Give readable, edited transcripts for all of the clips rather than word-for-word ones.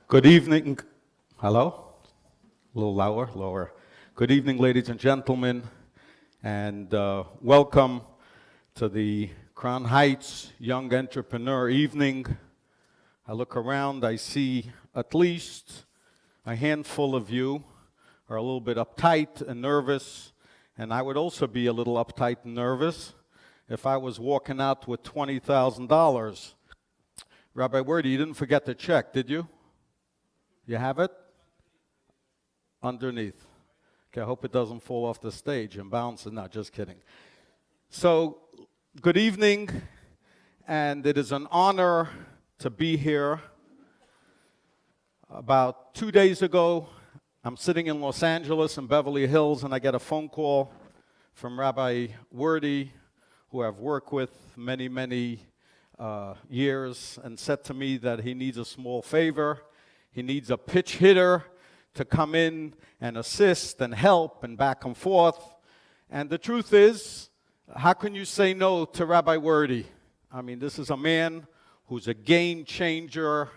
Good evening. Hello? A little louder, lower. Good evening, ladies and gentlemen, and welcome to the Crown Heights Young Entrepreneur Evening. I look around, I see at least a handful of you are a little bit uptight and nervous, and I would also be a little uptight and nervous if I was walking out with $20,000. Rabbi Wordy, you didn't forget the check, did you? You have it? Underneath. Okay, I hope it doesn't fall off the stage and bounce. No, just kidding. So, good evening, and it is an honor to be here. About 2 days ago, I'm sitting in Los Angeles in Beverly Hills, and I get a phone call from Rabbi Wordy, who I've worked with many years, and said to me that he needs a small favor. He needs a pitch hitter to come in and assist and help and back and forth. And the truth is, how can you say no to Rabbi Wordy? I mean, this is a man who's a game changer.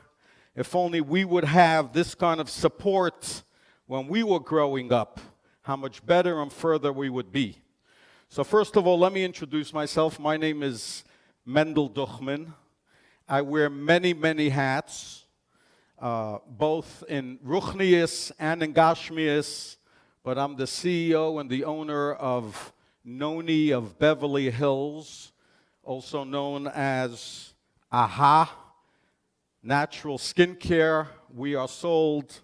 If only we would have this kind of support when we were growing up, how much better and further we would be. So first of all, let me introduce myself. My name is Mendel Duchman. I wear many hats. Both in Ruchnius and in Gashmius, but I'm the CEO and the owner of Noni of Beverly Hills, also known as AHA, Natural Skincare. We are sold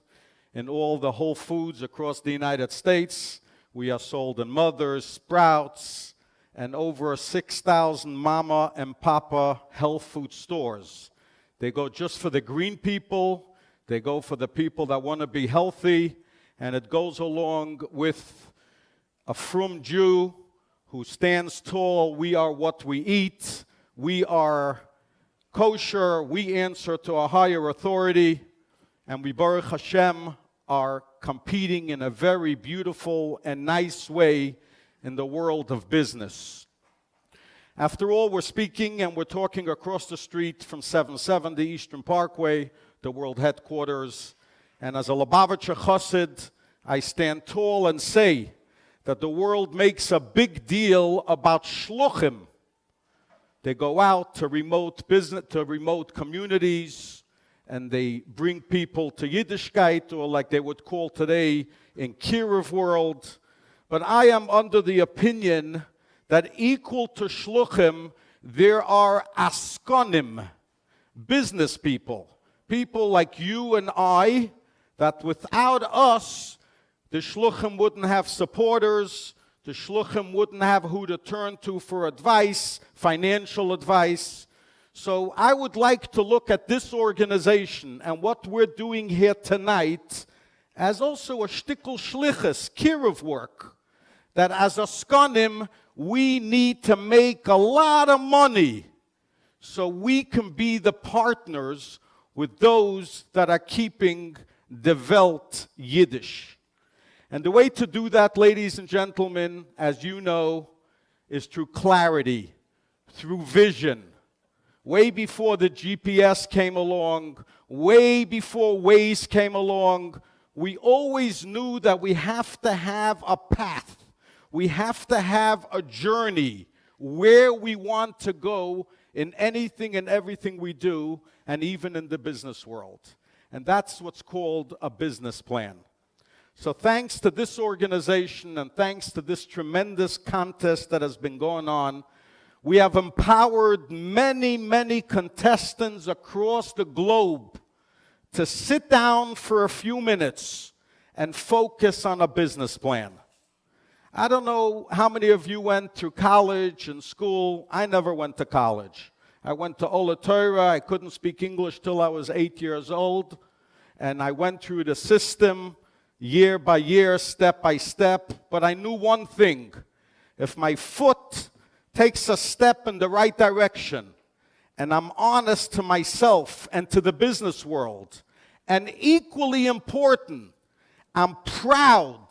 in all the Whole Foods across the United States. We are sold in Mother's, Sprouts, and over 6,000 Mama and Papa health food stores. They go just for the green people, they go for the people that want to be healthy, and it goes along with a frum Jew who stands tall. We are what we eat, we are kosher, we answer to a higher authority, and we, Baruch Hashem, are competing in a very beautiful and nice way in the world of business. After all, we're speaking and we're talking across the street from 770 Eastern Parkway, the world headquarters. And as a Lubavitcher Chassid, I stand tall and say that the world makes a big deal about shluchim. They go out to remote business, to remote communities, and they bring people to Yiddishkeit, or like they would call today in Kiruv world. But I am under the opinion that equal to shluchim, there are askonim, business people, people like you and I, that without us, the shluchim wouldn't have supporters, the shluchim wouldn't have who to turn to for advice, financial advice. So I would like to look at this organization and what we're doing here tonight as also a shtickle shlichus, kiruv work, that as a skonim, we need to make a lot of money so we can be the partners with those that are keeping the Welt Yiddish. And the way to do that, ladies and gentlemen, as you know, is through clarity, through vision. Way before the GPS came along, way before Waze came along, we always knew that we have to have a path. We have to have a journey where we want to go in anything and everything we do, and even in the business world. And that's what's called a business plan. So thanks to this organization and thanks to this tremendous contest that has been going on, we have empowered many contestants across the globe to sit down for a few minutes and focus on a business plan. I don't know how many of you went through college and school. I never went to college. I went to Ola Torah. I couldn't speak English till I was 8 years old. And I went through the system year by year, step by step. But I knew one thing. If my foot takes a step in the right direction, and I'm honest to myself and to the business world, and equally important, I'm proud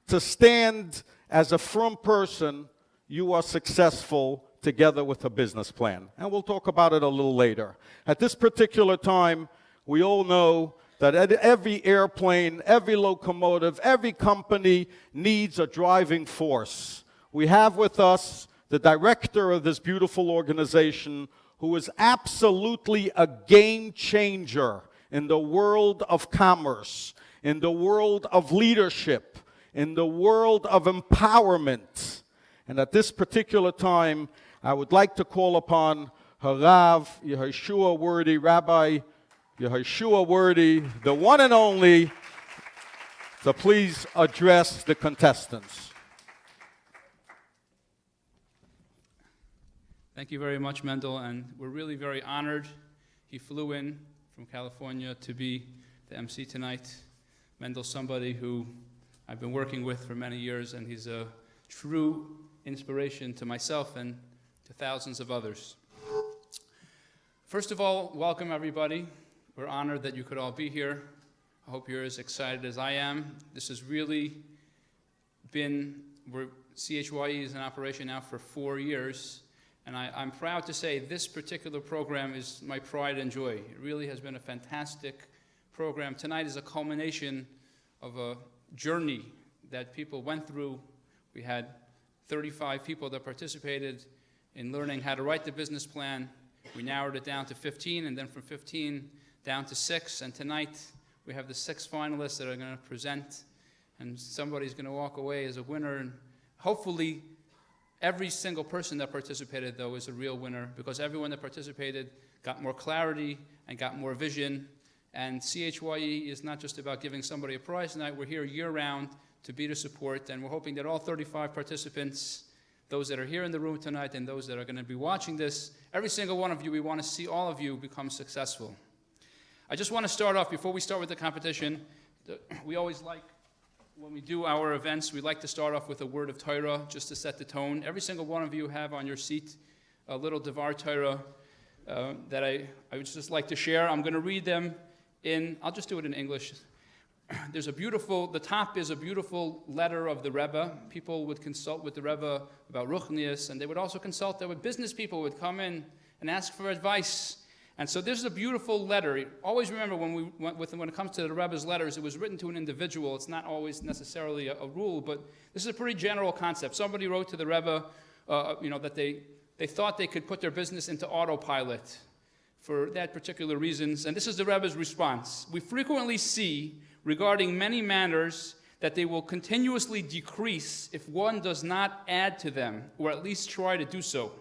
to stand as a frum person, you are successful together with a business plan. And we'll talk about it a little later. At this particular time, we all know that every airplane, every locomotive, every company needs a driving force. We have with us the director of this beautiful organization, who is absolutely a game changer in the world of commerce, in the world of leadership, in the world of empowerment. And at this particular time, I would like to call upon Harav Yehoshua Wordy, Rabbi Yehoshua Wordy, the one and only, to please address the contestants. Thank you very much, Mendel, and we're really very honored. He flew in from California to be the MC tonight. Mendel's somebody who I've been working with for many years, and he's a true inspiration to myself and to thousands of others. First of all, welcome everybody. We're honored that you could all be here. I hope you're as excited as I am. This has really been, CHYE is in operation now for 4 years. And I'm proud to say this particular program is my pride and joy. It really has been a fantastic program. Tonight is a culmination of a journey that people went through. We had 35 people that participated in learning how to write the business plan. We narrowed it down to 15, and then from 15 down to 6. And tonight we have the 6 finalists that are going to present, and somebody's going to walk away as a winner. And hopefully, every single person that participated, though, is a real winner, because everyone that participated got more clarity and got more vision. And CHYE is not just about giving somebody a prize tonight. We're here year-round to be the support, and we're hoping that all 35 participants, those that are here in the room tonight and those that are going to be watching this, every single one of you, we want to see all of you become successful. I just want to start off, before we start with the competition, we always like, when we do our events, we like to start off with a word of Torah, just to set the tone. Every single one of you have on your seat a little Devar Torah that I would just like to share. I'm going to read them I'll just do it in English. There's the top is a beautiful letter of the Rebbe. People would consult with the Rebbe about Ruchnius, and they would also consult with business people would come in and ask for advice. And so this is a beautiful letter. Always remember when it comes to the Rebbe's letters, it was written to an individual. It's not always necessarily a rule, but this is a pretty general concept. Somebody wrote to the Rebbe, that they thought they could put their business into autopilot for that particular reasons. And this is the Rebbe's response. We frequently see regarding many matters that they will continuously decrease if one does not add to them, or at least try to do so.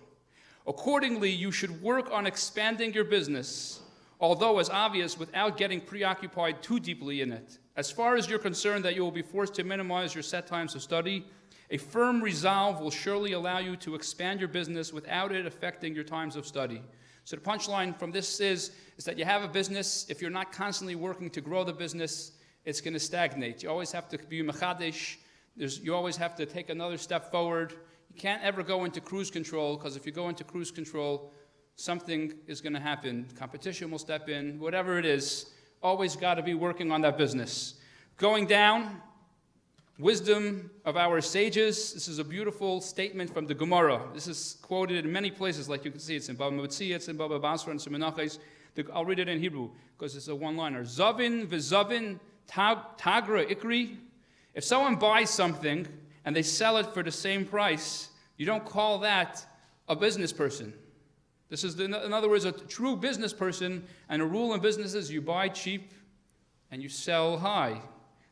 Accordingly, you should work on expanding your business, although as obvious, without getting preoccupied too deeply in it. As far as you're concerned that you will be forced to minimize your set times of study, a firm resolve will surely allow you to expand your business without it affecting your times of study. So the punchline from this is that you have a business. If you're not constantly working to grow the business, it's going to stagnate. You always have to be mechadesh. You always have to take another step forward. You can't ever go into cruise control, because if you go into cruise control, something is going to happen. Competition will step in, whatever it is. Always got to be working on that business. Going down, wisdom of our sages. This is a beautiful statement from the Gemara. This is quoted in many places, like you can see. It's in Baba Metzia, it's in Baba Basra, and some Menachos. I'll read it in Hebrew, because it's a one-liner. Zavin v'zavin tagra ikri. If someone buys something and they sell it for the same price, you don't call that a business person. This is, in other words, a true business person, and a rule in business is you buy cheap and you sell high.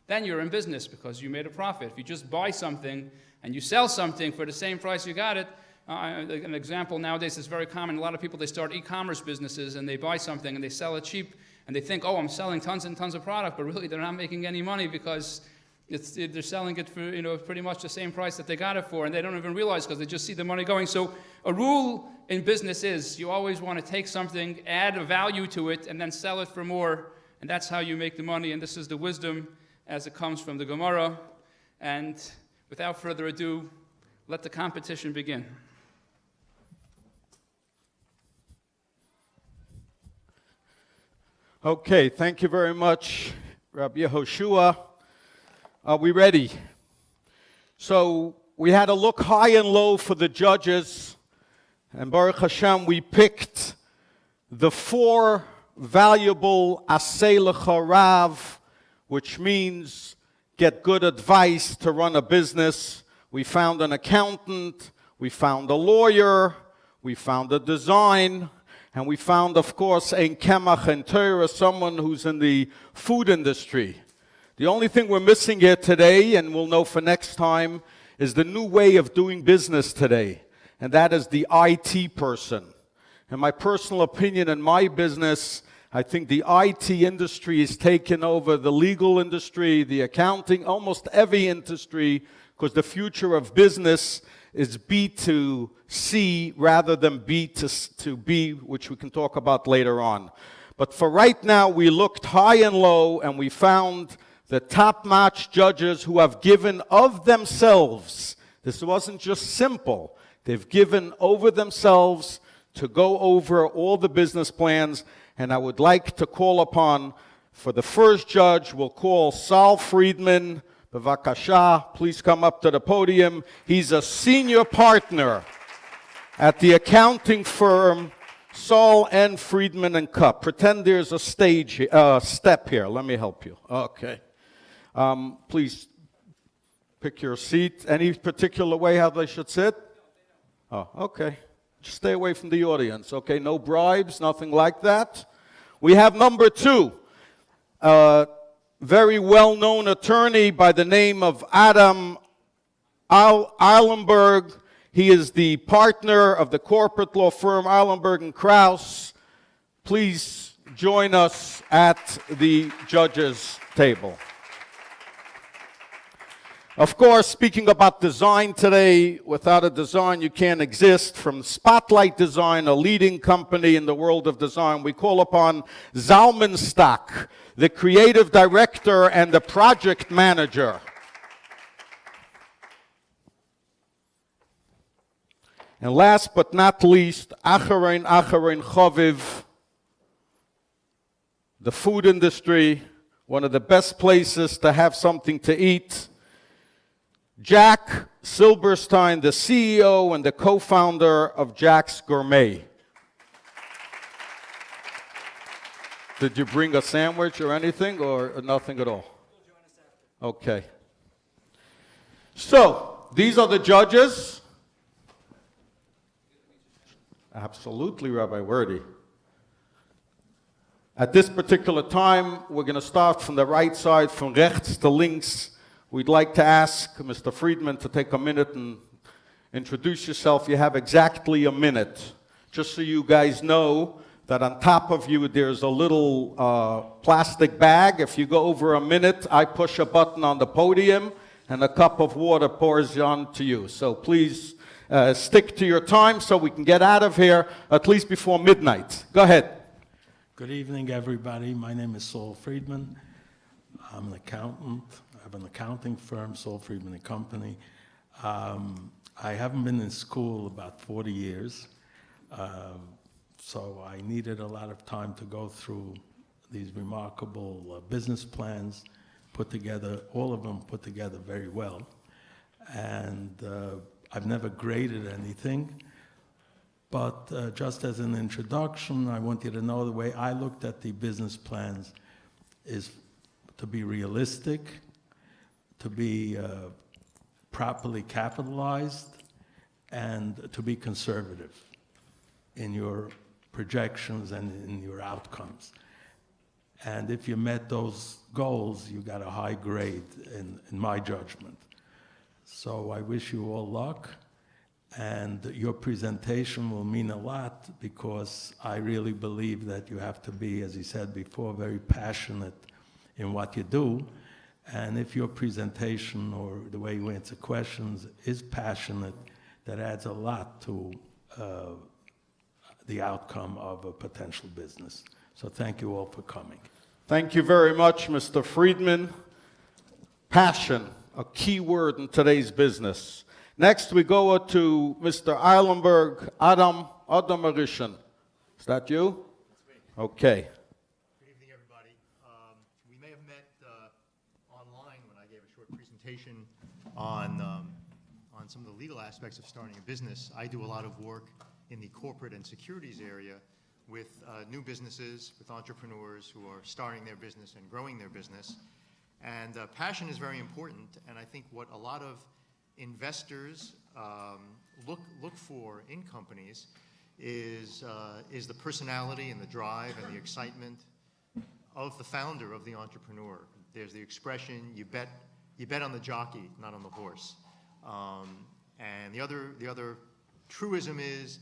Then you're in business because you made a profit. If you just buy something and you sell something for the same price you got it, an example nowadays is very common. A lot of people, they start e-commerce businesses and they buy something and they sell it cheap, and they think, oh, I'm selling tons and tons of product, but really they're not making any money because they're selling it for pretty much the same price that they got it for, and they don't even realize because they just see the money going. So a rule in business is you always want to take something, add a value to it, and then sell it for more, and that's how you make the money. And this is the wisdom as it comes from the Gemara. And without further ado, let the competition begin. Okay, thank you very much, Rabbi Yehoshua. Are we ready? So we had to look high and low for the judges, and Baruch Hashem, we picked the 4 valuable aseh lecha rav, which means get good advice to run a business. We found an accountant, we found a lawyer, we found a design, and we found, of course, ein kemach and Torah, someone who's in the food industry. The only thing we're missing here today, and we'll know for next time, is the new way of doing business today, and that is the IT person. In my personal opinion, in my business, I think the IT industry has taken over the legal industry, the accounting, almost every industry, because the future of business is B2C rather than B2B, which we can talk about later on. But for right now, we looked high and low, and we found the top-notch judges who have given of themselves. This wasn't just simple. They've given over themselves to go over all the business plans, and I would like to call upon, for the first judge, we'll call Saul Friedman. Bevakasha, please come up to the podium. He's a senior partner at the accounting firm Saul and Friedman and Cup. Pretend there's a step here. Let me help you. Okay. Please pick your seat. Any particular way how they should sit? Oh, okay. Just stay away from the audience. Okay, no bribes, nothing like that. We have number 2, very well-known attorney by the name of Adam Eilenberg. He is the partner of the corporate law firm Eilenberg and Krauss. Please join us at the judges' table. Of course, speaking about design today, without a design you can't exist. From Spotlight Design, a leading company in the world of design, we call upon Zalman Stock, the creative director and the project manager. And last but not least, Acharon Choviv, the food industry, one of the best places to have something to eat. Jack Silberstein, the CEO and the co-founder of Jack's Gourmet. Did you bring a sandwich or anything, or nothing at all? Okay. So, these are the judges. Absolutely, Rabbi Wordy. At this particular time, we're going to start from the right side, from rechts to links. We'd like to ask Mr. Friedman to take a minute and introduce yourself. You have exactly a minute. Just so you guys know that on top of you there's a little plastic bag. If you go over a minute, I push a button on the podium and a cup of water pours on to you. So please stick to your time so we can get out of here at least before midnight. Go ahead. Good evening, everybody. My name is Saul Friedman. I'm an accountant. I have an accounting firm, Saul Friedman and Company. I haven't been in school about 40 years, so I needed a lot of time to go through these remarkable business plans, put together, all of them put together very well. And I've never graded anything, but just as an introduction, I want you to know the way I looked at the business plans is to be realistic, to be properly capitalized, and to be conservative in your projections and in your outcomes. And if you met those goals, you got a high grade in my judgment. So I wish you all luck, and your presentation will mean a lot because I really believe that you have to be, as he said before, very passionate in what you do. And if your presentation or the way you answer questions is passionate, that adds a lot to the outcome of a potential business. So thank you all for coming. Thank you very much, Mr. Friedman. Passion, a key word in today's business. Next, we go to Mr. Eilenberg, Adam Arishan. Is that you? That's me. Okay. Good evening, everybody. We may have met online when I gave a short presentation on some of the legal aspects of starting a business. I do a lot of work in the corporate and securities area with new businesses, with entrepreneurs who are starting their business and growing their business. And passion is very important, and I think what a lot of investors look for in companies is the personality and the drive and the excitement of the founder, of the entrepreneur. There's the expression, you bet on the jockey, not on the horse. And the other truism is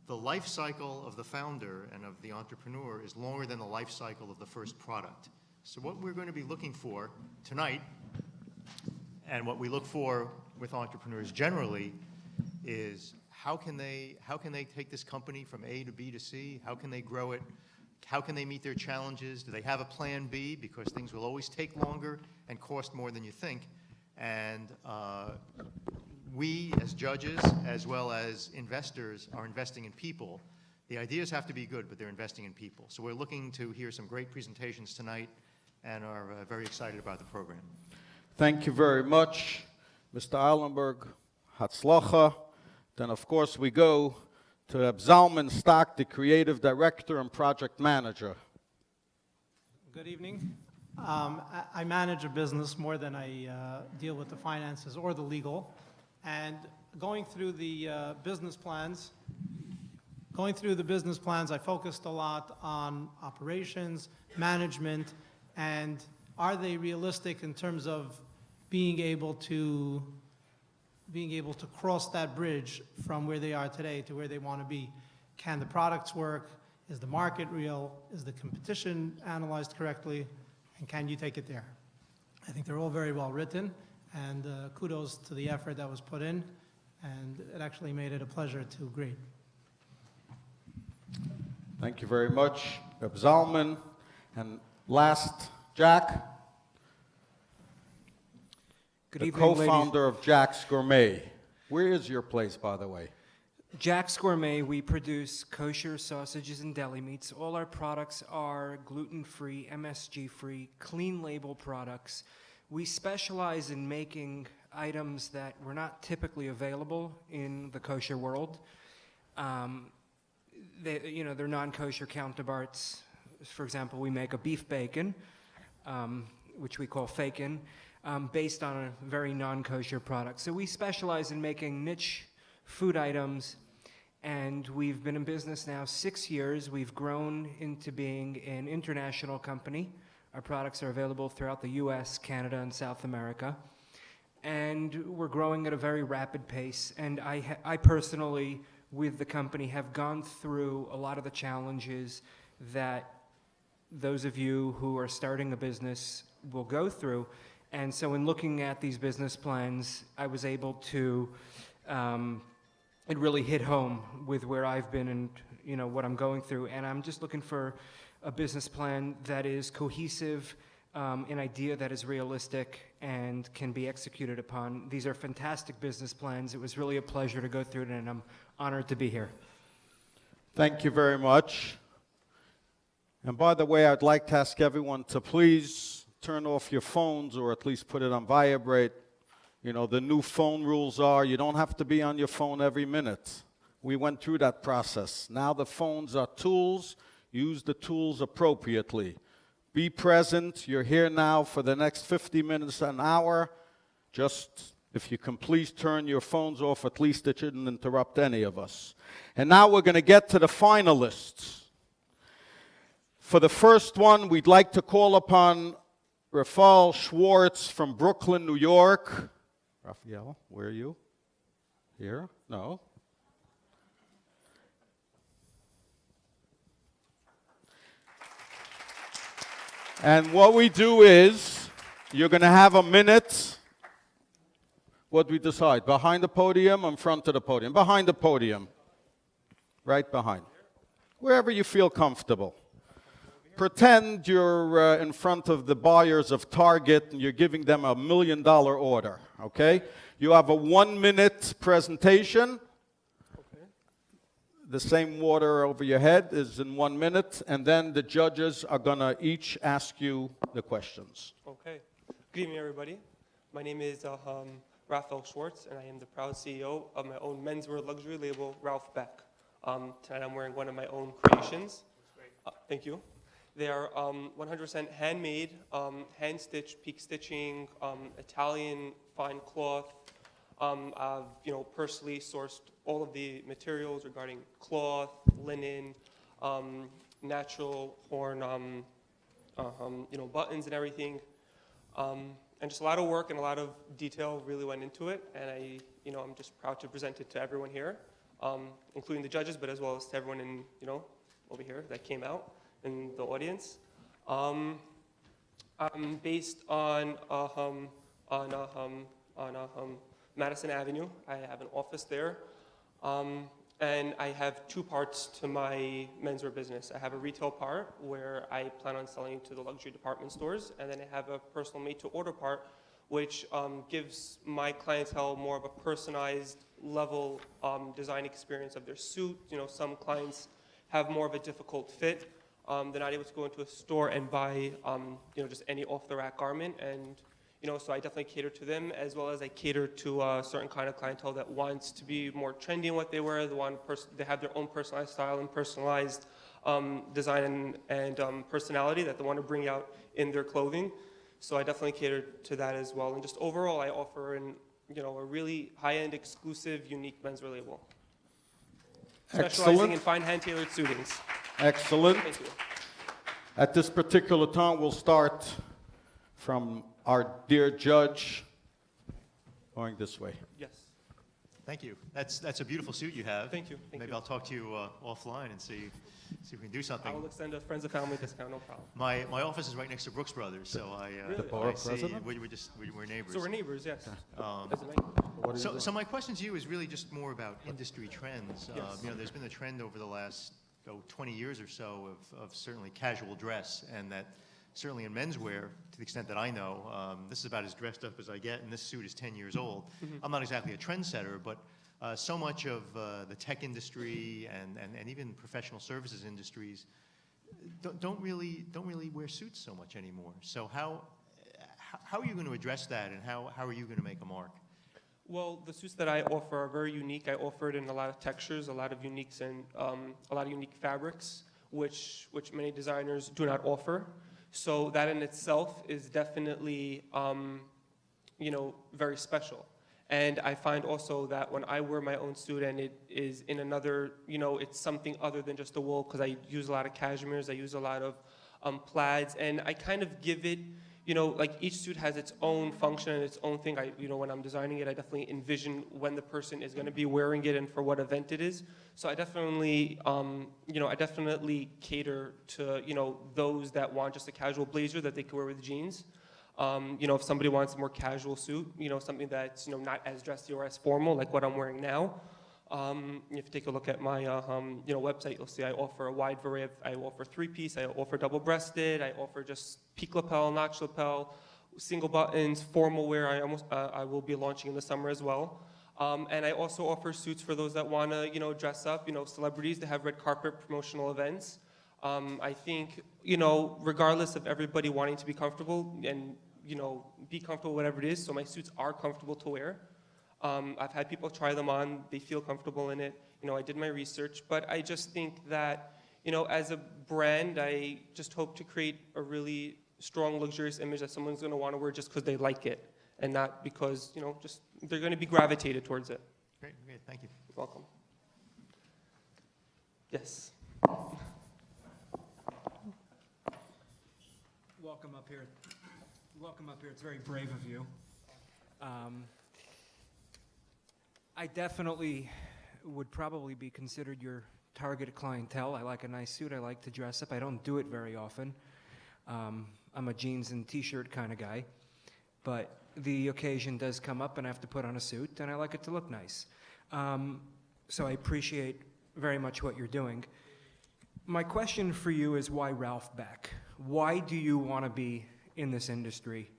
the life cycle of the founder and of the entrepreneur is longer than the life cycle of the first product. So what we're going to be looking for tonight, and what we look for with entrepreneurs generally, is how can they take this company from A to B to C? How can they grow it? How can they meet their challenges? Do they have a plan B? Because things will always take longer and cost more than you think. And we, as judges, as well as investors, are investing in people. The ideas have to be good, but they're investing in people. So we're looking to hear some great presentations tonight and are very excited about the program. Thank you very much, Mr. Eilenberg. Hatzlacha. Then, of course, we go to Zalman Stock, the Creative Director and Project Manager. Good evening. I manage a business more than I deal with the finances or the legal. And going through the business plans, I focused a lot on operations, management, and are they realistic in terms of being able to cross that bridge from where they are today to where they want to be. Can the products work? Is the market real? Is the competition analyzed correctly? And can you take it there? I think they're all very well written, and kudos to the effort that was put in, and it actually made it a pleasure to grade. Thank you very much, Zalman. And last, Jack. Good the evening, co-founder of Jack's Gourmet. Where is your place, by the way? Jack's Gourmet, we produce kosher sausages and deli meats. All our products are gluten-free, MSG-free, clean label products. We specialize in making items that were not typically available in the kosher world. They're non-kosher counterparts. For example, we make a beef bacon, which we call fakin, based on a very non-kosher product. So we specialize in making niche food items, and we've been in business now 6 years. We've grown into being an international company. Our products are available throughout the US, Canada, and South America. And we're growing at a very rapid pace. And I personally, with the company, have gone through a lot of the challenges that those of you who are starting a business will go through. And so in looking at these business plans, I was able to, it really hit home with where I've been and what I'm going through. And I'm just looking for a business plan that is cohesive, an idea that is realistic and can be executed upon. These are fantastic business plans. It was really a pleasure to go through it, and I'm honored to be here. Thank you very much. And by the way, I'd like to ask everyone to please turn off your phones, or at least put it on vibrate. The new phone rules are you don't have to be on your phone every minute. We went through that process. Now the phones are tools. Use the tools appropriately. Be present. You're here now for the next 50 minutes, an hour. Just, if you can please turn your phones off, at least it shouldn't interrupt any of us. And now we're going to get to the finalists. For the first one, we'd like to call upon Raphael Schwartz from Brooklyn, New York. Raphael, where are you? Here? No. And what we do is, you're going to have a minute. What do we decide? Behind the podium, in front of the podium? Behind the podium. Right behind. Wherever you feel comfortable. Pretend you're in front of the buyers of Target and you're giving them $1 million order, okay? You have a 1-minute presentation. Okay. The same water over your head is in 1 minute, and then the judges are gonna each ask you the questions. Okay. Good evening, everybody. My name is Raphael Schwartz, and I am the proud CEO of my own menswear luxury label, Ralph Beck. Tonight I'm wearing one of my own creations. Thank you. They are 100% handmade, hand-stitched, peak stitching, Italian fine cloth. I've personally sourced all of the materials regarding cloth, linen, natural horn, buttons and everything. And just a lot of work and a lot of detail really went into it. And I'm just proud to present it to everyone here, including the judges, but as well as to everyone in, over here that came out in the audience. I'm based on Madison Avenue. I have an office there. And I have two parts to my menswear business. I have a retail part where I plan on selling to the luxury department stores, and then I have a personal made-to-order part, which gives my clientele more of a personalized level design experience of their suit. Some clients have more of a difficult fit. They're not able to go into a store and buy just any off-the-rack garment, and so I definitely cater to them, as well as I cater to a certain kind of clientele that wants to be more trendy in what they wear. They have their own personalized style and personalized design and personality that they want to bring out in their clothing. So I definitely cater to that as well. And just overall, I offer a really high-end, exclusive, unique menswear label, specializing Excellent. in fine hand-tailored suitings. Excellent. Thank you. At this particular time, we'll start from our dear judge, going this way. Yes. Thank you. That's a beautiful suit you have. Thank you. Thank Maybe you. I'll talk to you offline and see if we can do I something. will extend a friends and family discount, no problem. My office is right next to Brooks Brothers, so The borough I see president? we're neighbors. So we're neighbors, yes. Um, As a night. So my question to you is really just more about industry trends. Yes. There's been a trend over the last 20 years or so of certainly casual dress, and that certainly in menswear, to the extent that I know, this is about as dressed up as I get, and this suit is 10 years old. I'm not exactly a trendsetter, but so much of the tech industry and even professional services industries don't really wear suits so much anymore. So how are you going to address that, and how are you going to make a mark? Well, the suits that I offer are very unique. I offer it in a lot of textures, a lot of uniques, and a lot of unique fabrics, which many designers do not offer. So that in itself is definitely, very special. And I find also that when I wear my own suit and it is in another, it's something other than just the wool, because I use a lot of cashmeres, I use a lot of plaids, and I kind of give it, like each suit has its own function and its own thing. When I'm designing it, I definitely envision when the person is going to be wearing it and for what event it is. So I definitely, cater to, those that want just a casual blazer that they could wear with jeans. If somebody wants a more casual suit, something that's, not as dressy or as formal like what I'm wearing now. If you take a look at my, website, you'll see I offer a wide array of, I offer three-piece, I offer double-breasted, I offer just peak lapel, notch lapel, single buttons, formal wear. I will be launching in the summer as well. And I also offer suits for those that want to, dress up, celebrities that have red carpet promotional events. I think, regardless of everybody wanting to be comfortable and, be comfortable whatever it is, so my suits are comfortable to wear. I've had people try them on, they feel comfortable in it. I did my research, but I just think that, as a brand, I just hope to create a really strong, luxurious image that someone's going to want to wear just because they like it, and not because, just they're going to be gravitated towards it. Great, thank you. You're welcome. Yes. Welcome up here. Welcome up here. It's very brave of you. I definitely would probably be considered your target clientele. I like a nice suit. I like to dress up. I don't do it very often. I'm a jeans and t-shirt kind of guy. But the occasion does come up and I have to put on a suit, and I like it to look nice. So I appreciate very much what you're doing. My question for you is, why Ralph Beck? Why do you want to be in this industry,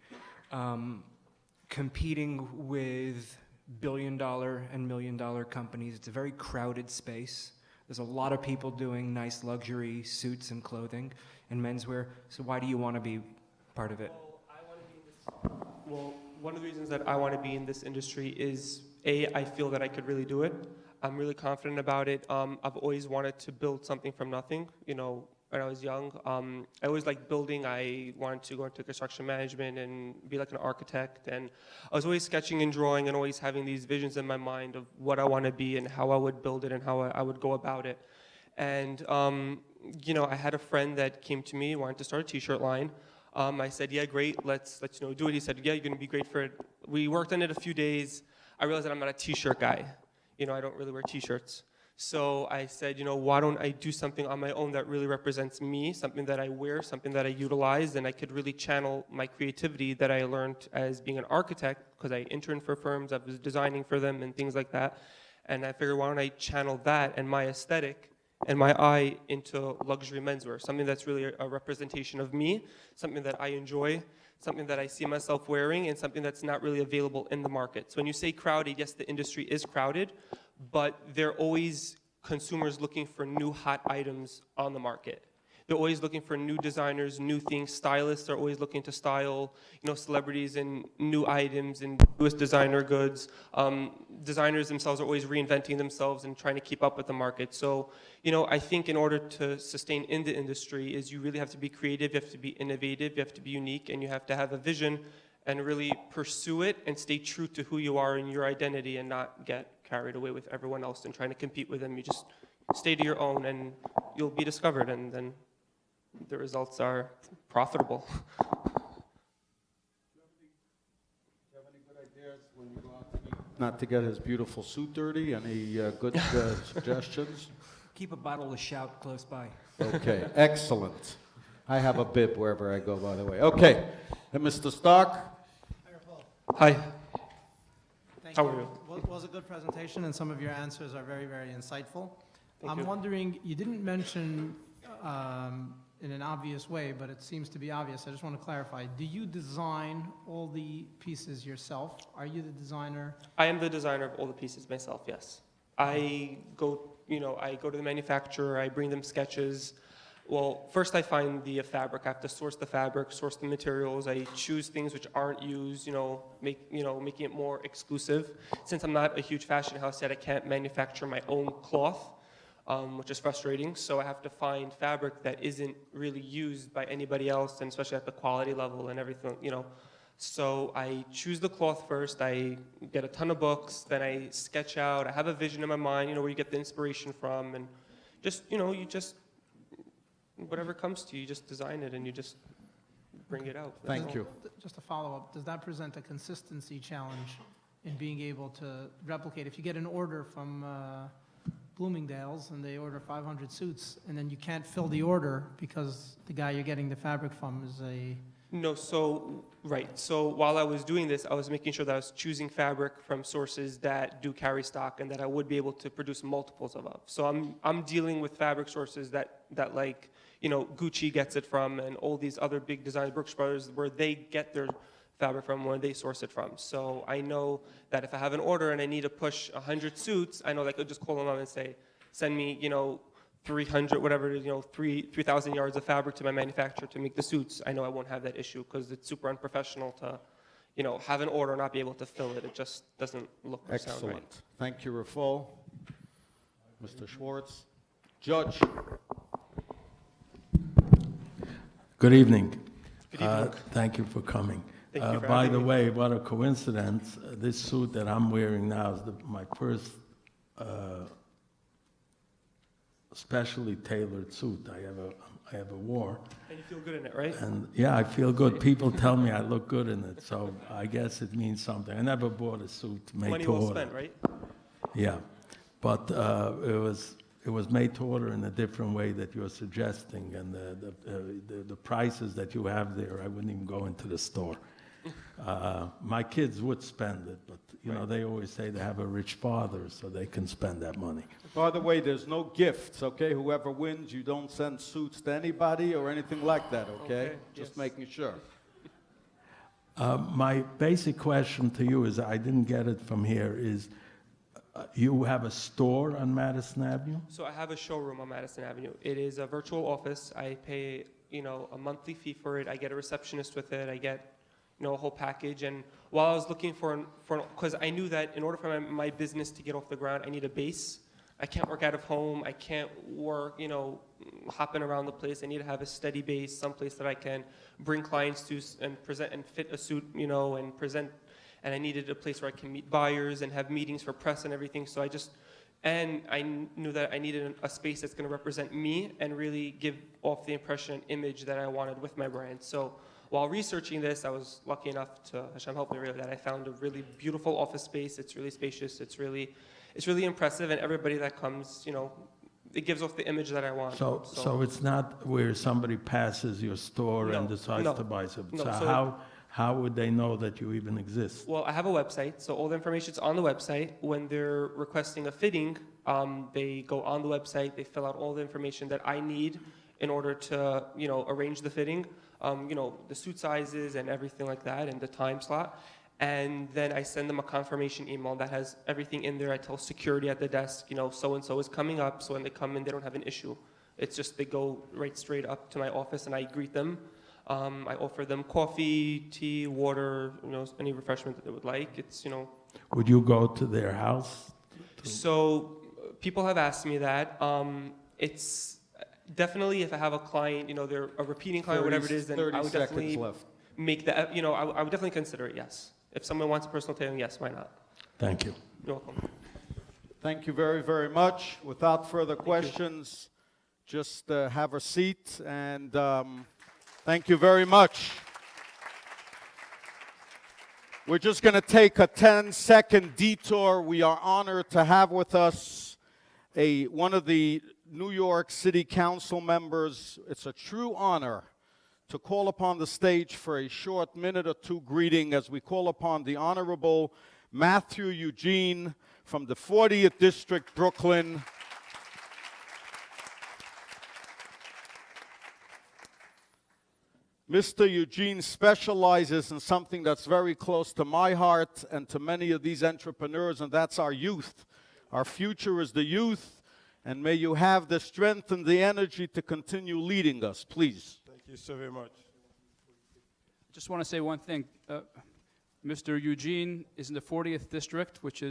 competing with billion-dollar and million-dollar companies? It's a very crowded space. There's a lot of people doing nice luxury suits and clothing and menswear. So why do you want to be part of it? Well, one of the reasons that I want to be in this industry is, A, I feel that I could really do it. I'm really confident about it. I've always wanted to build something from nothing. You know, when I was young, I always liked building. I wanted to go into construction management and be like an architect. And I was always sketching and drawing and always having these visions in my mind of what I want to be and how I would build it and how I would go about it. And, you know, I had a friend that came to me, wanted to start a t-shirt line. I said, yeah, great, let's you know, do it. He said, yeah, you're going to be great for it. We worked on it a few days. I realized that I'm not a t-shirt guy. You know, I don't really wear t-shirts. So I said, you know, why don't I do something on my own that really represents me, something that I wear, something that I utilize, and I could really channel my creativity that I learned as being an architect, because I interned for firms, I was designing for them and things like that. And I figured, why don't I channel that and my aesthetic and my eye into luxury menswear, something that's really a representation of me, something that I enjoy, something that I see myself wearing, and something that's not really available in the market. So when you say crowded, yes, the industry is crowded, but there are always consumers looking for new hot items on the market. They're always looking for new designers, new things. Stylists are always looking to style, you know, celebrities and new items and newest designer goods. Designers themselves are always reinventing themselves and trying to keep up with the market. So, you know, I think in order to sustain in the industry is you really have to be creative, you have to be innovative, you have to be unique, and you have to have a vision and really pursue it and stay true to who you are and your identity and not get carried away with everyone else and trying to compete with them. You just stay to your own and you'll be discovered, and then the results are profitable. Do you have any good ideas when you go out to eat? Not to get his beautiful suit dirty? Any good suggestions? Keep a bottle of Shout close by. Okay, excellent. I have a bib wherever I go, by the way. Okay, and Mr. Stark? Hi. Thank How are you? It was a good presentation, and some of your answers are very, very insightful. Thank I'm you. wondering, you didn't mention in an obvious way, but it seems to be obvious. I just want to clarify. Do you design all the pieces yourself? Are you the designer? I am the designer of all the pieces myself, yes. I go to the manufacturer, I bring them sketches. Well, first I find the fabric. I have to source the fabric, source the materials. I choose things which aren't used, making it more exclusive. Since I'm not a huge fashion house yet, I can't manufacture my own cloth, which is frustrating. So I have to find fabric that isn't really used by anybody else, and especially at the quality level and everything, you know. So I choose the cloth first. I get a ton of books. Then I sketch out. I have a vision in my mind, where you get the inspiration from, and whatever comes to you, you just design it and you just bring it out. Thank you. Just a follow-up, does that present a consistency challenge in being able to replicate? If you get an order from Bloomingdale's and they order 500 suits, and then you can't fill the order because the guy you're getting the fabric from is a... No, right. So while I was doing this, I was making sure that I was choosing fabric from sources that do carry stock and that I would be able to produce multiples of. So I'm dealing with fabric sources that like, Gucci gets it from, and all these other big designers, Brooks Brothers, where they get their fabric from, where they source it from. So I know that if I have an order and I need to push 100 suits, I know that I could just call them up and say, send me, 300, whatever, 3,000 yards of fabric to my manufacturer to make the suits. I know I won't have that issue because it's super unprofessional to, have an order and not be able to fill it. It just doesn't look or sound right. Excellent. Thank you, Rafal. Mr. Schwartz. Judge. Good evening. Good evening. Thank you for coming. Thank you for By having the me. way, what a coincidence. This suit that I'm wearing now is my first specially tailored suit I ever wore. And you feel good in it, right? And yeah, I feel good. People tell me I look good in it, so I guess it means something. I never bought a suit made Money to well order. spent, right? Yeah, but it was made to order in a different way that you're suggesting, and the prices that you have there, I wouldn't even go into the store. My kids would spend it, but they always say they have a rich father, so they can spend that money. By the way, there's no gifts, okay? Whoever wins, you don't send suits to anybody or anything like that, okay? Okay, Just yes. making sure. My basic question to you is, I didn't get it from here, is you have a store on Madison Avenue? So I have a showroom on Madison Avenue. It is a virtual office. I pay, a monthly fee for it. I get a receptionist with it. I get, a whole package. And while I was looking because I knew that in order for my business to get off the ground, I need a base. I can't work out of home. I can't work, hopping around the place. I need to have a steady base, someplace that I can bring clients to and present and fit a suit, and present. And I needed a place where I can meet buyers and have meetings for press and everything. So I knew that I needed a space that's going to represent me and really give off the impression and image that I wanted with my brand. So while researching this, I was lucky enough to, Hashem helped me really, that I found a really beautiful office space. It's really spacious. It's really impressive. And everybody that comes, it gives off the image that I want. So it's not where somebody passes your store and decides to buy something. No, So how would they know that you even exist? Well, I have a website, so all the information's on the website. When they're requesting a fitting, they go on the website, they fill out all the information that I need in order to, arrange the fitting, the suit sizes and everything like that, and the time slot. And then I send them a confirmation email that has everything in there. I tell security at the desk, so-and-so is coming up, so when they come in, they don't have an issue. It's just they go right straight up to my office and I greet them. I offer them coffee, tea, water, any refreshment that they would like. It's, Would you go to their house? So people have asked me that. It's definitely if I have a client, they're a repeating client, whatever it is, then I would definitely make that, I would definitely consider it, yes. If someone wants a personal tailoring, yes, why not? Thank you. You're welcome. Thank you very, very much. Without further questions, just have a seat, and thank you very much. We're just going to take a 10-second detour. We are honored to have with us one of the New York City Council members. It's a true honor to call upon the stage for a short minute or two greeting as we call upon the Honorable Matthew Eugene from the 40th District, Brooklyn. Mr. Eugene specializes in something that's very close to my heart and to many of these entrepreneurs, and that's our youth. Our future is the youth, and may you have the strength and the energy to continue leading us, please. Thank you so very much. I just want to say one thing. Mr. Eugene is in the 40th District, which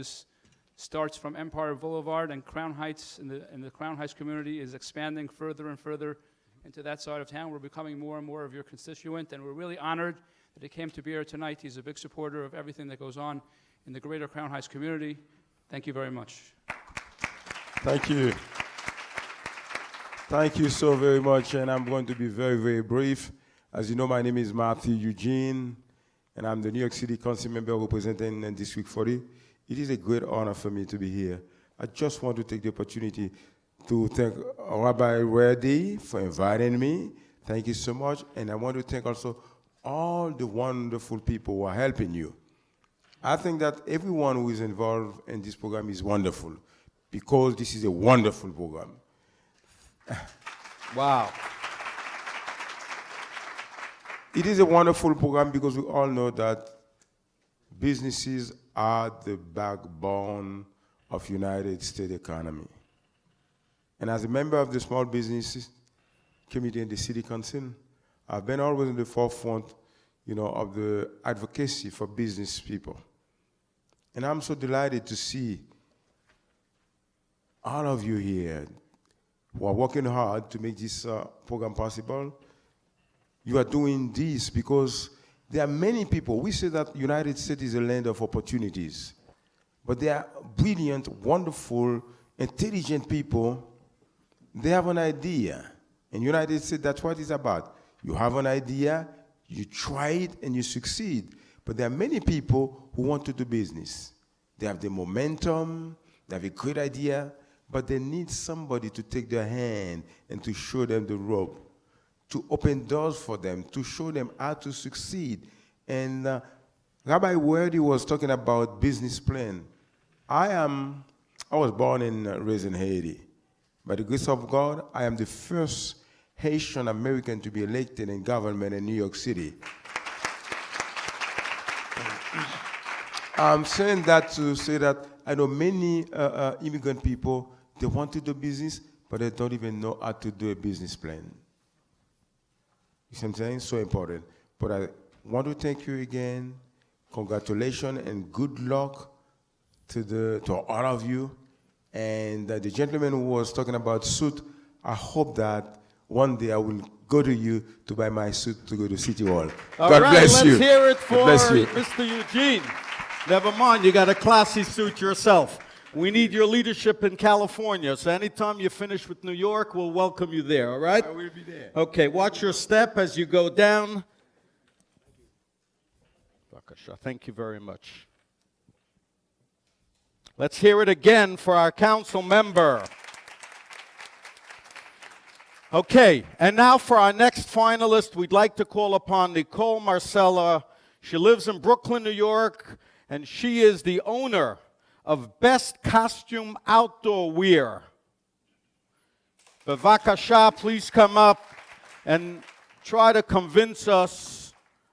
starts from Empire Boulevard and Crown Heights, and the Crown Heights community is expanding further and further into that side of town. We're becoming more and more of your constituent, and we're really honored that he came to be here tonight. He's a big supporter of everything that goes on in the greater Crown Heights community. Thank you very much. Thank you. Thank you so very much, and I'm going to be very, very brief. As you know, my name is Matthew Eugene, and I'm the New York City Council member representing District 40. It is a great honor for me to be here. I just want to take the opportunity to thank Rabbi Reddy for inviting me. Thank you so much. And I want to thank also all the wonderful people who are helping you. I think that everyone who is involved in this program is wonderful because this is a wonderful program. Wow. It is a wonderful program because we all know that businesses are the backbone of United States economy. And as a member of the Small Business Committee in the City Council, I've been always in the forefront, of the advocacy for business people. And I'm so delighted to see all of you here who are working hard to make this program possible. You are doing this because there are many people. We say that United States is a land of opportunities, but there are brilliant, wonderful, intelligent people. They have an idea. In United States, that's what it's about. You have an idea, you try it, and you succeed. But there are many people who want to do business. They have the momentum, they have a great idea, but they need somebody to take their hand and to show them the rope, to open doors for them, to show them how to succeed. And Rabbi Werdy was talking about business plan. I was born and raised in Haiti. By the grace of God, I am the first Haitian American to be elected in government in New York City. I'm saying that to say that I know many immigrant people, they want to do business, but they don't even know how to do a business plan. You see what I'm saying? So important. But want to thank you again. Congratulations and good luck to all of you. And the gentleman who was talking about suit, I hope that one day I will go to you to buy my suit to go to City Hall. All God right, bless you. let's hear it for God bless you. Mr. Eugene. Never mind, you got a classy suit yourself. We need your leadership in California, so anytime you finish with New York, we'll welcome you there, all right? I will be there. Okay, watch your step as you go down. Thank you very much. Let's hear it again for our council member. Okay, and now for our next finalist, we'd like to call upon Nicole Marcella. She lives in Brooklyn, New York, and she is the owner of Best Costume Outdoor Wear. Bevakasha, please come up and try to convince us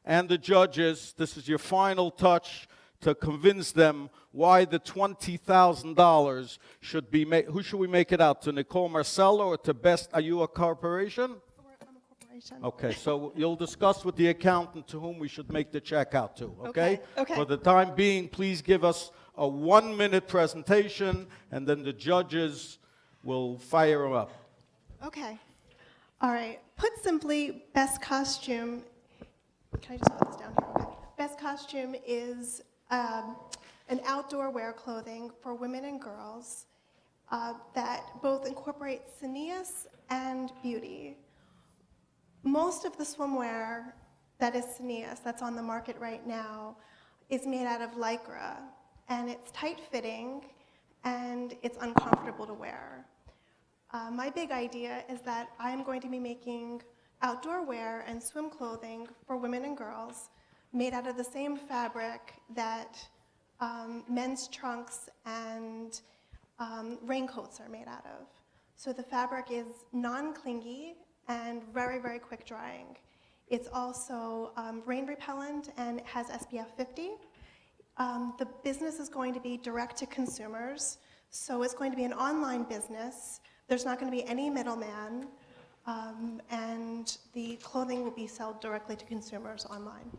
and the judges, this is your final touch, to convince them why the $20,000 should be made. Who should we make it out to, Nicole Marcella or to Best? Are you a corporation? I'm a corporation. Okay, so you'll discuss with the accountant to whom we should make the check out to, okay? Okay. For the time being, please give us a 1-minute presentation, and then the judges will fire them up. Okay. All right. Put simply, best costume. Can I just put this down here? Okay. Best costume is an outdoor wear clothing for women and girls that both incorporate sneas and beauty. Most of the swimwear that is sneas, that's on the market right now, is made out of Lycra, and it's tight-fitting, and it's uncomfortable to wear. My big idea is that I'm going to be making outdoor wear and swim clothing for women and girls made out of the same fabric that men's trunks and raincoats are made out of. So the fabric is non-clingy and very, very quick drying. It's also rain repellent and it has SPF 50. The business is going to be direct to consumers, so it's going to be an online business. There's not going to be any middleman, and the clothing will be sold directly to consumers online.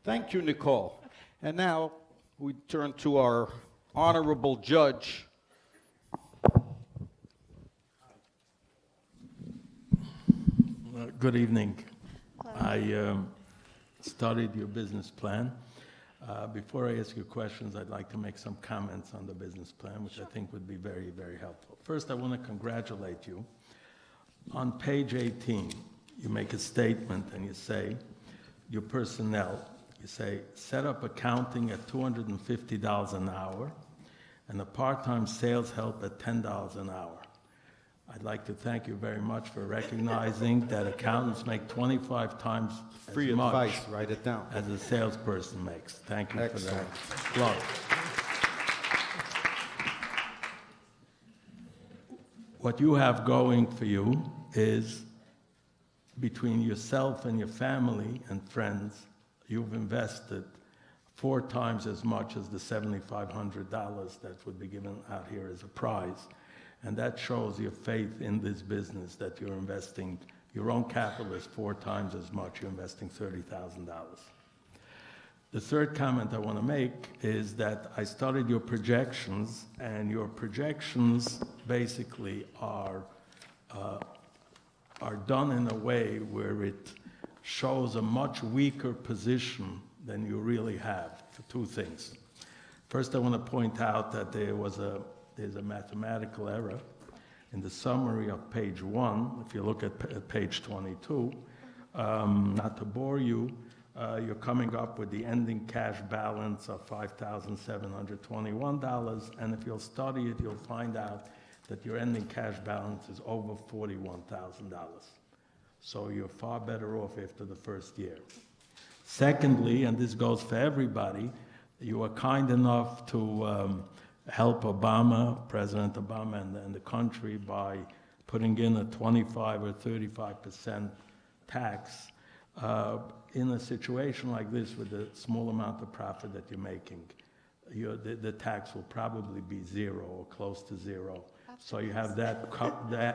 Thank you, Nicole. And now we turn to our honorable judge. Good evening. I studied your business plan. Before I ask you questions, I'd like to make some comments on the business plan, which I think would be very, very helpful. First, I want to congratulate you. On page 18, you make a statement and you say, your personnel, you say, set up accounting at $250 an hour and a part-time sales help at $10 an hour. I'd like to thank you very much for recognizing that accountants make 25 times Free as much advice, write it down. as a salesperson makes. Thank you Excellent. for that. Love. What you have going for you is between yourself and your family and friends, you've invested 4 times as much as the $7,500 that would be given out here as a prize. And that shows your faith in this business, that you're investing your own capital is 4 times as much. You're investing $30,000. The third comment I want to make is that I studied your projections, and your projections basically are done in a way where it shows a much weaker position than you really have for 2 things. First, I want to point out that there's a mathematical error in the summary of page 1. If you look at page 22, not to bore you, you're coming up with the ending cash balance of $5,721, and if you'll study it, you'll find out that your ending cash balance is over $41,000. So you're far better off after the first year. Secondly, and this goes for everybody, you were kind enough to help Obama, President Obama, and the country by putting in a 25 or 35% tax in a situation like this with the small amount of profit that you're making. The tax will probably be 0 or close to 0. So you have that,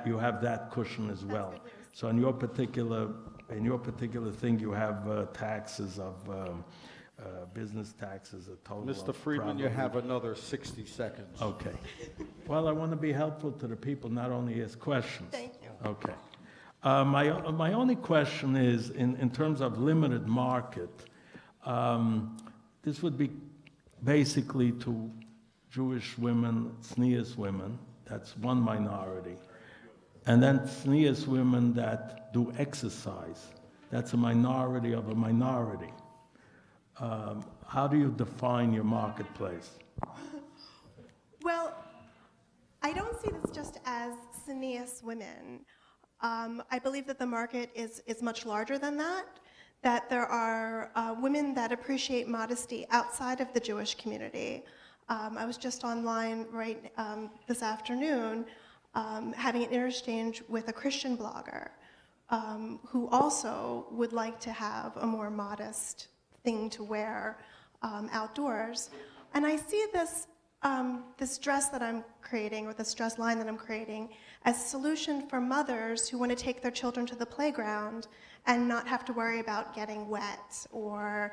you have that cushion as well. So in your particular in your particular thing, you have taxes of business taxes, a total Mr. of Friedman, you probably- have another 60 seconds. Okay. Well, I want to be helpful to the people, not only ask questions. Thank you. Okay. My only question is, in terms of limited market, this would be basically to Jewish women, tznius women, that's one minority. And then tznius women that do exercise, that's a minority of a minority. How do you define your marketplace? Well, I don't see this just as tznius women. I believe that the market is much larger than that there are women that appreciate modesty outside of the Jewish community. I was just online this afternoon having an interchange with a Christian blogger who also would like to have a more modest thing to wear outdoors. And I see this dress that I'm creating, or this dress line that I'm creating, as a solution for mothers who want to take their children to the playground and not have to worry about getting wet, or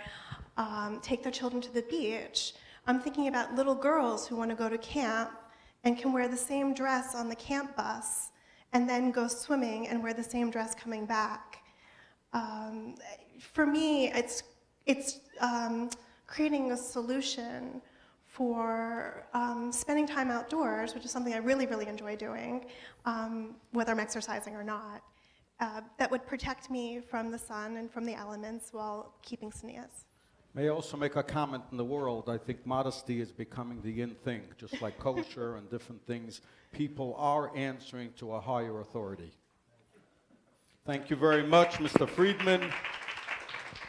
take their children to the beach. I'm thinking about little girls who want to go to camp and can wear the same dress on the camp bus and then go swimming and wear the same dress coming back. For me, it's creating a solution for spending time outdoors, which is something I really, really enjoy doing, whether I'm exercising or not, that would protect me from the sun and from the elements while keeping tznius. May I also make a comment in the world? I think modesty is becoming the in thing, just like kosher and different things. People are answering to a higher authority. Thank you very much, Mr. Friedman.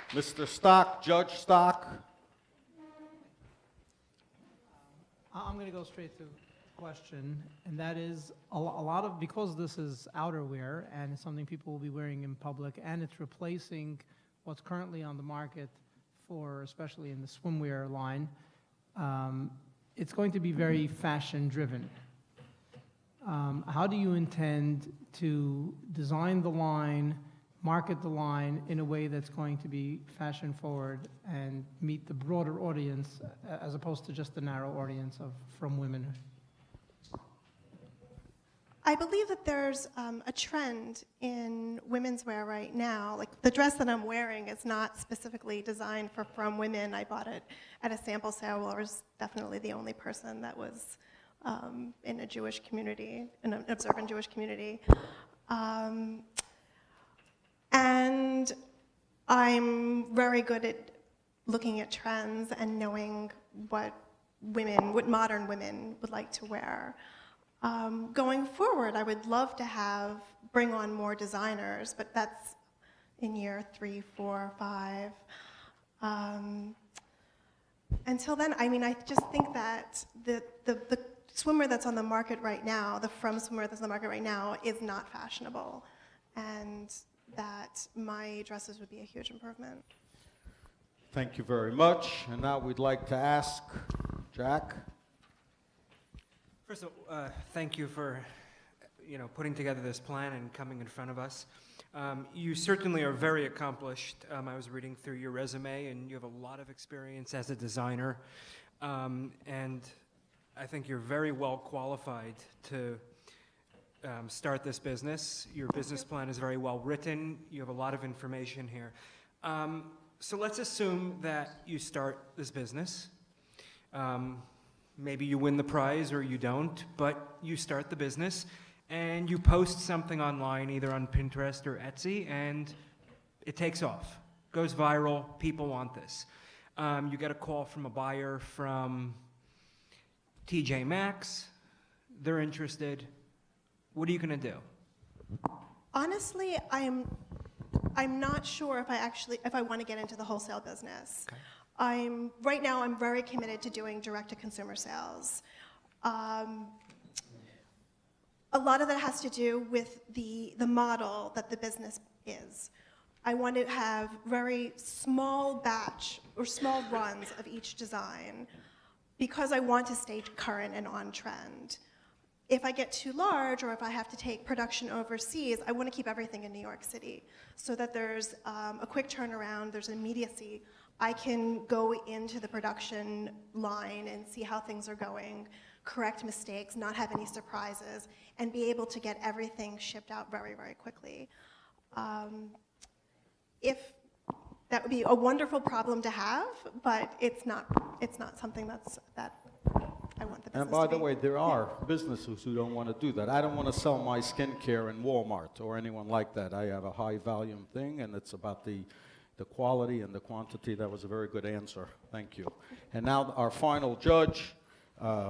Mr. Stock, Judge Stock. I'm going to go straight to the question, and that is a lot of, because this is outerwear and it's something people will be wearing in public, and it's replacing what's currently on the market for, especially in the swimwear line, it's going to be very fashion driven. How do you intend to design the line, market the line in a way that's going to be fashion forward and meet the broader audience as opposed to just the narrow audience from women? I believe that there's a trend in women's wear right now. Like the dress that I'm wearing is not specifically designed for from women. I bought it at a sample sale where I was definitely the only person that was in a Jewish community, in an observant Jewish community. And I'm very good at looking at trends and knowing what modern women would like to wear. Going forward, I would love to bring on more designers, but that's in year 3, 4, 5. Until then, I mean, I just think that the swimwear that's on the market right now, the from swimwear that's on the market right now, is not fashionable, and that my dresses would be a huge improvement. Thank you very much. And now we'd like to ask Jack. First of all, thank you for, putting together this plan and coming in front of us. You certainly are very accomplished. I was reading through your resume, and you have a lot of experience as a designer. And I think you're very well qualified to start this business. Your business plan is very well written. You have a lot of information here. So let's assume that you start this business. Maybe you win the prize or you don't, but you start the business and you post something online, either on Pinterest or Etsy, and it takes off, goes viral, people want this. You get a call from a buyer from TJ Maxx, they're interested. What are you gonna do? Honestly, I'm not sure if I want to get into the wholesale business. Okay. Right now I'm very committed to doing direct-to-consumer sales. A lot of that has to do with the model that the business is. I want to have very small batch or small runs of each design because I want to stay current and on trend. if I get too large or if I have to take production overseas, I want to keep everything in New York City so that there's a quick turnaround, there's immediacy. I can go into the production line and see how things are going, correct mistakes, not have any surprises, and be able to get everything shipped out very, very quickly. If that would be a wonderful problem to have, but it's not something that I want the business And by to the be. way, there are businesses who don't want to do that. I don't want to sell my skincare in Walmart or anyone like that. I have a high volume thing, and it's about the quality and the quantity. That was a very good answer. Thank you. And now our final judge. Okay.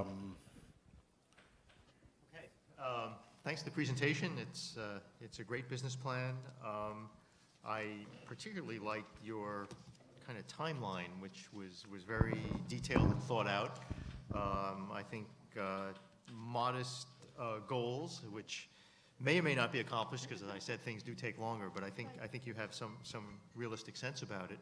Thanks for the presentation. It's a great business plan. I particularly liked your kind of timeline, which was very detailed and thought out. I think modest goals, which may or may not be accomplished, because as I said, things do take longer, but I think you have some realistic sense about it.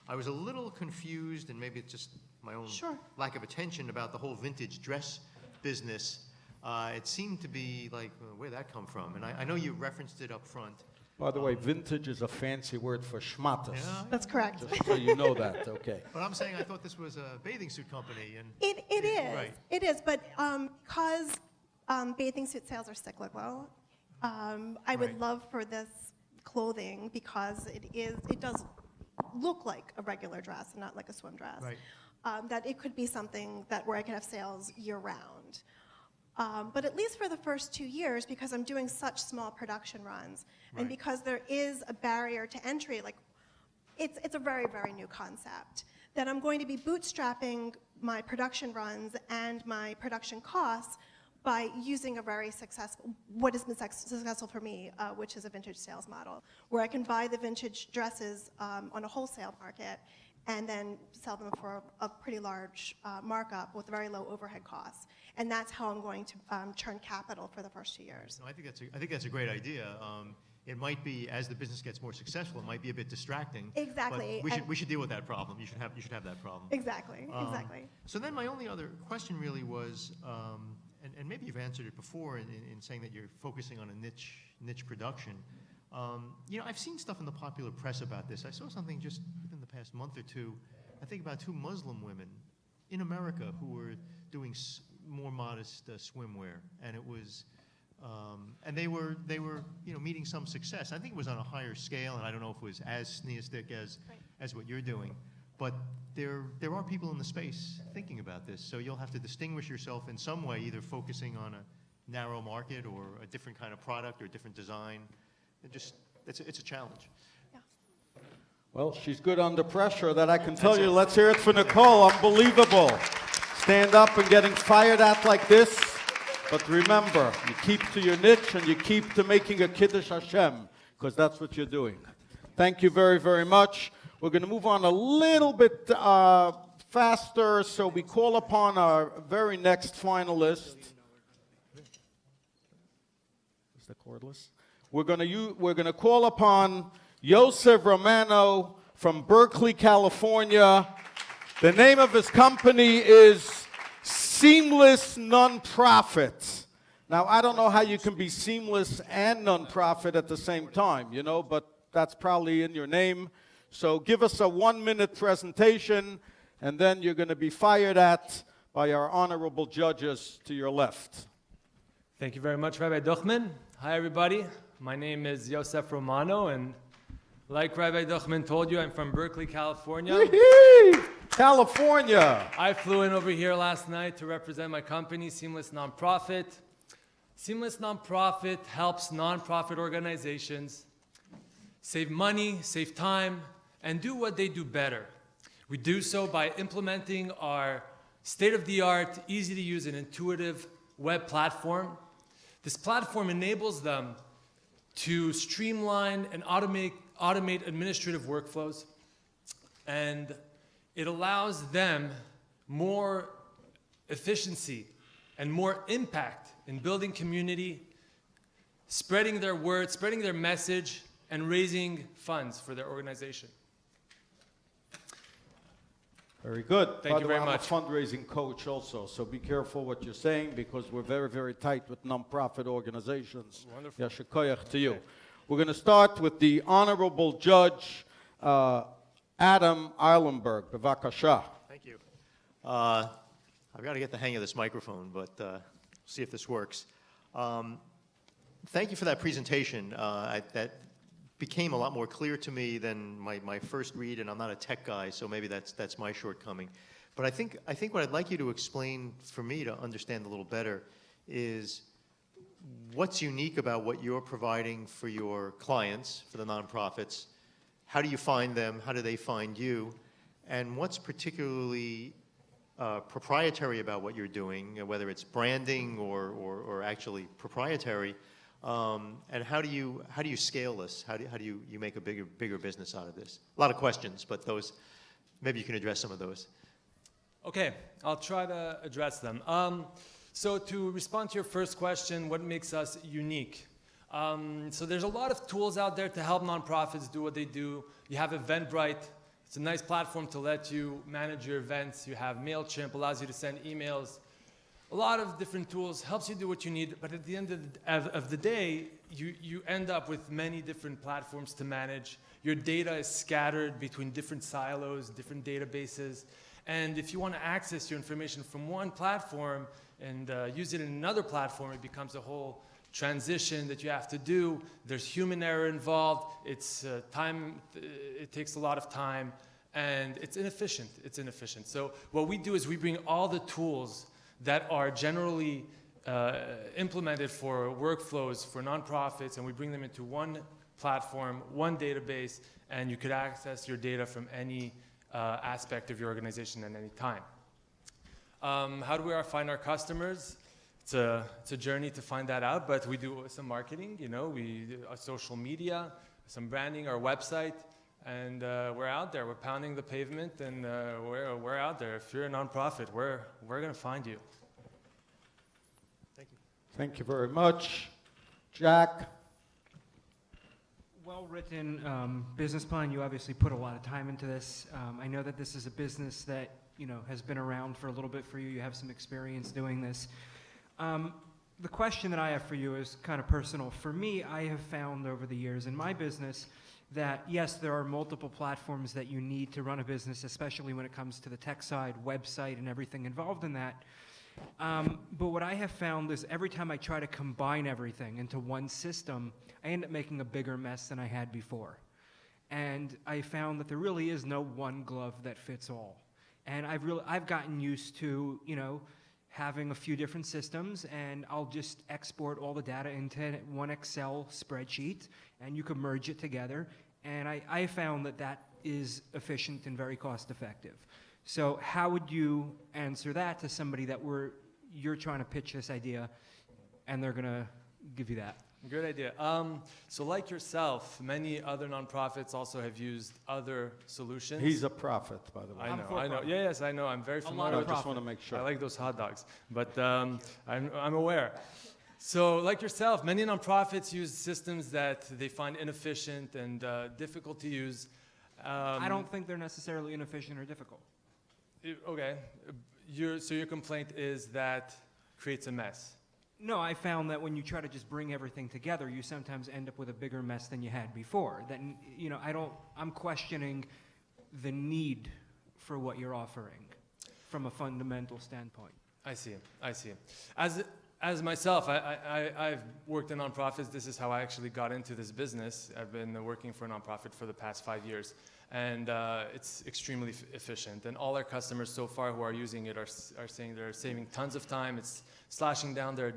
I was a little confused, and maybe it's just my own Sure. lack of attention about the whole vintage dress business. It seemed to be like, where'd that come from? And I know you referenced it up front. By the way, vintage is a fancy word for schmatas. Yeah, That's correct. Just so you know that, okay. but I'm saying I thought this was a bathing suit company, and It is. Right. It is, but because bathing suit sales are cyclical, I would Right. love for this clothing, because it does look like a regular dress and not like a swim dress. Right. That it could be something where I could have sales year round. But at least for the first 2 years, because I'm doing such small production runs, and Right. because there is a barrier to entry, like it's a very, very new concept, that I'm going to be bootstrapping my production runs and my production costs by using what has been successful for me, which is a vintage sales model, where I can buy the vintage dresses on a wholesale market and then sell them for a pretty large markup with very low overhead costs. And that's how I'm going to churn capital for the first 2 years. no, I think that's a great idea. It might be, as the business gets more successful, it might be a bit distracting. Exactly, But and- we should deal with that problem. You should have that problem. Exactly, Um, exactly. So then my only other question really was, and maybe you've answered it before in saying that you're focusing on a niche production. I've seen stuff in the popular press about this. I saw something just within the past month or two, I think about 2 Muslim women in America who were doing more modest swimwear, and it was, and they were meeting some success. I think it was on a higher scale, and I don't know if it was as sneistic as what you're doing, but there are people in the space thinking about this. So you'll have to distinguish yourself in some way, either focusing on a narrow market or a different kind of product or a different design. It's a challenge. Well, she's good under pressure, that I can tell you. Let's hear it for Nicole. Unbelievable. Stand up and getting fired at like this. But remember, you keep to your niche and you keep to making a Kiddush Hashem, because that's what you're doing. Thank you very, very much. We're going to move on a little bit faster, so we call upon our very next finalist. Is the cordless? We're going to call upon Yosef Romano from Berkeley, California. The name of his company is Seamless Nonprofit. Now, I don't know how you can be seamless and nonprofit at the same time, but that's probably in your name. So give us a 1-minute presentation, and then you're going to be fired at by our honorable judges to your left. Thank you very much, Rabbi Duchman. Hi, everybody. My name is Yosef Romano, and like Rabbi Duchman told you, I'm from Berkeley, California. Whee-hee! California. I flew in over here last night to represent my company, Seamless Nonprofit. Seamless Nonprofit helps nonprofit organizations save money, save time, and do what they do better. We do so by implementing our state-of-the-art, easy-to-use and intuitive web platform. This platform enables them to streamline and automate administrative workflows, and it allows them more efficiency and more impact in building community, spreading their word, spreading their message, and raising funds for their organization. Very good. Thank By you the way, very I'm much. a fundraising coach also, so be careful what you're saying because we're very, very tight with nonprofit organizations. Wonderful. Yasher koyach to you. We're going to start with the Honorable Judge Adam Eilenberg. Bevakasha. Thank you. I've got to get the hang of this microphone, but see if this works. Thank you for that presentation. That became a lot more clear to me than my first read, and I'm not a tech guy, so maybe that's my shortcoming. But I think what I'd like you to explain for me to understand a little better is what's unique about what you're providing for your clients, for the nonprofits. How do you find them? How do they find you? And what's particularly proprietary about what you're doing, whether it's branding or actually proprietary, and how do you scale this? How do you make a bigger business out of this? A lot of questions, but those maybe you can address some of those. Okay, I'll try to address them. So to respond to your first question, what makes us unique? So there's a lot of tools out there to help nonprofits do what they do. You have Eventbrite. It's a nice platform to let you manage your events. You have MailChimp, allows you to send emails. A lot of different tools, helps you do what you need, but at the end of the day, you end up with many different platforms to manage. Your data is scattered between different silos, different databases, and if you want to access your information from one platform and use it in another platform, it becomes a whole transition that you have to do. There's human error involved. It's time. It takes a lot of time, and it's inefficient. It's inefficient. So what we do is we bring all the tools that are generally implemented for workflows for nonprofits, and we bring them into one platform, one database, and you could access your data from any aspect of your organization at any time. How do we find our customers? It's a journey to find that out, but we do some marketing, we do social media, some branding, our website, and we're out there. We're pounding the pavement, and we're out there. If you're a nonprofit, we're going to find you. Thank you. Thank you very much. Jack? Well-written business plan. You obviously put a lot of time into this. I know that this is a business that has been around for a little bit for you. You have some experience doing this. The question that I have for you is kind of personal. For me, I have found over the years in my business that, yes, there are multiple platforms that you need to run a business, especially when it comes to the tech side, website, and everything involved in that. But what I have found is every time I try to combine everything into one system, I end up making a bigger mess than I had before. And I found that there really is no one glove that fits all. And I've gotten used to, having a few different systems, and I'll just export all the data into one Excel spreadsheet, and you can merge it together. And I found that is efficient and very cost effective. So how would you answer that to somebody that you're trying to pitch this idea, and they're going to give you that? Good idea. So like yourself, many other nonprofits also have used other solutions. He's a prophet, by the way. I know. Yes, I know. I'm very familiar. I just want to make sure. I like those hot dogs, but I'm aware. So like yourself, many nonprofits use systems that they find inefficient and difficult to use. I don't think they're necessarily inefficient or difficult. Okay. So your complaint is that creates a mess. No, I found that when you try to just bring everything together, you sometimes end up with a bigger mess than you had before. I'm questioning the need for what you're offering from a fundamental standpoint. I see. As myself, I've worked in nonprofits. This is how I actually got into this business. I've been working for a nonprofit for the past 5 years, and it's extremely efficient. And all our customers so far who are using it are saying they're saving tons of time. It's slashing down their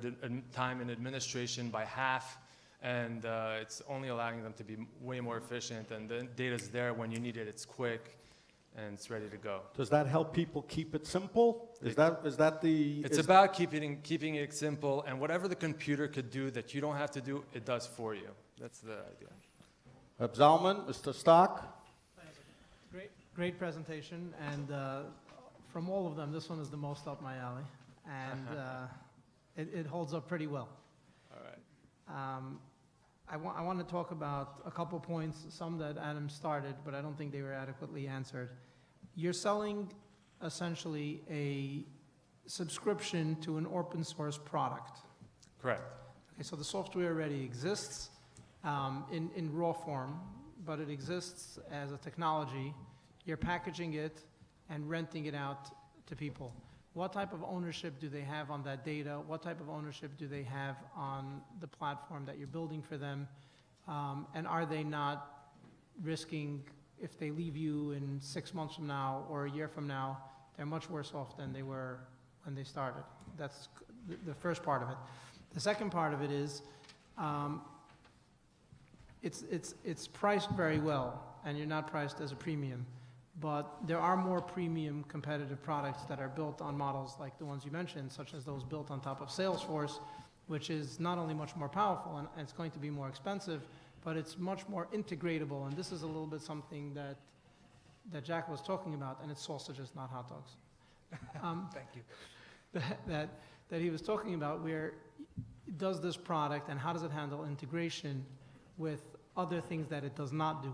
time in administration by half, and it's only allowing them to be way more efficient. And the data's there when you need it. It's quick, and it's ready to go. Does that help people keep it simple? Is that the? It's about keeping it simple, and whatever the computer could do that you don't have to do, it does for you. That's the idea. Reb Zalman, Mr. Stock. Great presentation, and from all of them, this one is the most up my alley, and it holds up pretty well. All right. I want to talk about a couple points, some that Adam started, but I don't think they were adequately answered. You're selling essentially a subscription to an open source product. Correct. Okay, so the software already exists in raw form, but it exists as a technology. You're packaging it and renting it out to people. What type of ownership do they have on that data? What type of ownership do they have on the platform that you're building for them? And are they not risking, if they leave you in 6 months from now or a year from now, they're much worse off than they were when they started? That's the first part of it. The second part of it is, it's priced very well, and you're not priced as a premium. But there are more premium competitive products that are built on models like the ones you mentioned, such as those built on top of Salesforce, which is not only much more powerful and it's going to be more expensive, but it's much more integratable. And this is a little bit something that Jack was talking about, and it's sausages, not hot dogs. Thank you. That he was talking about, where does this product and how does it handle integration with other things that it does not do?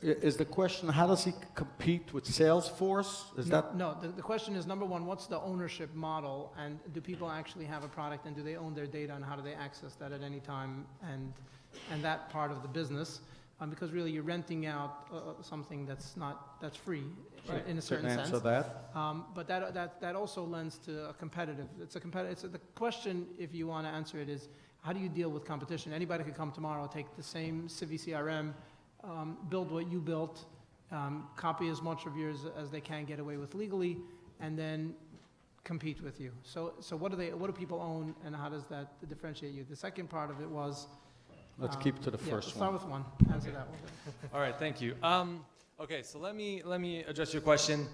Is the question, how does he compete with Salesforce? No, the question is, number one, what's the ownership model, and do people actually have a product, and do they own their data, and how do they access that at any time, and that part of the business? Because really you're renting out something that's free, Right. in a certain Couldn't sense. answer that. But that also lends to a competitive. The question, if you want to answer it, is how do you deal with competition? Anybody could come tomorrow, take the same Civi CRM, build what you built, copy as much of yours as they can get away with legally, and then compete with you. So what do people own, and how does that differentiate you? The second part of it was. Let's keep to the first Start one. with one. Answer that one. All right, thank you. Okay, so let me address your question.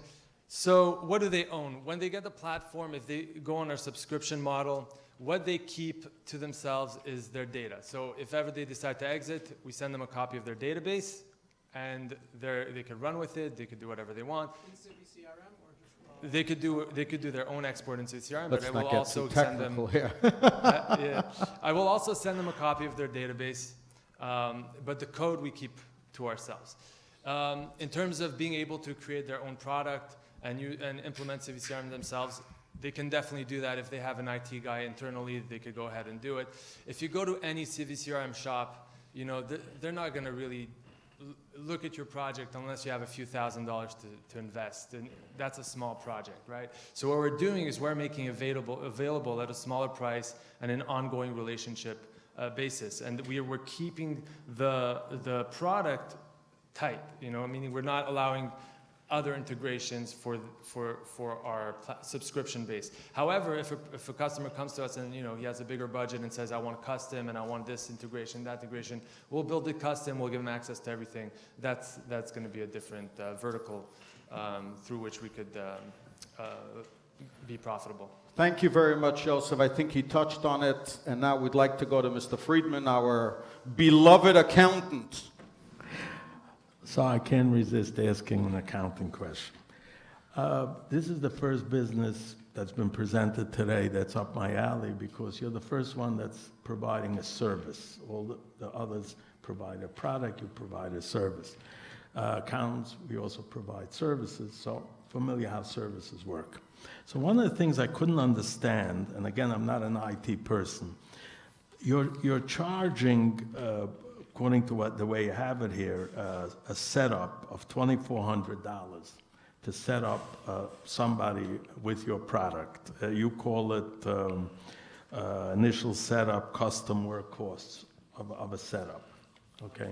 So what do they own? When they get the platform, if they go on our subscription model, what they keep to themselves is their data. So if ever they decide to exit, we send them a copy of their database, and they could run with it. They could do whatever they want. In Civi CRM or just They could do their own export into CRM, Let's but I will not get also too send them. technical here. Yeah, I will also send them a copy of their database, but the code we keep to ourselves. In terms of being able to create their own product and implement Civi CRM themselves, they can definitely do that. If they have an IT guy internally, they could go ahead and do it. If you go to any Civi CRM shop, they're not going to really look at your project unless you have a few $1,000s to invest, and that's a small project, right? So what we're doing is we're making available at a smaller price and an ongoing relationship basis, and we're keeping the product tight. Meaning we're not allowing other integrations for our subscription base. However, if a customer comes to us and he has a bigger budget and says, I want custom and I want this integration, that integration, we'll build it custom. We'll give them access to everything. That's going to be a different vertical through which we could be profitable. Thank you very much, Joseph. I think he touched on it, and now we'd like to go to Mr. Friedman, our beloved accountant. So I can't resist asking an accounting question. This is the first business that's been presented today that's up my alley, because you're the first one that's providing a service. All the others provide a product, you provide a service. Accountants, we also provide services, so familiar how services work. So one of the things I couldn't understand, and again, I'm not an IT person, you're charging, according to the way you have it here, a setup of $2,400 to set up somebody with your product. You call it initial setup, custom work costs of a setup, okay?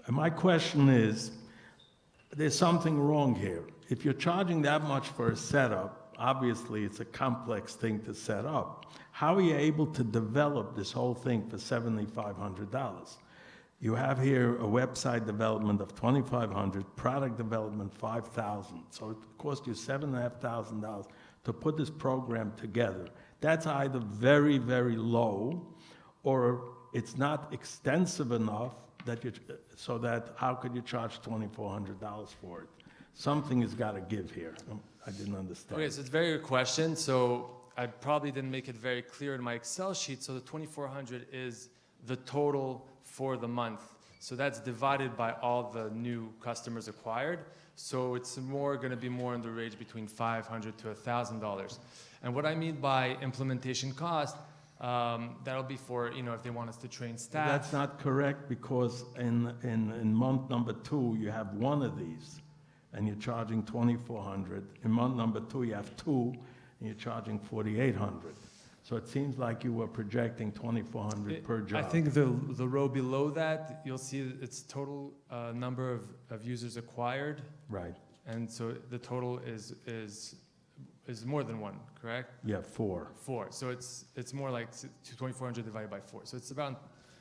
And my question is, there's something wrong here. If you're charging that much for a setup, obviously it's a complex thing to set up. How are you able to develop this whole thing for $7,500? You have here a website development of $2,500, product development $5,000. So it cost you $7,500 to put this program together. That's either very, very low, or it's not extensive enough so that how could you charge $2,400 for it? Something has got to give here. I didn't understand. Okay, so it's a very good question. So I probably didn't make it very clear in my Excel sheet. So the $2,400 is the total for the month. So that's divided by all the new customers acquired. So it's going to be more in the range between $500 to $1,000. And what I mean by implementation cost, that'll be for, if they want us to train staff. That's not correct, because in month number 2, you have one of these, and you're charging $2,400. In month number 2, you have 2, and you're charging $4,800. So it seems like you were projecting $2,400 per job. I think the row below that, you'll see its total number of users acquired. Right. And so the total is more than 1, correct? Yeah, 4. 4. So it's more like 2,400 divided by 4. So it's about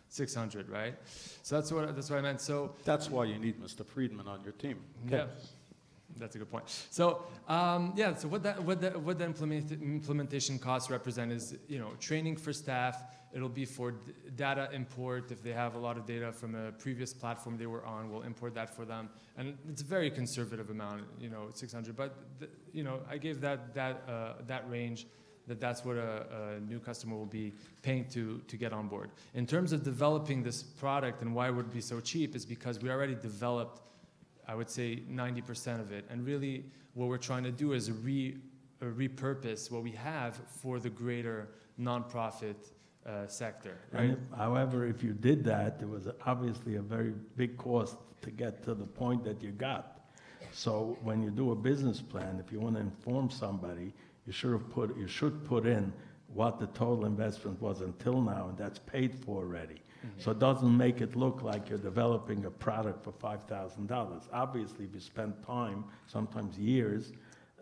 600, right? So that's what I meant. So That's why you need Mr. Friedman on your team. yeah, that's a good point. So so what the implementation costs represent is training for staff. It'll be for data import. If they have a lot of data from a previous platform they were on, we'll import that for them. And it's a very conservative amount, 600. But I gave that range. That's what a new customer will be paying to get on board. In terms of developing this product and why it would be so cheap is because we already developed, I would say, 90% of it. And really what we're trying to do is repurpose what we have for the greater nonprofit sector, right? However, if you did that, there was obviously a very big cost to get to the point that you got. So when you do a business plan, if you want to inform somebody, you should put in what the total investment was until now, and that's paid for already. Mm-hmm. So it doesn't make it look like you're developing a product for $5,000. Obviously, if you spend time, sometimes years,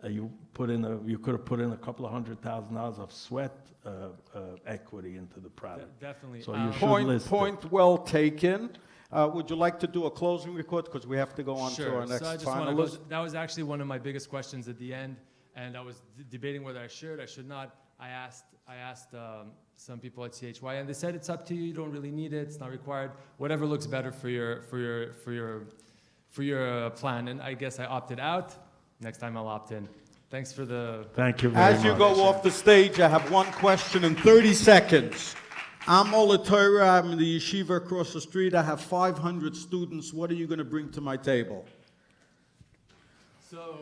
you could have put in a couple of $100,000 of sweat equity into the product. Definitely. So you should list it. Point well taken. Would you like to do a closing report? Because we have to go on to our next So I just want to finalist. that was actually one of my biggest questions at the end, and I was debating whether I should not. I asked some people at CHYE, and they said it's up to you. You don't really need it. It's not required. Whatever looks better for your plan. And I guess I opted out. Next time I'll opt in. Thanks for the. Thank you very much. As you go off the stage, I have one question in 30 seconds. I'm Ola Torah. I'm in the yeshiva across the street. I have 500 students. What are you going to bring to my table? So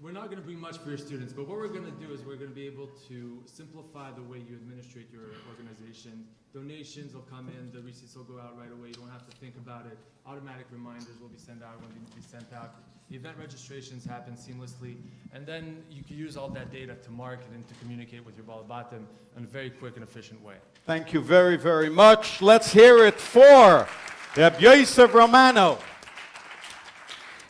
we're not going to bring much for your students, but what we're going to do is we're going to be able to simplify the way you administrate your organization. Donations will come in, the receipts will go out right away. You don't have to think about it. Automatic reminders will be sent out when they need to be sent out. The event registrations happen seamlessly, and then you can use all that data to market and to communicate with your Balabatim in a very quick and efficient way. Thank you very, very much. Let's hear it for Reb Yosef Romano.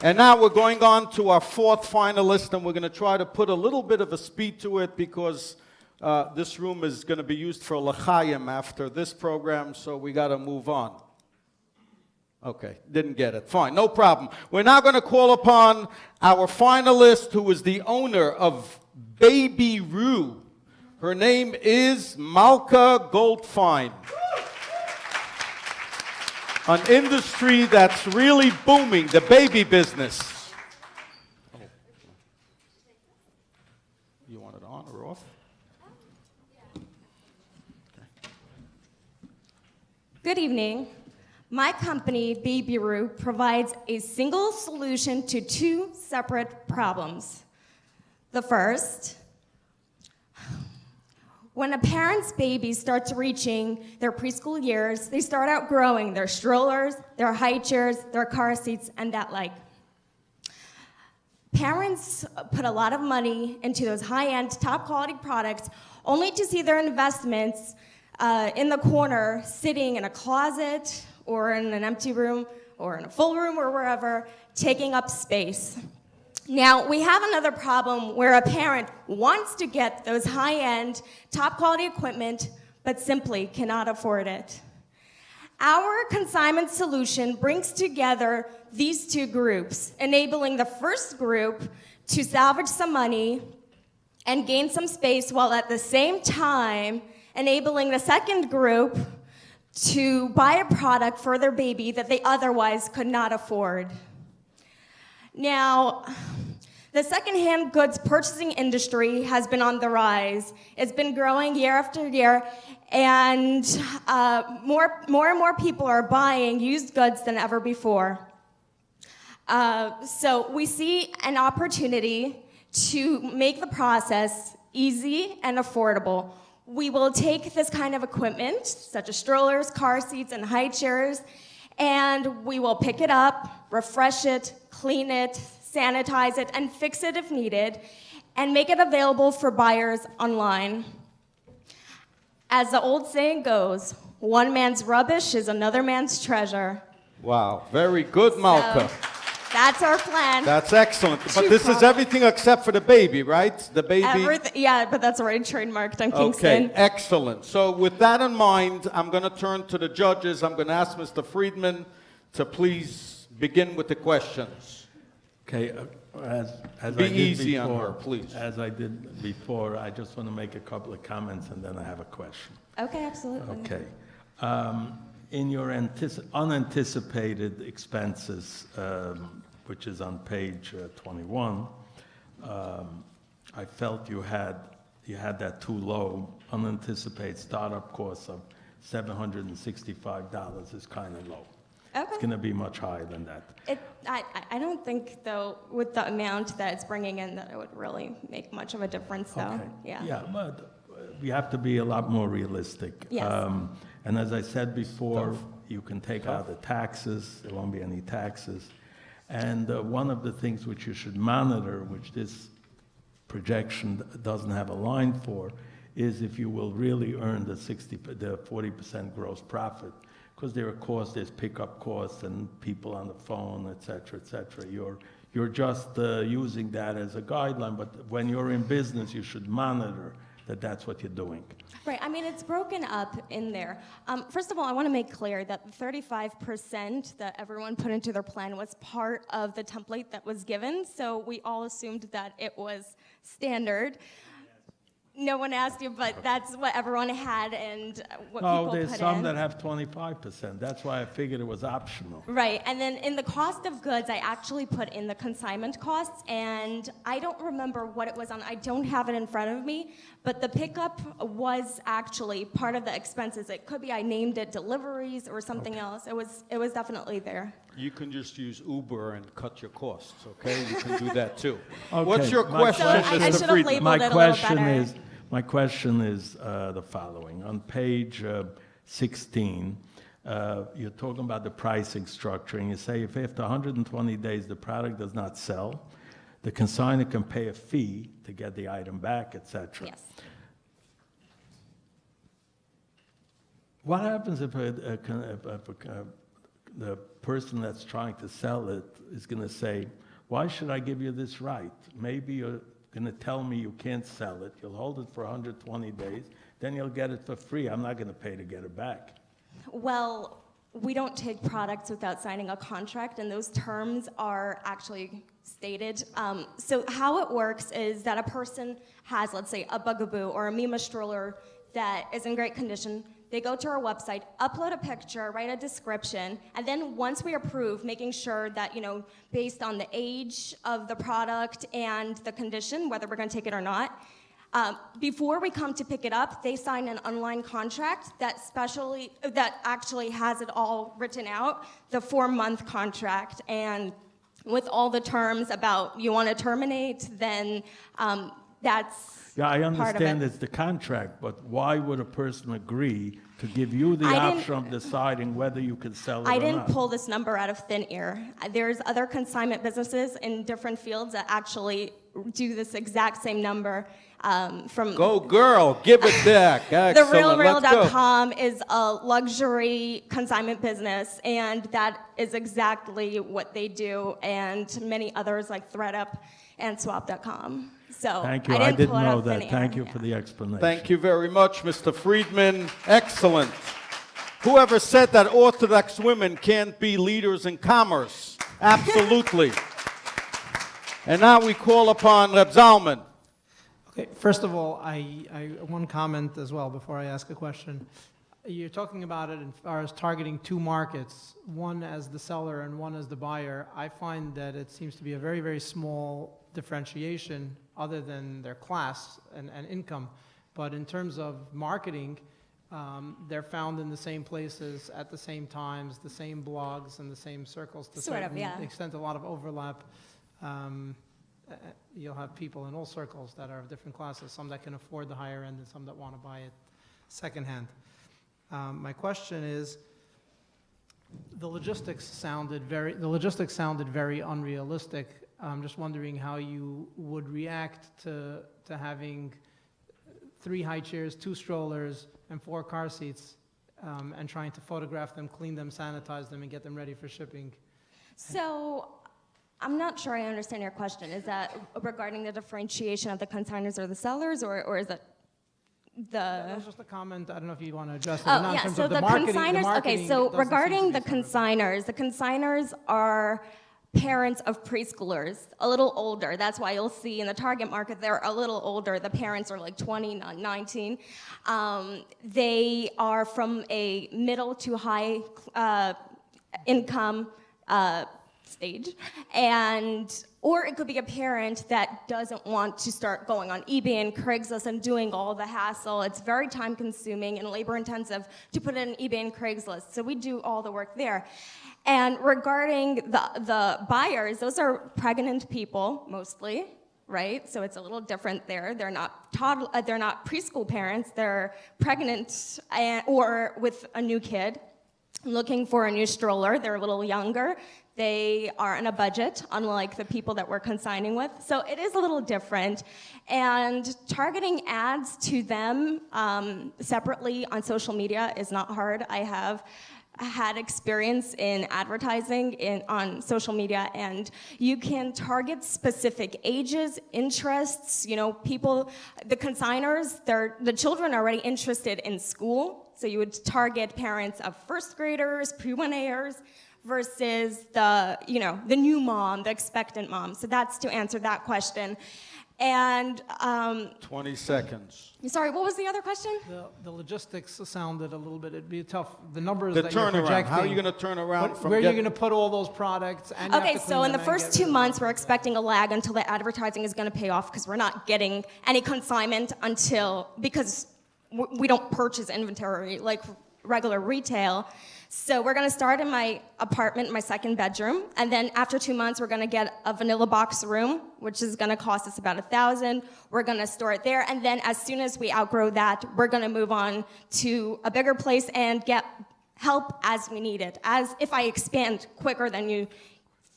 And now we're going on to our 4th finalist, and we're going to try to put a little bit of a speed to it because this room is going to be used for L'chaim after this program, so we got to move on. Okay, didn't get it. Fine, no problem. We're now going to call upon our finalist, who is the owner of Baby Roo. Her name is Malka Goldfein. An industry that's really booming, the baby business. You want it on or off? Good evening. My company, Baby Roo, provides a single solution to 2 separate problems. The first, when a parent's baby starts reaching their preschool years, they start outgrowing their strollers, their high chairs, their car seats, and that like. Parents put a lot of money into those high-end, top-quality products, only to see their investments in the corner, sitting in a closet, or in an empty room, or in a full room, or wherever, taking up space. Now, we have another problem where a parent wants to get those high-end, top-quality equipment, but simply cannot afford it. Our consignment solution brings together these 2 groups, enabling the first group to salvage some money and gain some space, while at the same time enabling the second group to buy a product for their baby that they otherwise could not afford. Now, The secondhand goods purchasing industry has been on the rise. It's been growing year after year, and more and more people are buying used goods than ever before. So we see an opportunity to make the process easy and affordable. We will take this kind of equipment, such as strollers, car seats, and high chairs, and we will pick it up, refresh it, clean it, sanitize it, and fix it if needed, and make it available for buyers online. As the old saying goes, one man's rubbish is another man's treasure. Wow, very good, Malka. So, that's our plan. That's excellent. But this is everything except for the baby, right? The baby. Yeah, but that's already trademarked on Kingston. Okay, excellent. So with that in mind, I'm going to turn to the judges. I'm going to ask Mr. Friedman to please begin with the questions. Okay, as I Be did easy before, on her, please. As I did before, I just want to make a couple of comments and then I have a question. Okay, absolutely. Okay. In your unanticipated expenses, which is on page 21, I felt you had that too low. Unanticipated startup costs of $765 is kind of low. Okay. It's going to be much higher than that. I don't think, though, with the amount that it's bringing in, that it would really make much of a difference, though. Okay. Yeah. Yeah, but we have to be a lot more realistic. Yes. And as I said before, you can take out the taxes. There won't be any taxes. And one of the things which you should monitor, which this projection doesn't have a line for, is if you will really earn the 40% gross profit. Because there are costs, there's pickup costs and people on the phone, et cetera, et cetera. You're just using that as a guideline, but when you're in business, you should monitor that that's what you're doing. Right, I mean, it's broken up in there. First of all, I want to make clear that the 35% that everyone put into their plan was part of the template that was given, so we all assumed that it was standard. No one asked you, but that's what everyone had and what people put in. Oh, there's some that have 25%. That's why I figured it was optional. Right, and then in the cost of goods, I actually put in the consignment costs, and I don't remember what it was on. I don't have it in front of me, but the pickup was actually part of the expenses. It could be I named it deliveries or something else. It was definitely there. You can just use Uber and cut your costs, okay? You can do that too. Okay, What's your my question, So I Mr. should have Friedman? labeled it a little better. My question is the following. On page 16, you're talking about the pricing structure, and you say if after 120 days the product does not sell, the consignor can pay a fee to get the item back, etc. Yes. What happens if the person that's trying to sell it is going to say, why should I give you this right? Maybe you're going to tell me you can't sell it. You'll hold it for 120 days. Then you'll get it for free. I'm not going to pay to get it back. Well, we don't take products without signing a contract, and those terms are actually stated. So how it works is that a person has, let's say, a Bugaboo or a Mima stroller that is in great condition. They go to our website, upload a picture, write a description, and then once we approve, making sure that, based on the age of the product and the condition, whether we're going to take it or not, before we come to pick it up, they sign an online contract that actually has it all written out, the 4-month contract, and with all the terms about you want to terminate, then that's Yeah, I part of understand it. it's the contract, but why would a person agree to give you the I didn't- option of deciding whether you can sell it I or didn't not? pull this number out of thin air. There's other consignment businesses in different fields that actually do this exact same number. From Go girl, give it back. Excellent, let's go. TheRealReal.com is a luxury consignment business, and that is exactly what they do, and many others like ThreadUp and Swap.com. So Thank you. I didn't pull it out know of thin that. air. Thank you Yeah. for the explanation. Thank you very much, Mr. Friedman. Excellent. Whoever said that Orthodox women can't be leaders in commerce? Absolutely. And now we call upon Reb Zalman. Okay, first of all, I one comment as well before I ask a question. You're talking about it as far as targeting two markets, one as the seller and one as the buyer. I find that it seems to be a very, very small differentiation other than their class and income. But in terms of marketing, they're found in the same places at the same times, the same blogs and the same circles to Sort of, certain yeah. extent, a lot of overlap. You'll have people in all circles that are of different classes, some that can afford the higher end and some that want to buy it secondhand. My question is, the logistics sounded very unrealistic. I'm just wondering how you would react to having 3 high chairs, 2 strollers, and 4 car seats, and trying to photograph them, clean them, sanitize them, and get them ready for shipping. So I'm not sure I understand your question. Is that regarding the differentiation of the consignors or the sellers, or is it That was just a comment. I don't know if you want to address it. Oh, Not in yeah, terms so of the marketing, consignors, okay, so doesn't seem regarding to the be something- consignors are parents of preschoolers, a little older. That's why you'll see in the target market, they're a little older. The parents are like 20, 19. They are from a middle to high income stage, or it could be a parent that doesn't want to start going on eBay and Craigslist and doing all the hassle. It's very time consuming and labor intensive to put in eBay and Craigslist. So we do all the work there. And regarding the buyers, those are pregnant people mostly, right? So it's a little different there. They're not preschool parents. They're pregnant or with a new kid looking for a new stroller. They're a little younger. They are on a budget, unlike the people that we're consigning with. So it is a little different. And targeting ads to them separately on social media is not hard. I have had experience in advertising on social media, and you can target specific ages, interests, people, the consigners, the children are already interested in school, so you would target parents of first graders, pre-1A'ers, versus the new mom, the expectant mom. So that's to answer that question. And 20 seconds. sorry, what was the other question? The logistics sounded a little bit, it'd be tough. The numbers The that you're turnaround. projecting. How are you going to turn around from Where are you getting- going to put all those products? And you have Okay, to clean so in the them and first get 2 rid of months, them. we're expecting a lag until the advertising is going to pay off because we're not getting any consignment because we don't purchase inventory like regular retail. So we're going to start in my apartment, my second bedroom, and then after 2 months, we're going to get a vanilla box room, which is going to cost us about $1,000. We're going to store it there, and then as soon as we outgrow that, we're going to move on to a bigger place and get help as we need it. As if I expand quicker than you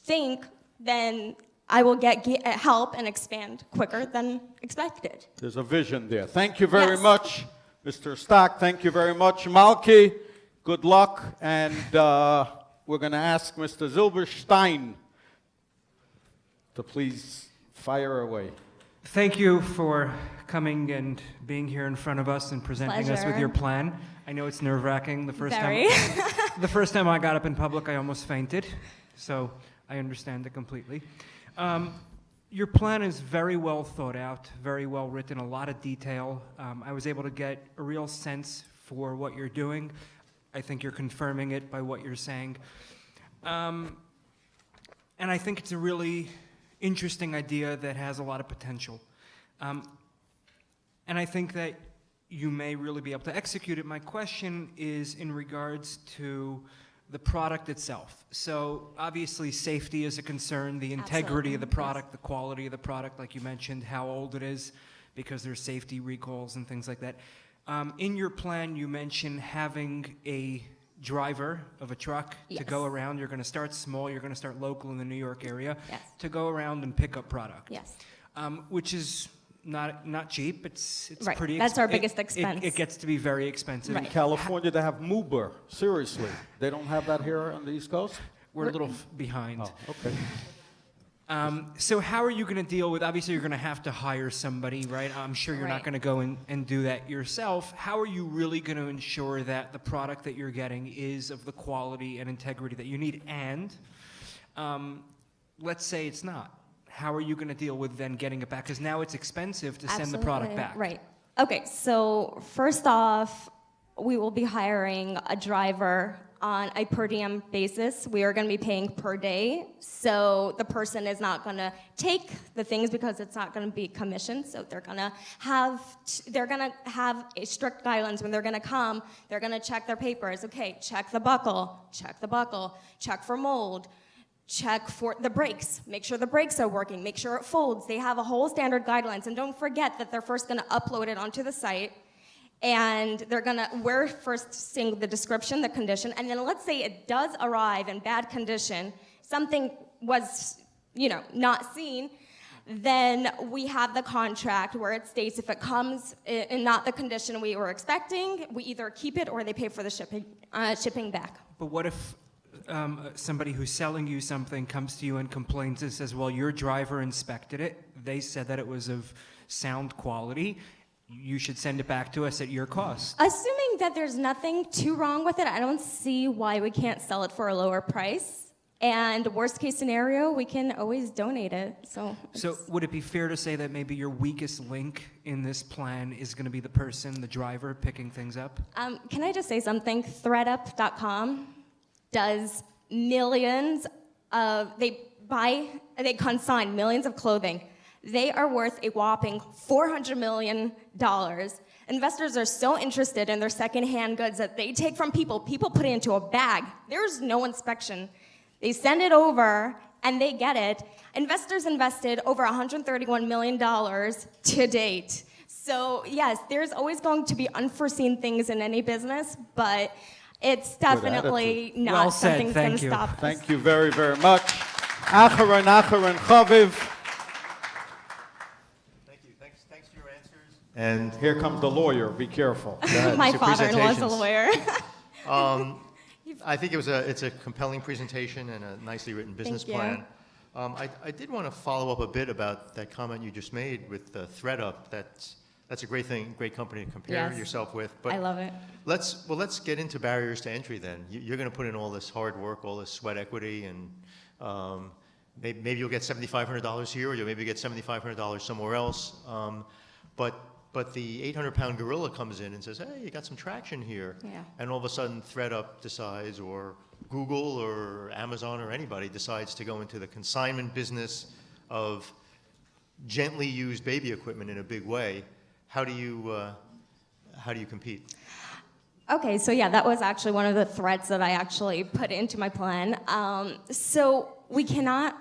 think, then I will get help and expand quicker than expected. There's a vision there. Thank you very Yes. much, Mr. Stock. Thank you very much, Malky. Good luck. And we're going to ask Mr. Zilberstein to please fire away. Thank you for coming and being here in front of us and presenting us with Pleasure. your plan. I know it's nerve-wracking. Very. The first time I got up in public, I almost fainted. So I understand it completely. Your plan is very well thought out, very well written, a lot of detail. I was able to get a real sense for what you're doing. I think you're confirming it by what you're saying. And I think it's a really interesting idea that has a lot of potential. And I think that you may really be able to execute it. My question is in regards to the product itself. So obviously safety is a concern, the integrity of the product, the quality of the product, like you mentioned, how old it is, because there's safety recalls and things like that. In your plan, you mentioned having a driver of a truck to go Yes. around. You're going to start small. You're going to start local in the New York area Yes. to go around and pick up product. Yes. Which is not cheap. It's Right. pretty. That's our biggest expense. It gets to be very expensive. Right. In California, they have Uber. Seriously. They don't have that here on the East Coast? We're a little behind. Oh, okay. So how are you going to deal with, obviously you're going to have to hire somebody, right? I'm sure you're not Right. going to go and do that yourself. How are you really going to ensure that the product that you're getting is of the quality and integrity that you need? And let's say it's not. How are you going to deal with then getting it back? Because now it's expensive to send the product Absolutely. back. Right. Okay, so first off, we will be hiring a driver on a per diem basis. We are going to be paying per day, so the person is not going to take the things because it's not going to be commissioned. So they're going to have a strict guidelines when they're going to come. They're going to check their papers. Okay, check the buckle, check for mold, check for the brakes, make sure the brakes are working, make sure it folds. They have a whole standard guidelines, and don't forget that they're first going to upload it onto the site. And we're first seeing the description, the condition, and then let's say it does arrive in bad condition, something was, not seen, then we have the contract where it states if it comes in not the condition we were expecting, we either keep it or they pay for the shipping back. But what if somebody who's selling you something comes to you and complains and says, well, your driver inspected it, they said that it was of sound quality, you should send it back to us at your cost? Assuming that there's nothing too wrong with it, I don't see why we can't sell it for a lower price. And worst case scenario, we can always donate it. So would it be fair to say that maybe your weakest link in this plan is going to be the person, the driver, picking things up? Can I just say something? ThreadUp.com does millions of, they consign millions of clothing. They are worth a whopping $400 million. Investors are so interested in their secondhand goods that they take from people. People put it into a bag. There's no inspection. They send it over, and they get it. Investors invested over $131 million to date. So, yes, there's always going to be unforeseen things in any business, but it's definitely not well said. something that's going to Thank you. stop us. Thank you very, very much. Acharon Chaviv. Thanks for your answers. And Here comes the lawyer. Be careful. My Your father-in-law's a presentations. lawyer. I think it's a compelling presentation and a nicely written business Thank you. plan. I did want to follow up a bit about that comment you just made with the ThreadUp. That's a great thing, great company to compare Yes. yourself with. I love it. Let's get into barriers to entry then. You're going to put in all this hard work, all this sweat equity, and maybe you'll get $7,500 here, or you'll maybe get $7,500 somewhere else. But the 800-pound gorilla comes in and says, hey, you got some traction here. Yeah. And all of a sudden, ThreadUp decides, or Google or Amazon or anybody decides to go into the consignment business of gently used baby equipment in a big way. How do you compete? Okay, so yeah, that was actually one of the threats that I actually put into my plan. So we cannot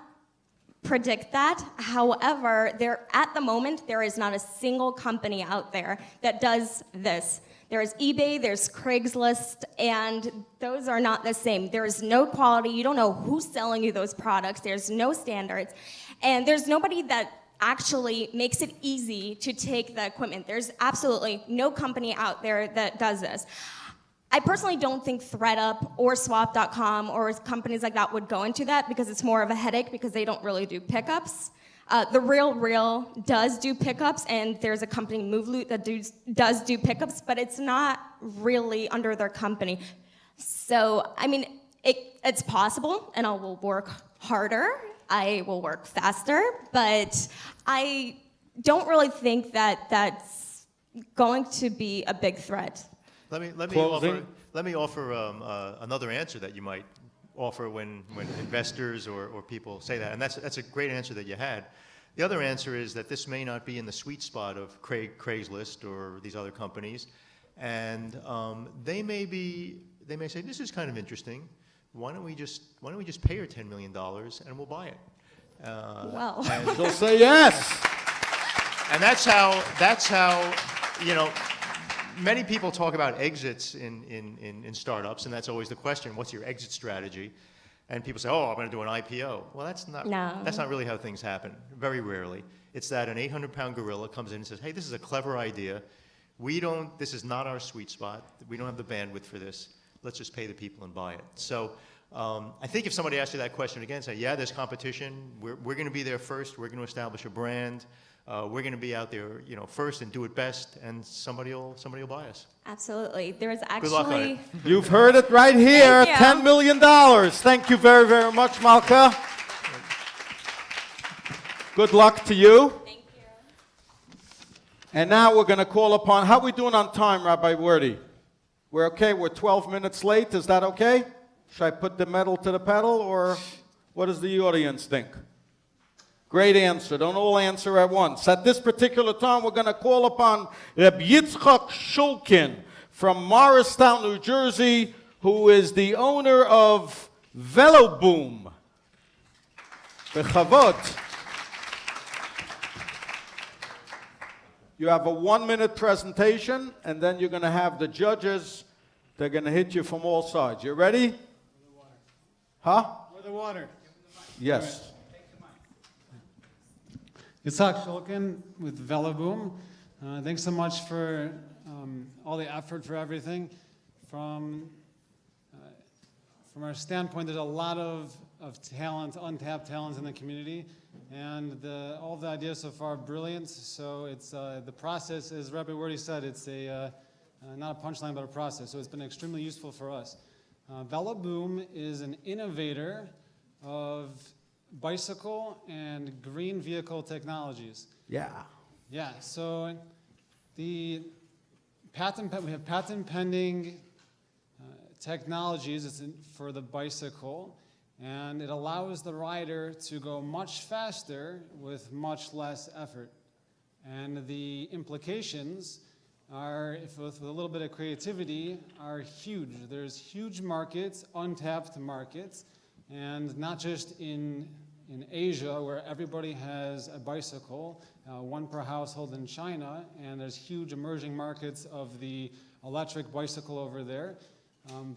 predict that. However, at the moment, there is not a single company out there that does this. There's eBay, there's Craigslist, and those are not the same. There is no quality. You don't know who's selling you those products. There's no standards. And there's nobody that actually makes it easy to take the equipment. There's absolutely no company out there that does this. I personally don't think ThreadUp or Swap.com or companies like that would go into that because it's more of a headache because they don't really do pickups. The Real does do pickups, and there's a company, MoveLoot, that does do pickups, but it's not really under their company. So, I mean, it's possible, and I will work harder. I will work faster, but I don't really think that that's going to be a big threat. Let me offer another answer that you might offer when investors or people say that, and that's a great answer that you had. The other answer is that this may not be in the sweet spot of Craigslist or these other companies, and they may say, this is kind of interesting. Why don't we just pay her $10 million and we'll buy it? Well, She'll say yes. And that's how many people talk about exits in startups, and that's always the question: what's your exit strategy? And people say, "Oh, I'm going to do an IPO." Well, that's not really how things happen. Very rarely, it's that an 800-pound gorilla comes in and says, "Hey, this is a clever idea. This is not our sweet spot. We don't have the bandwidth for this. Let's just pay the people and buy it." So. I think if somebody asked you that question again, say, yeah, there's competition. We're going to be there first. We're going to establish a brand. We're going to be out there, first and do it best, and somebody will buy us. absolutely. There's Good luck on actually... it. You've heard it right here. Thank you. $10 million. Thank you very, very much, Malka. Good luck to you. Thank you. And now we're going to call upon, how are we doing on time, Rabbi Wordy? We're okay, we're 12 minutes late, is that okay? Should I put the metal to the pedal, or what does the audience think? Great answer, don't all answer at once. At this particular time, we're gonna call upon Reb Yitzchak Shulkin from Morristown, New Jersey, who is the owner of Veloboom. Bechavot. You have a 1-minute presentation, and then you're going to have the judges. They're going to hit you from all sides. You ready? Huh? With the water. Yes. Yitzhak Shulkin with Veloboom. Thanks so much for all the effort for everything. From our standpoint, there's a lot of talent, untapped talent in the community, and all the ideas so far are brilliant. So it's the process, as Rabbi Wordy said, it's not a punchline, but a process. So it's been extremely useful for us. Veloboom is an innovator of bicycle and green vehicle technologies. Yeah. Yeah. So we have patent pending technologies for the bicycle, and it allows the rider to go much faster with much less effort. And the implications are, with a little bit of creativity, are huge. There's huge markets, untapped markets, and not just in Asia, where everybody has a bicycle, one per household in China, and there's huge emerging markets of the electric bicycle over there.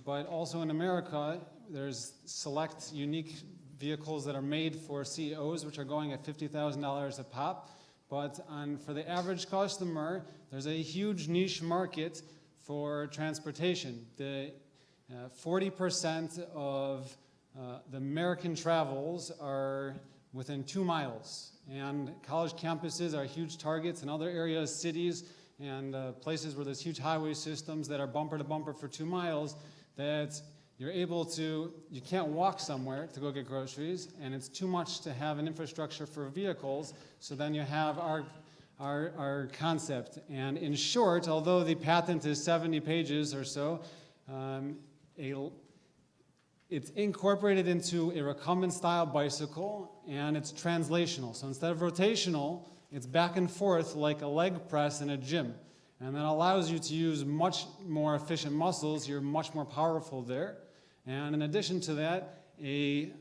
But also in America, there's select unique vehicles that are made for CEOs, which are going at $50,000 a pop. But for the average customer, there's a huge niche market for transportation. 40% of the American travels are within 2 miles. And college campuses are huge targets in other areas, cities, and places where there's huge highway systems that are bumper to bumper for 2 miles, that you can't walk somewhere to go get groceries, and it's too much to have an infrastructure for vehicles. So then you have our concept. And in short, although the patent is 70 pages or so, it's incorporated into a recumbent style bicycle, and it's translational. So instead of rotational, it's back and forth like a leg press in a gym. And that allows you to use much more efficient muscles. You're much more powerful there. And in addition to that, a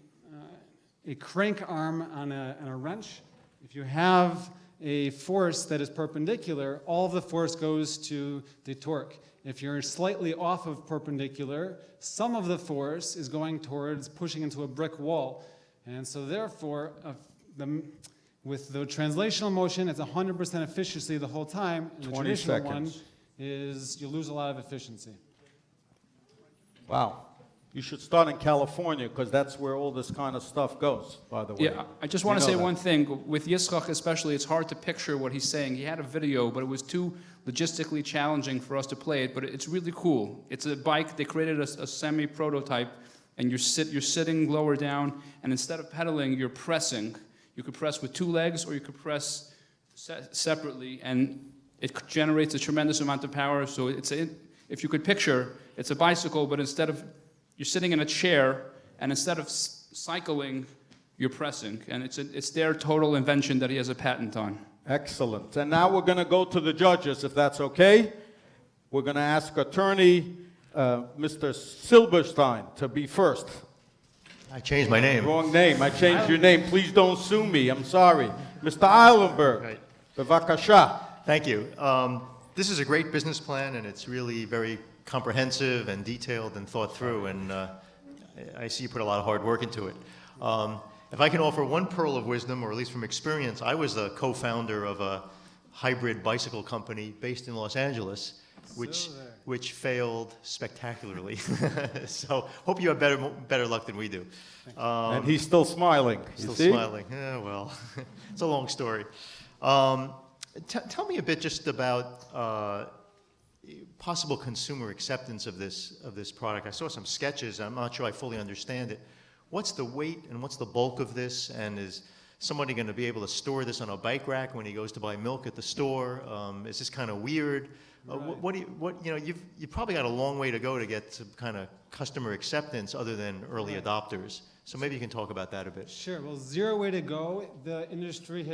crank arm on a wrench. If you have a force that is perpendicular, all of the force goes to the torque. If you're slightly off of perpendicular, some of the force is going towards pushing into a brick wall. And so therefore, with the translational motion, it's 100% efficiency the whole time. And the 20 traditional seconds. one is you lose a lot of efficiency. Wow. You should start in California, because that's where all this kind of stuff goes, by the way. Yeah, I just want to say one thing. With Yitzchak especially, it's hard to picture what he's saying. He had a video, but it was too logistically challenging for us to play it, but it's really cool. It's a bike. They created a semi-prototype, and you're sitting lower down, and instead of pedaling, you're pressing. You could press with 2 legs, or you could press separately, and it generates a tremendous amount of power. So if you could picture, it's a bicycle, but instead of you're sitting in a chair, and instead of cycling, you're pressing. And it's their total invention that he has a patent on. Excellent. And now we're going to go to the judges, if that's okay. We're going to ask attorney Mr. Silberstein to be first. I changed my name. Wrong name. I changed your name. Please don't sue me. I'm sorry. Mr. Eilenberg. Right. Bevakasha. Thank you. This is a great business plan, and it's really very comprehensive and detailed and thought through, and I see you put a lot of hard work into it. If I can offer one pearl of wisdom, or at least from experience, I was the co-founder of a hybrid bicycle company based in Los Angeles, which failed spectacularly. So hope you have better luck than we do. And he's still smiling. Still smiling. Yeah, well, it's a long story. Tell me a bit just about possible consumer acceptance of this product. I saw some sketches. I'm not sure I fully understand it. What's the weight and what's the bulk of this? And is somebody going to be able to store this on a bike rack when he goes to buy milk at the store? Is this kind of weird? You've probably got a long way to go to get some kind of customer acceptance other than early Right. adopters. So maybe you can talk about that a bit. Sure. Well, zero way to go. The industry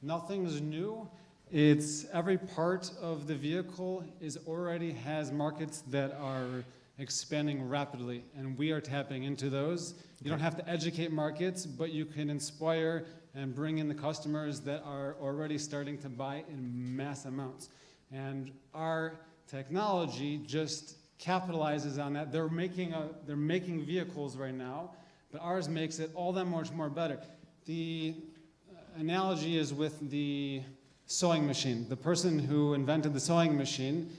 nothing's new. It's every part of the vehicle already has markets that are expanding rapidly, and we are tapping into those. You don't have to educate markets, but you can inspire and bring in the customers that are already starting to buy in mass amounts. And our technology just capitalizes on that. They're making vehicles right now, but ours makes it all that much more better. The analogy is with the sewing machine. The person who invented the sewing machine,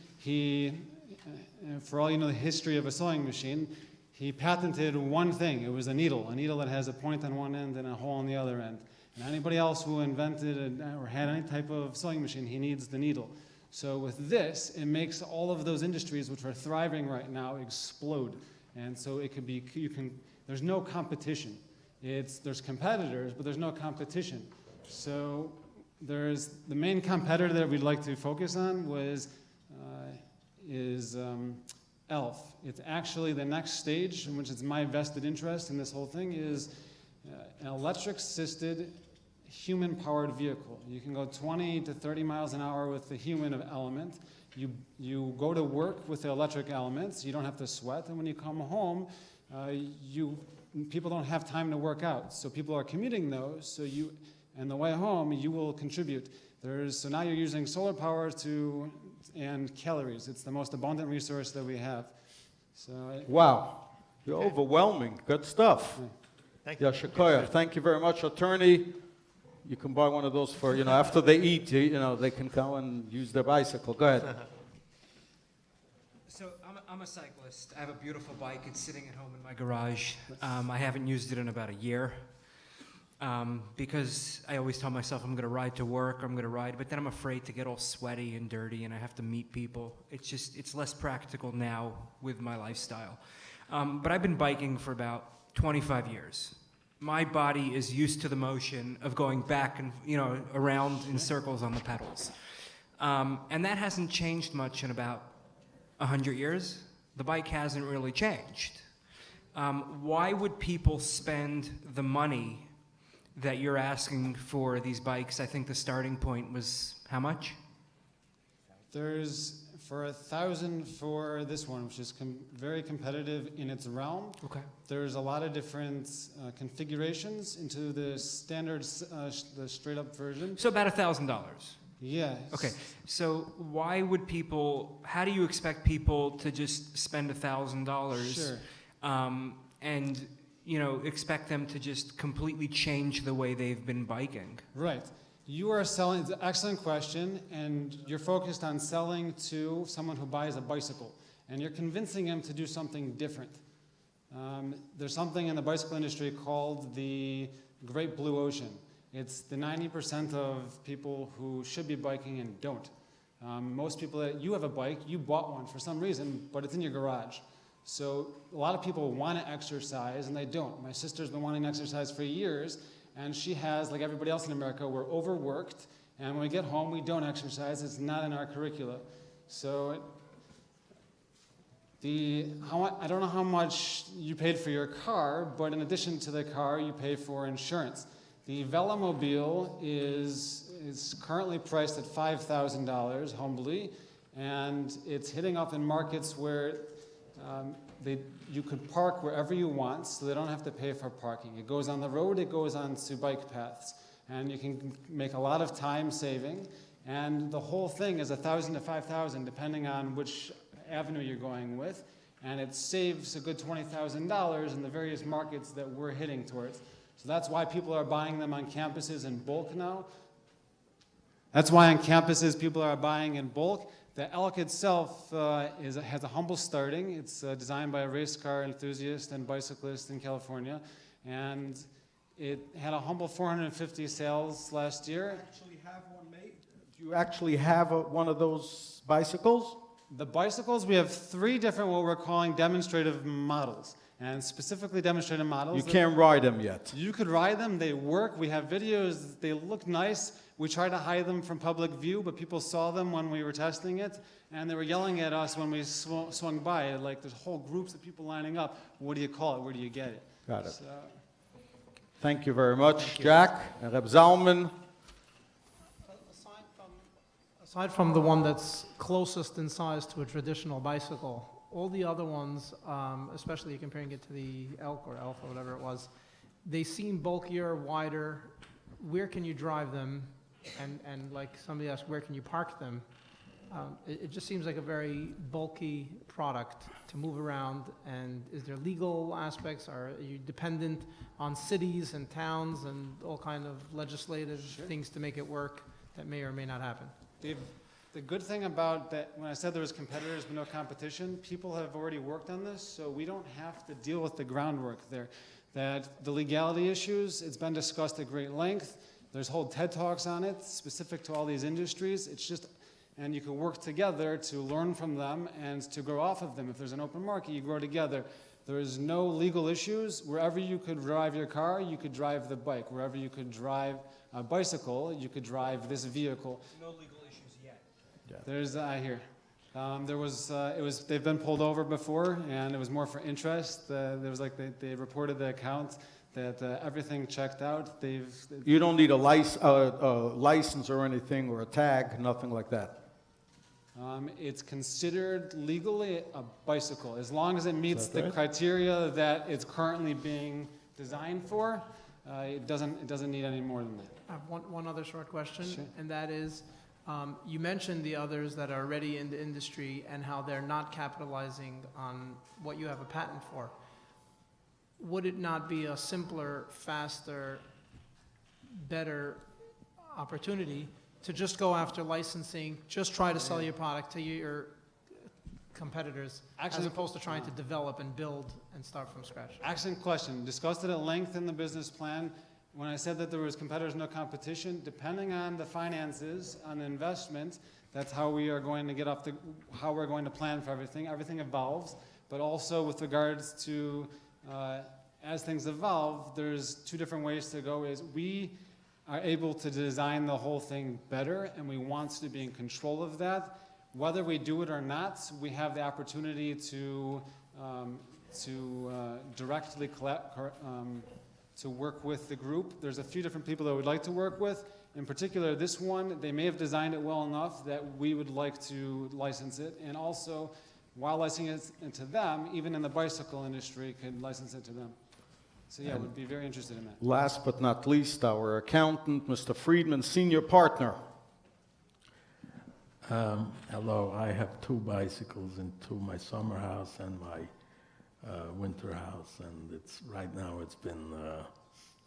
for all you know the history of a sewing machine, he patented one thing. It was a needle that has a point on one end and a hole on the other end. And anybody else who invented or had any type of sewing machine, he needs the needle. So with this, it makes all of those industries which are thriving right now explode. And so it could be, there's no competition. There's competitors, but there's no competition. So the main competitor that we'd like to focus on is ELF. It's actually the next stage, in which it's my vested interest in this whole thing, is an electric-assisted, human-powered vehicle. You can go 20 to 30 miles an hour with the human element. You go to work with the electric elements. You don't have to sweat. And when you come home, people don't have time to work out. So people are commuting those. And the way home, you will contribute. So now you're using solar power and calories. It's the most abundant resource that we have. Wow. You're overwhelming. Good stuff. Thank you. CHYE, thank you very much. Attorney, you can buy one of those for, after they eat, they can go and use their bicycle. Go ahead. So I'm a cyclist. I have a beautiful bike. It's sitting at home in my garage. I haven't used it in about a year because I always tell myself I'm going to ride to work, but then I'm afraid to get all sweaty and dirty and I have to meet people. It's less practical now with my lifestyle. But I've been biking for about 25 years. My body is used to the motion of going back and, around in circles on the pedals. And that hasn't changed much in about 100 years. The bike hasn't really changed. Why would people spend the money that you're asking for these bikes? I think the starting point was how much? There's for $1,000 for this one, which is very competitive in its realm. Okay. There's a lot of different configurations into the standard, the straight-up version. So about $1,000. Yes. Okay. So how do you expect people to just spend $1,000? Sure. And expect them to just completely change the way they've been biking? Right. You are selling, it's an excellent question, and you're focused on selling to someone who buys a bicycle, and you're convincing him to do something different. There's something in the bicycle industry called the Great Blue Ocean. It's the 90% of people who should be biking and don't. Most people you have a bike, you bought one for some reason, but it's in your garage. So a lot of people want to exercise and they don't. My sister's been wanting to exercise for years, and she has, like everybody else in America, we're overworked, and when we get home, we don't exercise. It's not in our curricula. So I don't know how much you paid for your car, but in addition to the car, you pay for insurance. The Velomobile is currently priced at $5,000, humbly, and it's hitting up in markets where you could park wherever you want, so they don't have to pay for parking. It goes on the road, it goes onto bike paths, and you can make a lot of time saving. And the whole thing is $1,000 to $5,000, depending on which avenue you're going with, and it saves a good $20,000 in the various markets that we're hitting towards. So that's why people are buying them on campuses in bulk now. That's why on campuses people are buying in bulk. The Elk itself has a humble starting. It's designed by a race car enthusiast and bicyclist in California, and it had a humble 450 sales last year. Actually have one made? Do you actually have one of those bicycles? The bicycles, we have 3 different what we're calling demonstrative models, and specifically demonstrative models. You can't ride them yet. You could ride them, they work, we have videos, they look nice. We tried to hide them from public view, but people saw them when we were testing it, and they were yelling at us when we swung by. Like, there's whole groups of people lining up. What do you call it? Where do you get it? Got it. So, Thank you very much, Jack. And Reb Zalman. Aside from the one that's closest in size to a traditional bicycle, all the other ones, especially comparing it to the Elk or Alpha, whatever it was, they seem bulkier, wider. Where can you drive them? And like somebody asked, where can you park them? It just seems like a very bulky product to move around. And is there legal aspects? Are you dependent on cities and towns and all kind of legislative things to make it work that may or may not happen? Dave, the good thing about that, when I said there was competitors but no competition, people have already worked on this, so we don't have to deal with the groundwork there. That the legality issues, it's been discussed at great length. There's whole TED Talks on it, specific to all these industries. It's just, and you can work together to learn from them and to grow off of them. If there's an open market, you grow together. There is no legal issues. Wherever you could drive your car, you could drive the bike. Wherever you could drive a bicycle, you could drive this vehicle. No legal issues yet. There's, I hear. They've been pulled over before, and it was more for interest. There was like, they reported the account that everything checked out. You don't need a license or anything, or a tag, nothing like that. It's considered legally a bicycle, as long as it meets the right? criteria that it's currently being designed for. It doesn't need any more than that. I have one other short question, Sure. and that is, you mentioned the others that are already in the industry and how they're not capitalizing on what you have a patent for. Would it not be a simpler, faster, better opportunity to just go after licensing, just try to sell your product to your competitors, as opposed to trying to develop and build and start from scratch? Excellent question. Discussed it at length in the business plan. When I said that there was competitors, no competition, depending on the finances, on the investment, that's how we are going to get off how we're going to plan for everything. Everything evolves, but also with regards to, as things evolve, there's two different ways to go. Is we are able to design the whole thing better, and we want to be in control of that. Whether we do it or not, we have the opportunity to directly to work with the group. There's a few different people that we'd like to work with. In particular, this one, they may have designed it well enough that we would like to license it. And also, while licensing it to them, even in the bicycle industry, could license it to them. So yeah, we'd be very interested in that. Last but not least, our accountant, Mr. Friedman, senior partner. Hello, I have 2 bicycles into my summer house and my winter house, and right now it's been,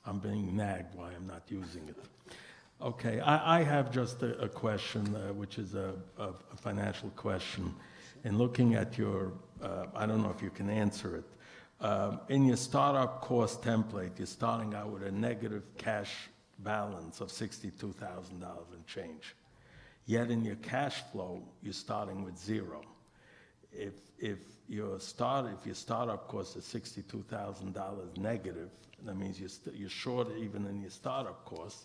I'm being nagged why I'm not using it. Okay, I have just a question, which is a financial question. In looking at your, I don't know if you can answer it, in your startup cost template, you're starting out with a negative cash balance of $62,000 and change. Yet in your cash flow, you're starting with 0. If your startup cost is $62,000 negative, that means you're short even in your startup costs,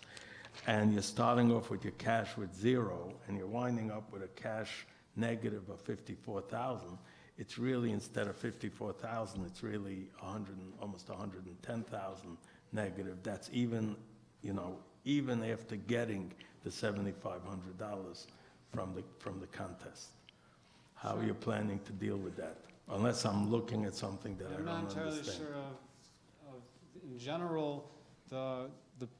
and you're starting off with your cash with 0, and you're winding up with a cash negative of $54,000. It's really, instead of $54,000, it's really almost $110,000 negative. That's even, even after getting the $7,500 from the contest. How are you planning to deal with that? Unless I'm looking at something that I don't understand. I'm not entirely sure of in general, the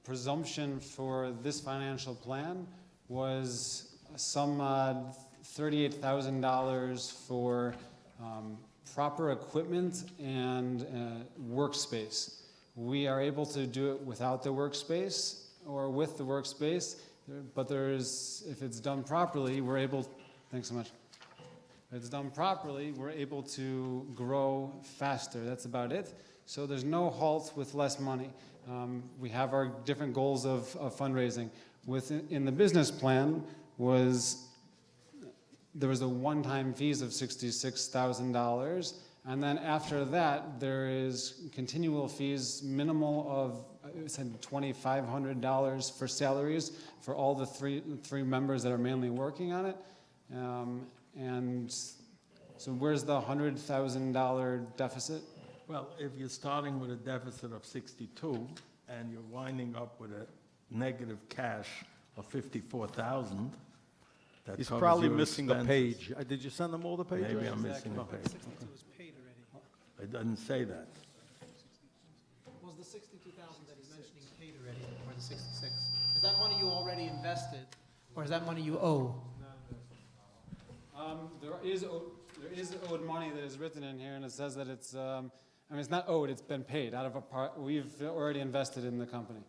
presumption for this financial plan was some $38,000 for proper equipment and workspace. We are able to do it without the workspace or with the workspace, but if it's done properly, we're able, thanks so much. If it's done properly, we're able to grow faster. That's about it. So there's no halt with less money. We have our different goals of fundraising. In the business plan there was a one-time fees of $66,000, And then after that, there is continual fees, minimal of, it said $2,500 for salaries for all the three members that are mainly working on it. And so where's the $100,000 deficit? Well, if you're starting with a deficit of 62 and you're winding up with a negative cash of 54,000, that He's covers probably your missing a expenses. page. Did you send them all the pages? Maybe I'm missing a page. 62 was paid already. It doesn't say that. Was the 62,000 that he's mentioning paid already, or the 66? Is that money you already invested, or is that money you owe? There is owed money that is written in here, and it says that it's, I mean, it's not owed, it's been paid out of a part, we've already invested in the company.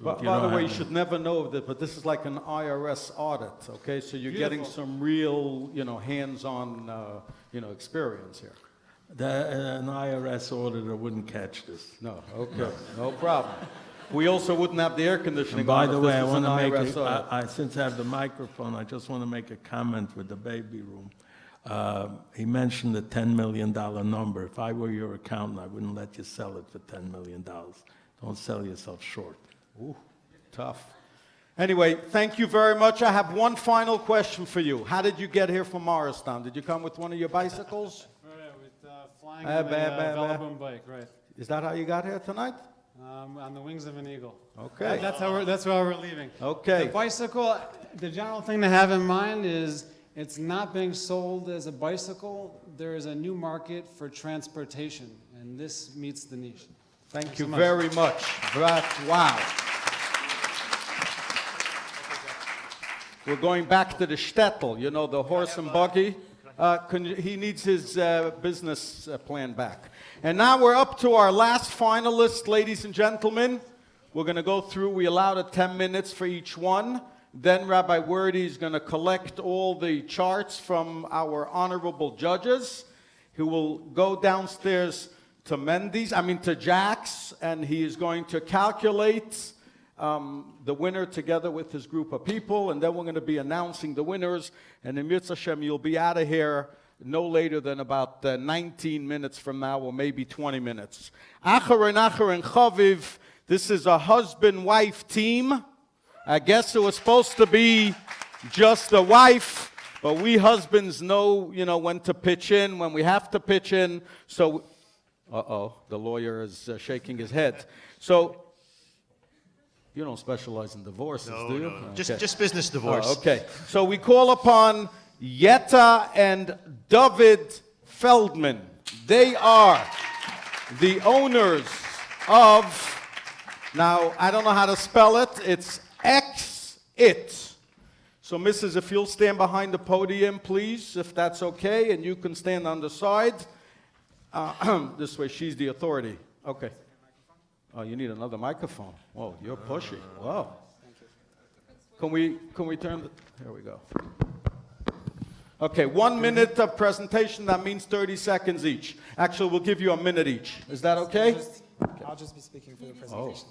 But by the way, you should never know of that, but this is like an IRS audit, okay? So you're getting Beautiful. some real, hands-on, experience here. An IRS auditor wouldn't catch this. No, okay, no problem. We also wouldn't have the air conditioning And by on the if way, this I was want an to make IRS audit. since I have the microphone, I just want to make a comment with the baby room. He mentioned the $10 million number. If I were your accountant, I wouldn't let you sell it for $10 million. Don't sell yourself short. Ooh, tough. Anyway, thank you very much. I have one final question for you. How did you get here from Morristown? Did you come with one of your bicycles? Right, with flying on a Velaboom bike, right. Is that how you got here tonight? On the wings of an eagle. Okay. That's why we're leaving. Okay. The bicycle, the general thing to have in mind is it's not being sold as a bicycle. There is a new market for transportation, and this meets the niche. Thank you so much. very much. Wow. We're going back to the shtetl, the horse and buggy. He needs his business plan back. And now we're up to our last finalist, ladies and gentlemen. We're going to go through, we allowed it 10 minutes for each one. Then Rabbi Wordy is going to collect all the charts from our honorable judges, who will go downstairs to Jack's, and he is going to calculate the winner together with his group of people, and then we're going to be announcing the winners, and in Mirz Hashem, you'll be out of here no later than about 19 minutes from now, or maybe 20 minutes. Acher and Chaviv, this is a husband-wife team. I guess it was supposed to be just the wife, but we husbands know, when to pitch in, when we have to pitch in, so, the lawyer is shaking his head. So, you don't specialize in divorces, do you? No. Okay. Just business divorce. Oh, okay. So we call upon Yetta and David Feldman. They are the owners of, now I don't know how to spell it, it's X-IT. So Mrs., if you'll stand behind the podium, please, if that's okay, and you can stand on the side. This way, she's the authority. Okay. Oh, you need another microphone. Whoa, you're pushy. Whoa. Can we turn the, here we go. Okay, 1 minute of presentation, that means 30 seconds each. Actually, we'll give you a minute each. Is that okay? I'll just be speaking for the Oh. presentation.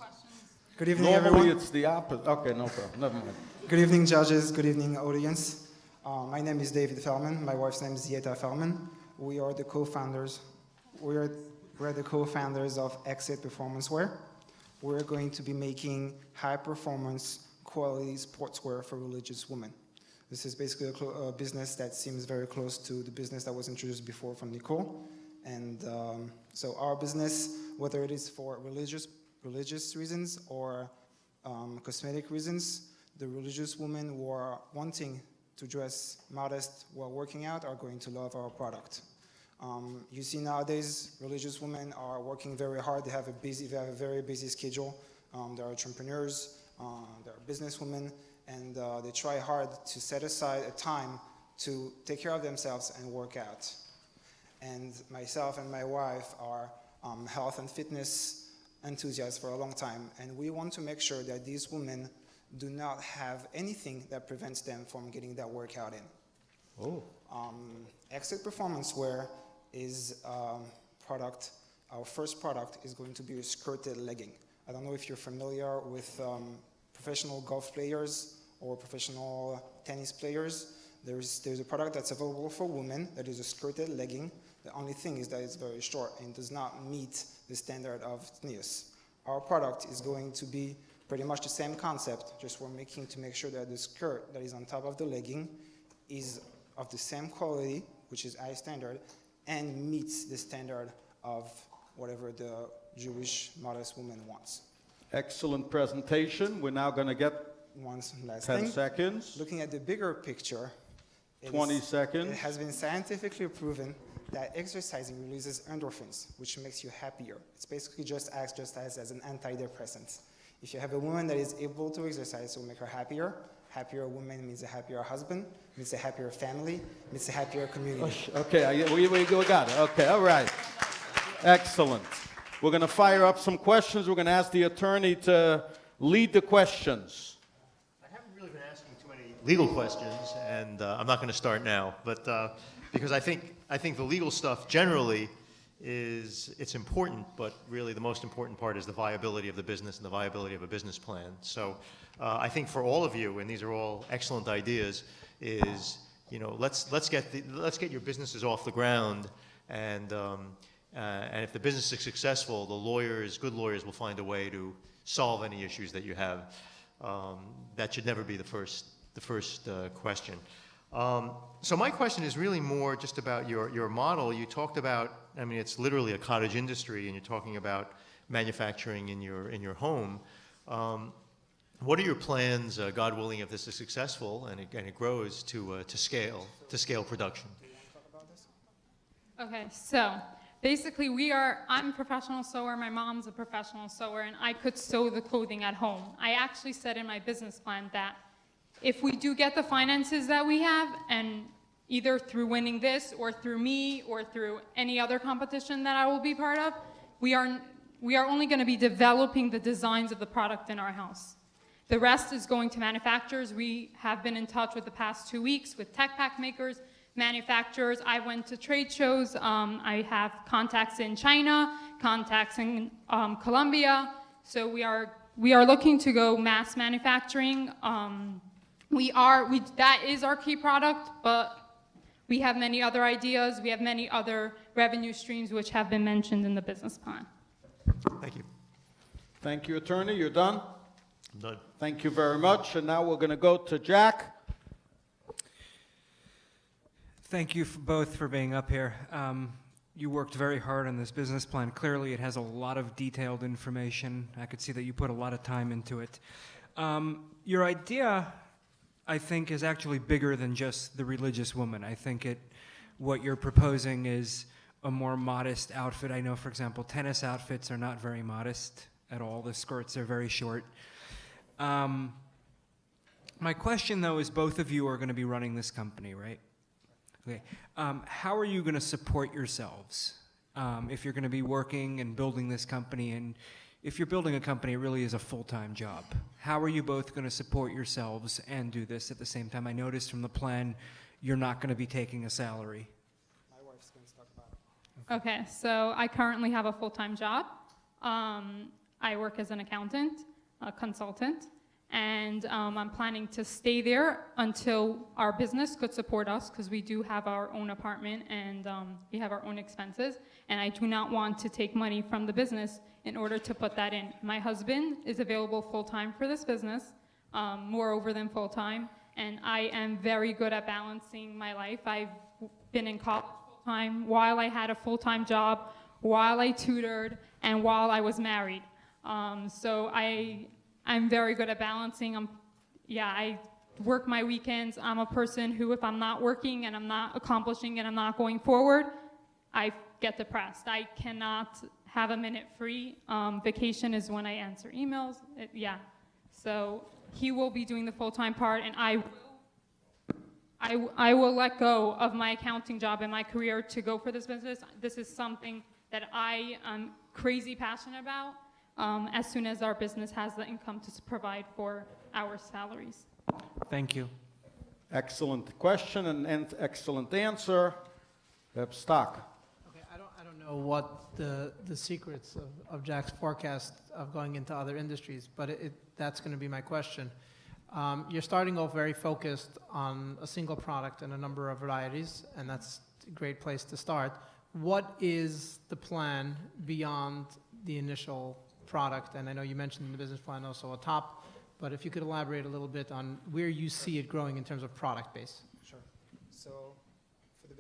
Good evening, Normally everyone. it's the opposite. Okay, no problem. Never mind. Good evening, judges. Good evening, audience. My name is David Feldman. My wife's name is Yetta Feldman. We are the co-founders. We're the co-founders of X-IT Performance Wear. We're going to be making high-performance, quality sportswear for religious women. This is basically a business that seems very close to the business that was introduced before from Nicole. And so our business, whether it is for religious reasons or cosmetic reasons, the religious women who are wanting to dress modest while working out are going to love our product. You see nowadays, religious women are working very hard. They have a very busy schedule. They're entrepreneurs, they're businesswomen, and they try hard to set aside a time to take care of themselves and work out. And myself and my wife are health and fitness enthusiasts for a long time, and we want to make sure that these women do not have anything that prevents them from getting that workout in. Oh. X-IT Performance Wear is product. Our first product is going to be a skirted legging. I don't know if you're familiar with professional golf players or professional tennis players. There's a product that's available for women that is a skirted legging The only thing is that it's very short and does not meet the standard of thickness. Our product is going to be pretty much the same concept, just we're making to make sure that the skirt that is on top of the legging is of the same quality, which is high standard, and meets the standard of whatever the Jewish modest woman wants. Excellent presentation. We're now going to get One last 10 thing. seconds, Looking at the bigger picture, 20 it seconds. has been scientifically proven that exercising releases endorphins, which makes you happier. It's basically just acts just as an antidepressant. If you have a woman that is able to exercise, it will make her happier. Happier woman means a happier husband, means a happier family, means a happier community. Okay, we got it. Okay, all right. Excellent. We're going to fire up some questions. We're going to ask the attorney to lead the questions. I haven't really been asking too many legal questions, and I'm not going to start now, but because I think the legal stuff generally it's important, but really the most important part is the viability of the business and the viability of a business plan. So I think for all of you, and these are all excellent ideas, is let's get your businesses off the ground, and if the business is successful, good lawyers will find a way to solve any issues that you have. That should never be the first question. So my question is really more just about your model. You talked about, I mean, it's literally a cottage industry, and you're talking about manufacturing in your home. What are your plans, God willing, if this is successful and it grows to scale production? Okay, so basically I'm a professional sewer, my mom's a professional sewer, and I could sew the clothing at home. I actually said in my business plan that if we do get the finances that we have, and either through winning this or through me or through any other competition that I will be part of, we are only going to be developing the designs of the product in our house. The rest is going to manufacturers. We have been in touch with the past 2 weeks with tech pack makers, manufacturers. I went to trade shows. I have contacts in China, contacts in Colombia. So we are looking to go mass manufacturing. That is our key product, but we have many other ideas. We have many other revenue streams which have been mentioned in the business plan. Thank you. Thank you, attorney. You're done? I'm done. Thank you very much. And now we're going to go to Jack. Thank you both for being up here. You worked very hard on this business plan. Clearly, it has a lot of detailed information. I could see that you put a lot of time into it. Your idea, I think, is actually bigger than just the religious woman. I think what you're proposing is a more modest outfit. I know, for example, tennis outfits are not very modest at all. The skirts are very short. My question, though, is both of you are going to be running this company, right? Okay. How are you going to support yourselves if you're going to be working and building this company? And if you're building a company, it really is a full-time job. How are you both going to support yourselves and do this at the same time? I noticed from the plan you're not going to be taking a salary. My wife's going to talk about it. Okay, so I currently have a full-time job. I work as an accountant, a consultant, and I'm planning to stay there until our business could support us, because we do have our own apartment and we have our own expenses, and I do not want to take money from the business in order to put that in. My husband is available full-time for this business, moreover than full-time, and I am very good at balancing my life. I've been in college full-time while I had a full-time job, while I tutored, and while I was married. So I'm very good at balancing. I work my weekends. I'm a person who, if I'm not working and I'm not accomplishing and I'm not going forward, I get depressed. I cannot have a minute free. Vacation is when I answer emails. So he will be doing the full-time part, and I will let go of my accounting job and my career to go for this business. This is something that I am crazy passionate about. As soon as our business has the income to provide for our salaries. Thank you. Excellent question and excellent answer. Stock. Okay, I don't know what the secrets of Jack's forecast of going into other industries, but that's going to be my question. You're starting off very focused on a single product and a number of varieties, and that's a great place to start. what is the plan beyond the initial product? And I know you mentioned in the business plan also a top, but if you could elaborate a little bit on where you see it growing in terms of product base. Sure. So for the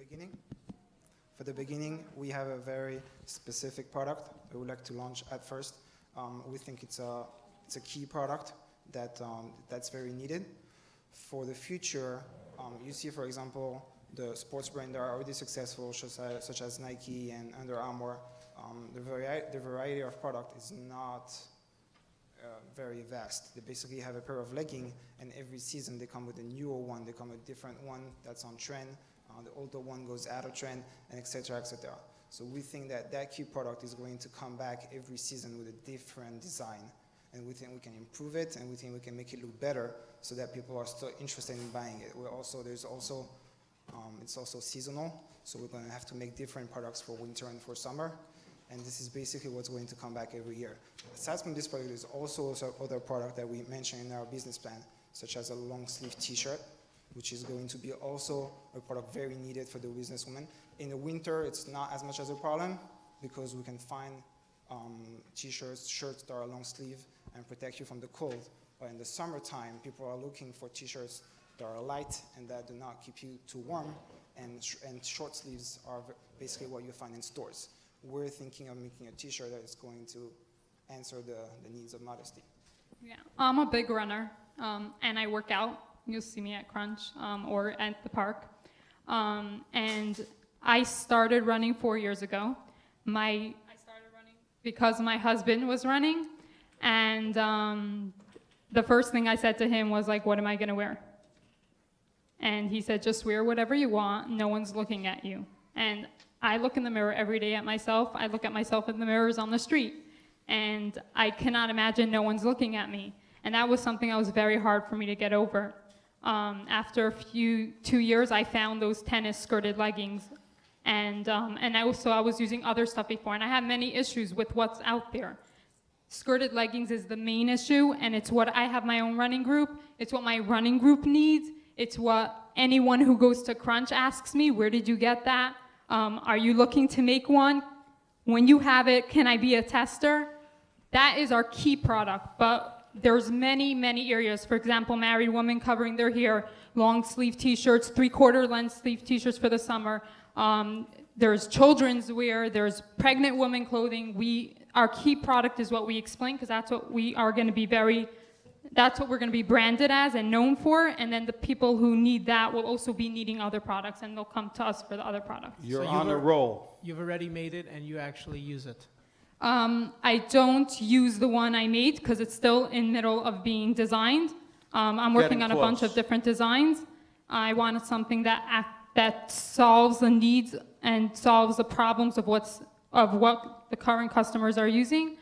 beginning, we have a very specific product we would like to launch at first. We think it's a key product that's very needed. For the future, you see, for example, the sports brands that are already successful, such as Nike and Under Armour. The variety of product is not very vast. They basically have a pair of leggings, and every season they come with a newer one. They come with a different one that's on trend. The older one goes out of trend, and et cetera, et cetera. So we think that key product is going to come back every season with a different design. And we think we can improve it, and we think we can make it look better so that people are still interested in buying it. It's also seasonal, so we're going to have to make different products for winter and for summer. And this is basically what's going to come back every year. Aside from this product, there's also other product that we mentioned in our business plan, such as a long sleeve t-shirt, which is going to be also a product very needed for the businesswoman. In the winter, it's not as much as a problem because we can find t-shirts, shirts that are long sleeve and protect you from the cold. But in the summertime, people are looking for t-shirts that are light and that do not keep you too warm, and short sleeves are basically what you find in stores. We're thinking of making a t-shirt that is going to answer the needs of modesty. Yeah, I'm a big runner, and I work out. You'll see me at Crunch or at the park. And I started running 4 years ago. I started running because my husband was running, and the first thing I said to him was like, what am I gonna wear? And he said, just wear whatever you want, no one's looking at you. And I look in the mirror every day at myself. I look at myself in the mirrors on the street, and I cannot imagine no one's looking at me. And that was something that was very hard for me to get over. After 2 years, I found those tennis skirted leggings. And I was using other stuff before, and I have many issues with what's out there. Skirted leggings is the main issue, and it's what I have my own running group. It's what my running group needs. It's what anyone who goes to Crunch asks me, where did you get that? Are you looking to make one? When you have it, can I be a tester? That is our key product, but there's many, many areas. For example, married women covering their hair, long sleeve t-shirts, 3/4 length sleeve t-shirts for the summer. There's children's wear, there's pregnant women clothing. Our key product is what we explain, because that's what we are gonna be that's what we're going to be branded as and known for, and then the people who need that will also be needing other products, and they'll come to us for the other products. You're on a roll. You've already made it, and you actually use it. I don't use the one I made because it's still in middle of being designed. I'm working on a bunch of different designs. I wanted something that solves the needs and solves the problems of what the current customers are using.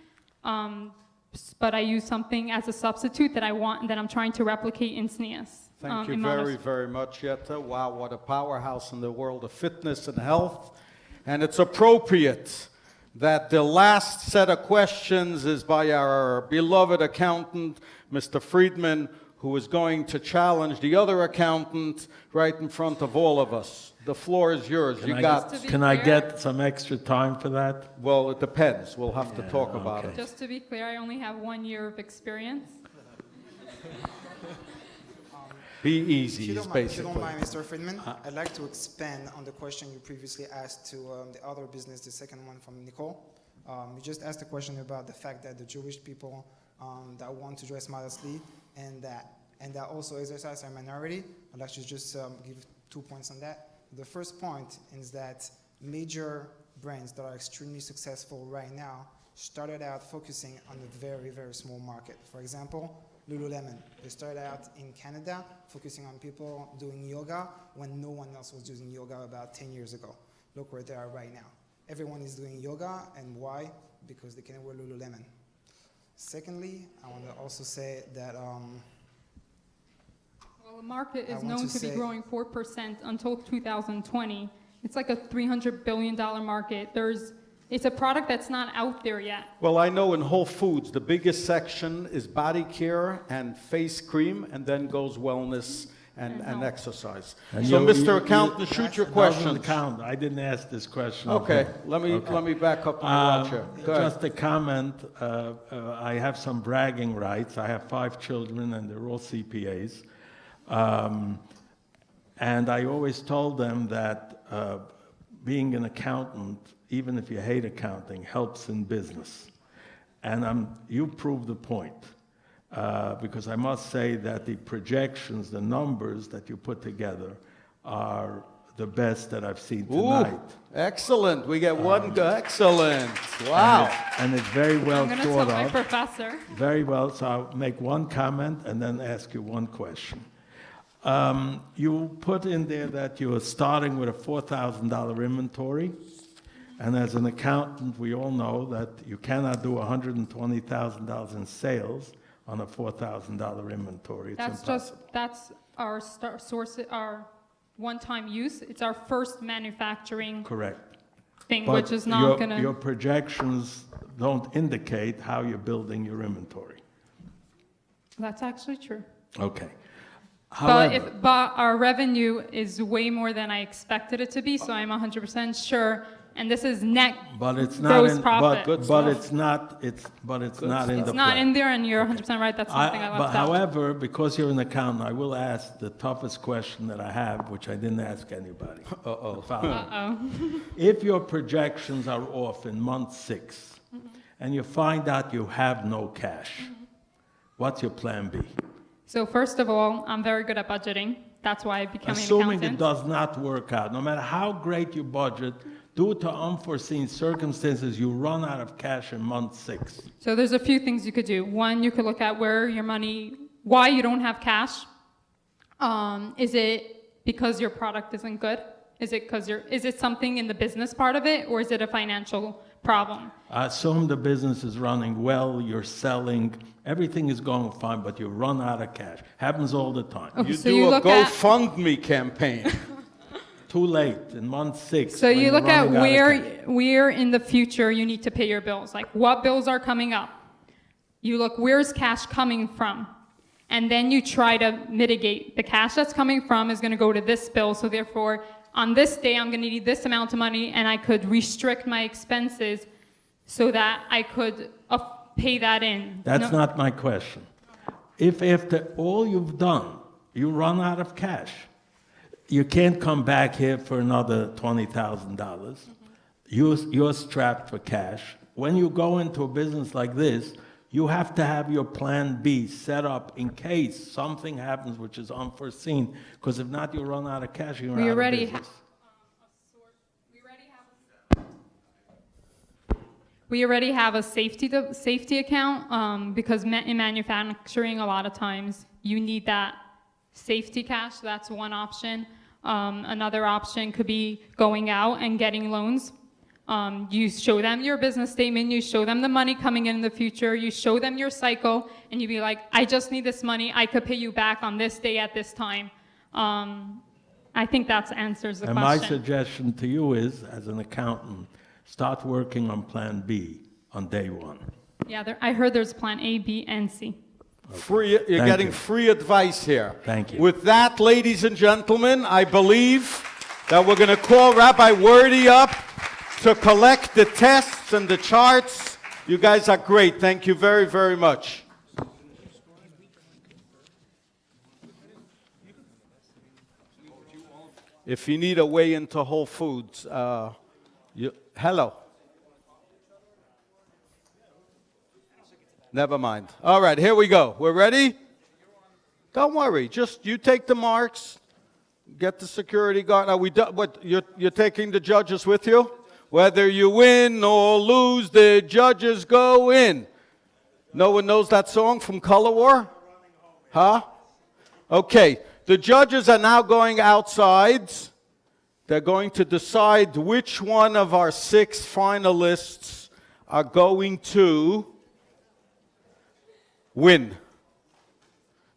But I use something as a substitute that I'm trying to replicate in SNEAS. Thank you very, very much, Jetta. Wow, what a powerhouse in the world of fitness and health. And it's appropriate that the last set of questions is by our beloved accountant, Mr. Friedman, who is going to challenge the other accountant right in front of all of us. The floor is yours. Can I get some extra time for that? Well, it depends. We'll have to talk about it. Just to be clear, I only have 1 year of experience. Be easy, If you basically. don't mind, Mr. Friedman, I'd like to expand on the question you previously asked to the other business, the second one from Nicole. You just asked a question about the fact that the Jewish people that want to dress modestly and that also exercise are minority. I'd like to just give 2 points on that. The first point is that major brands that are extremely successful right now started out focusing on a very, very small market. For example, Lululemon. They started out in Canada focusing on people doing yoga when no one else was doing yoga about 10 years ago. Look where they are right now. Everyone is doing yoga, and why? Because they can wear Lululemon. Secondly, I want to also say that Well, the market is known to be growing 4% until 2020. It's like a $300 billion market. It's a product that's not out there yet. Well, I know in Whole Foods, the biggest section is body care and face cream, and then goes wellness and help. exercise. And So, you- Mr. you- Accountant, you- shoot your that questions. doesn't count. I didn't ask this question. of Okay, him. let me back up my watcher. Go ahead. Just a comment, I have some bragging rights. I have 5 children and they're all CPAs. And I always told them that being an accountant, even if you hate accounting, helps in business. And you prove the point. Because I must say that the projections, the numbers that you put together are the best that I've seen tonight. Ooh, excellent. We get one. Excellent. Wow. And it's very well I'm going to thought tell my of. professor. Very well, so I'll make one comment and then ask you one question. You put in there that you are starting with a $4,000 inventory, and as an accountant, we all know that you cannot do $120,000 in sales on a $4,000 inventory. It's impossible. That's our source, our one-time use. It's our first manufacturing Correct. thing, But which is not going your to. projections don't indicate how you're building your inventory. That's actually true. Okay. But our revenue is way more than I expected it to be, so I'm 100% sure. And this is net But it's not gross in, profit. but it's not in the It's not plan. in there, and you're 100% right. That's something I But left out. however, because you're an accountant, I will ask the toughest question that I have, which I didn't ask anybody. Uh-oh. Uh-oh. If your projections are off in month 6, and you find out you have no cash, what's your plan B? So first of all, I'm very good at budgeting. That's why I became an Assuming it accountant. does not work out, no matter how great you budget, due to unforeseen circumstances, you run out of cash in month 6. So there's a few things you could do. One, you could look at where your money, why you don't have cash. Is it because your product isn't good? Is it something in the business part of it, or is it a financial problem? I assume the business is running well, you're selling, everything is going fine, but you run out of cash. Happens all the time. Okay, You so do you a look at- GoFundMe campaign. Too late, in month 6. So when you you're look at running out of cash. where in the future you need to pay your bills. Like what bills are coming up? You look, where's cash coming from? And then you try to mitigate. The cash that's coming from is going to go to this bill. So therefore, on this day, I'm going to need this amount of money, and I could restrict my expenses so that I could pay that in. That's not my question. If after all you've done, you run out of cash, you can't come back here for another $20,000. You're strapped for cash. When you go into a business like this, you have to have your plan B set up in case something happens which is unforeseen, because if not, you'll run out of cash, you're out of business. We already have a safety account because in manufacturing, a lot of times you need that safety cash. That's one option. Another option could be going out and getting loans. You show them your business statement, you show them the money coming in the future, you show them your cycle, and you be like, I just need this money, I could pay you back on this day at this time. I think that answers the And question. my suggestion to you is, as an accountant, start working on plan B on day 1. Yeah, I heard there's plan A, B, and C. You're Thank getting you. free advice here. Thank you. With that, ladies and gentlemen, I believe that we're going to call Rabbi Wordy up to collect the tests and the charts. You guys are great. Thank you very, very much. If you need a way into Whole Foods, hello. Never mind. All right, here we go. We're ready? Don't worry. Just you take the marks. Get the security guard. Are we done? What? You're taking the judges with you? Whether you win or lose, the judges go in. No one knows that song from Color War? Huh? Okay. The judges are now going outside. They're going to decide which one of our 6 finalists are going to win.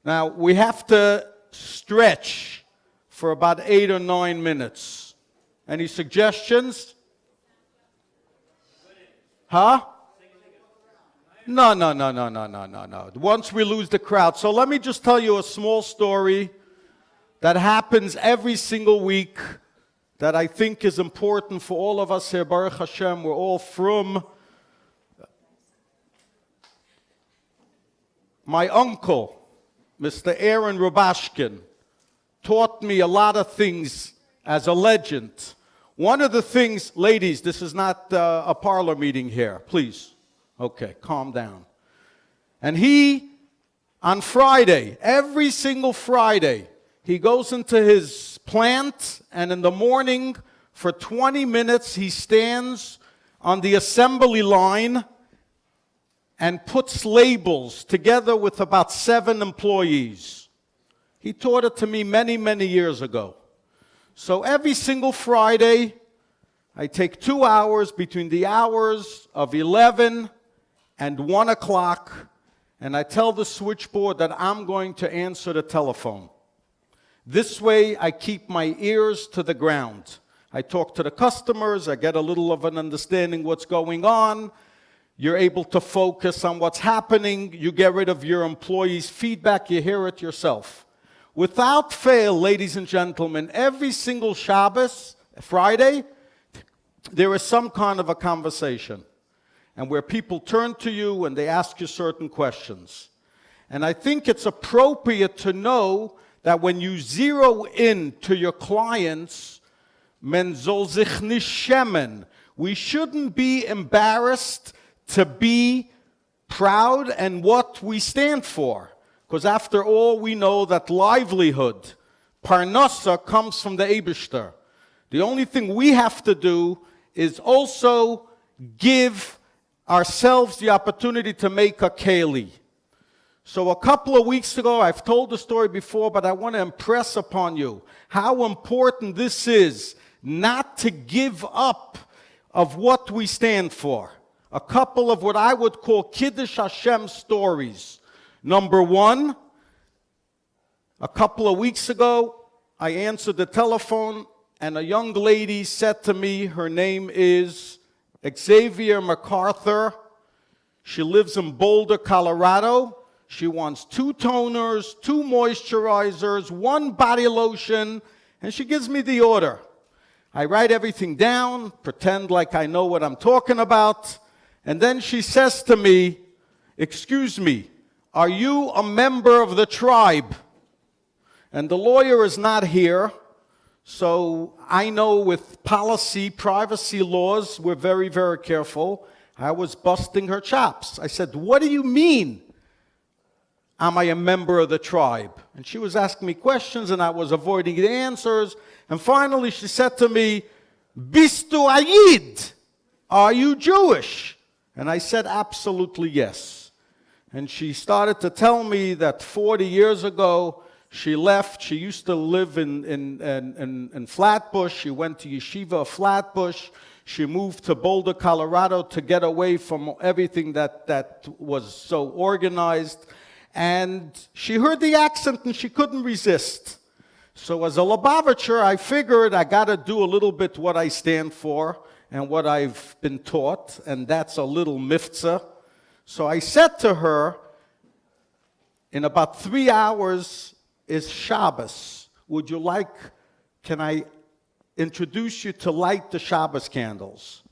Now, we have to stretch for about 8 or 9 minutes. Any suggestions? Huh? No. Once we lose the crowd. So let me just tell you a small story that happens every single week that I think is important for all of us here. Baruch Hashem, we're all from. My uncle, Mr. Aaron Rubashkin, taught me a lot of things as a legend. One of the things, ladies, this is not a parlor meeting here, please. Okay, calm down. And he, on Friday, every single Friday, he goes into his plant, and in the morning, for 20 minutes, he stands on the assembly line and puts labels together with about 7 employees. He taught it to me many, many years ago. So every single Friday, I take 2 hours between the hours of 11 and 1 o'clock, and I tell the switchboard that I'm going to answer the telephone. This way, I keep my ears to the ground. I talk to the customers, I get a little of an understanding what's going on. You're able to focus on what's happening. You get rid of your employees' feedback, you hear it yourself. Without fail, ladies and gentlemen, every single Shabbos, Friday, there is some kind of a conversation, and where people turn to you and they ask you certain questions. And I think it's appropriate to know that when you zero in to your clients, men soll sich nicht schämen. We shouldn't be embarrassed to be proud and what we stand for. Because after all, we know that livelihood, parnasa, comes from the Eibishter. The only thing we have to do is also give ourselves the opportunity to make a keli. So a couple of weeks ago, I've told the story before, but I want to impress upon you how important this is, not to give up of what we stand for. A couple of what I would call Kiddush Hashem stories. Number one, a couple of weeks ago, I answered the telephone, and a young lady said to me, her name is Xavier MacArthur. She lives in Boulder, Colorado. She wants 2 toners, 2 moisturizers, 1 body lotion, and she gives me the order. I write everything down, pretend like I know what I'm talking about, and then she says to me, "Excuse me, are you a member of the tribe?" And the lawyer is not here, so I know with policy, privacy laws, we're very, very careful. I was busting her chops. I said, "What do you mean? Am I a member of the tribe?" And she was asking me questions, and I was avoiding the answers. And finally, she said to me, "Bist du a Yid? Are you Jewish?" And I said, "Absolutely yes." And she started to tell me that 40 years ago, she left. She used to live in Flatbush. She went to Yeshiva of Flatbush. She moved to Boulder, Colorado to get away from everything that was so organized. And she heard the accent and she couldn't resist. So as a Lubavitcher, I figured I got to do a little bit what I stand for and what I've been taught, and that's a little miftzah. So I said to her, in about 3 hours is Shabbos. Would you like, can I introduce you to light the Shabbos candles?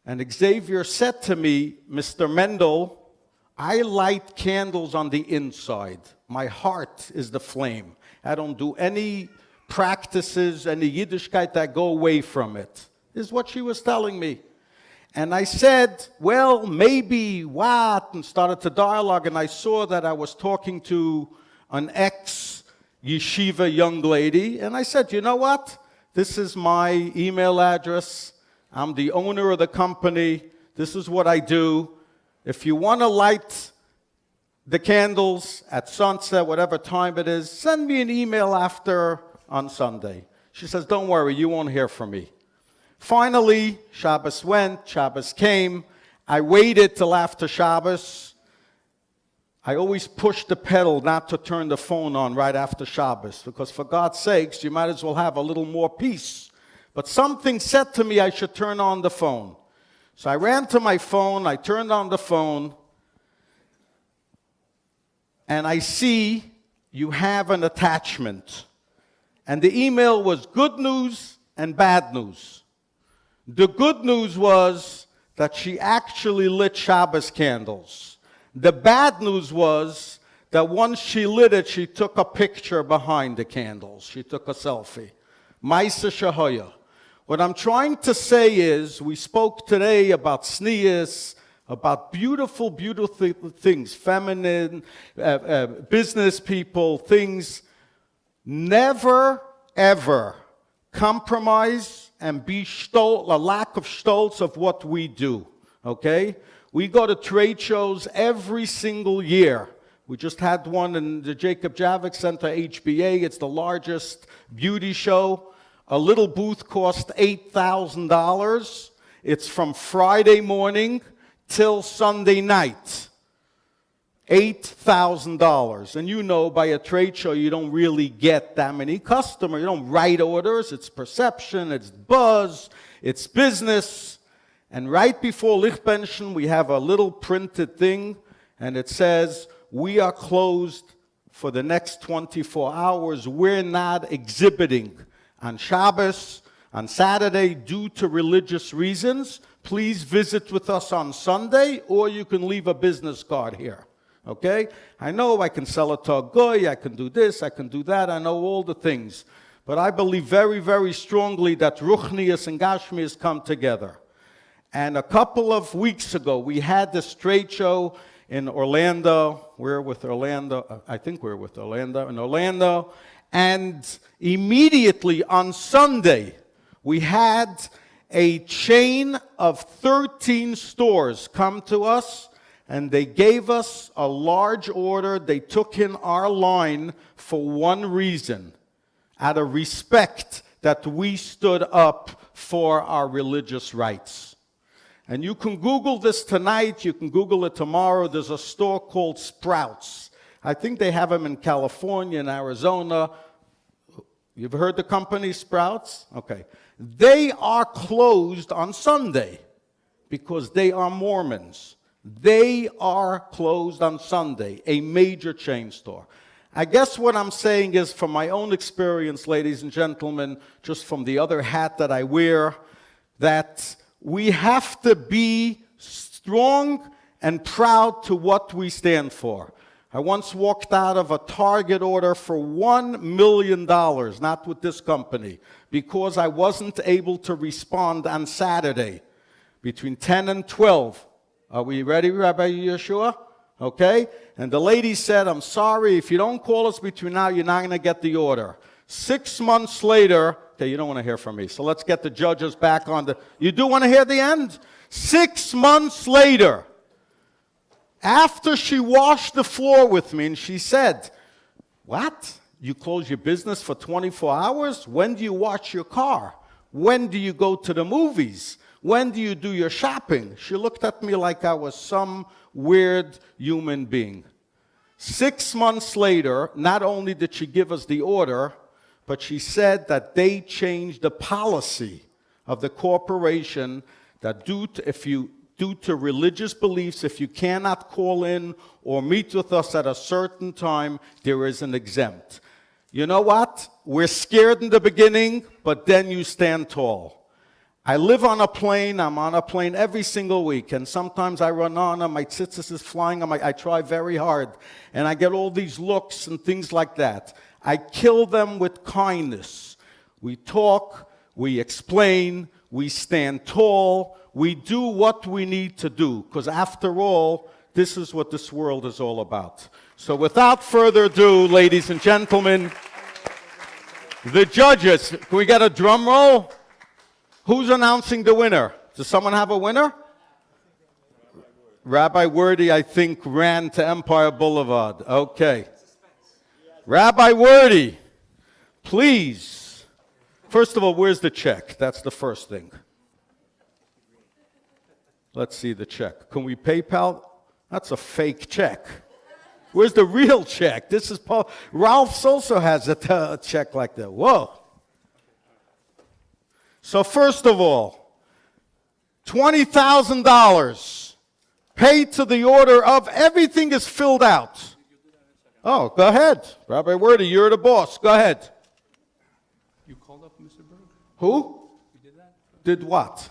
And Xavier said to me, "Mr. Mendel, I light candles on the inside. My heart is the flame. I don't do any practices, any Yiddishkeit that go away from it." This is what she was telling me. And I said, "Well, maybe what?" and started to dialogue, and I saw that I was talking to an ex-yeshiva young lady, and I said, "You know what? This is my email address. I'm the owner of the company. This is what I do. If you want to light the candles at sunset, whatever time it is, send me an email after on Sunday." She says, "Don't worry, you won't hear from me." Finally, Shabbos went, Shabbos came. I waited till after Shabbos. I always push the pedal not to turn the phone on right after Shabbos, because for God's sakes, you might as well have a little more peace. But something said to me I should turn on the phone. So I ran to my phone, I turned on the phone, and I see you have an attachment. And the email was good news and bad news. The good news was that she actually lit Shabbos candles. The bad news was that once she lit it, she took a picture behind the candles. She took a selfie. Maisa Shahoya. What I'm trying to say is, we spoke today about sneas, about beautiful, beautiful things, feminine, business people, things. Never, ever compromise and be a lack of stolz of what we do, okay? We go to trade shows every single year. We just had one in the Jacob Javits Center, HBA. It's the largest beauty show. A little booth cost $8,000. It's from Friday morning till Sunday night. $8,000. And you know, by a trade show, you don't really get that many customers. You don't write orders. It's perception, it's buzz, it's business. And right before Lichtbenchen, we have a little printed thing, and it says, we are closed for the next 24 hours. We're not exhibiting on Shabbos, on Saturday, due to religious reasons. Please visit with us on Sunday, or you can leave a business card here. Okay? I know I can sell it to a goy, I can do this, I can do that, I know all the things. But I believe very, very strongly that Ruchnius and Gashmius come together. And a couple of weeks ago, we had this trade show in Orlando. We're with Orlando, I think we're with Orlando, in Orlando. And immediately on Sunday, we had a chain of 13 stores come to us, and they gave us a large order. They took in our line for one reason, out of respect that we stood up for our religious rights. And you can Google this tonight, you can Google it tomorrow. There's a store called Sprouts. I think they have them in California and Arizona. You've heard the company Sprouts? Okay. They are closed on Sunday because they are Mormons. They are closed on Sunday, a major chain store. I guess what I'm saying is, from my own experience, ladies and gentlemen, just from the other hat that I wear, that we have to be strong and proud to what we stand for. I once walked out of a Target order for $1 million, not with this company, because I wasn't able to respond on Saturday between 10 and 12. Are we ready, Rabbi Yeshua? Okay? And the lady said, I'm sorry, if you don't call us between now, you're not going to get the order. 6 months later, okay, you don't want to hear from me, so let's get the judges back on the... You do want to hear the end? 6 months later, after she washed the floor with me, and she said, what? You close your business for 24 hours? When do you wash your car? When do you go to the movies? When do you do your shopping? She looked at me like I was some weird human being. 6 months later, not only did she give us the order, but she said that they changed the policy of the corporation that due to religious beliefs, if you cannot call in or meet with us at a certain time, there is an exempt. You know what? We're scared in the beginning, but then you stand tall. I live on a plane. I'm on a plane every single week, and sometimes I run on, and my tzitzis is flying. I try very hard, and I get all these looks and things like that. I kill them with kindness. We talk, we explain, we stand tall, we do what we need to do, because after all, this is what this world is all about. So without further ado, ladies and gentlemen, the judges, can we get a drum roll? Who's announcing the winner? Does someone have a winner? Rabbi Wordy, I think, ran to Empire Boulevard. Okay. Rabbi Wordy, please. First of all, where's the check? That's the first thing. Let's see the check. Can we PayPal? That's a fake check. Where's the real check? This is Paul. Ralph also has a check like that. Whoa. So first of all, $20,000 paid to the order of everything is filled out. Oh, go ahead. Rabbi Wordy, you're the boss. Go ahead. You called up Mr. Berg? Who? You did that? Did what?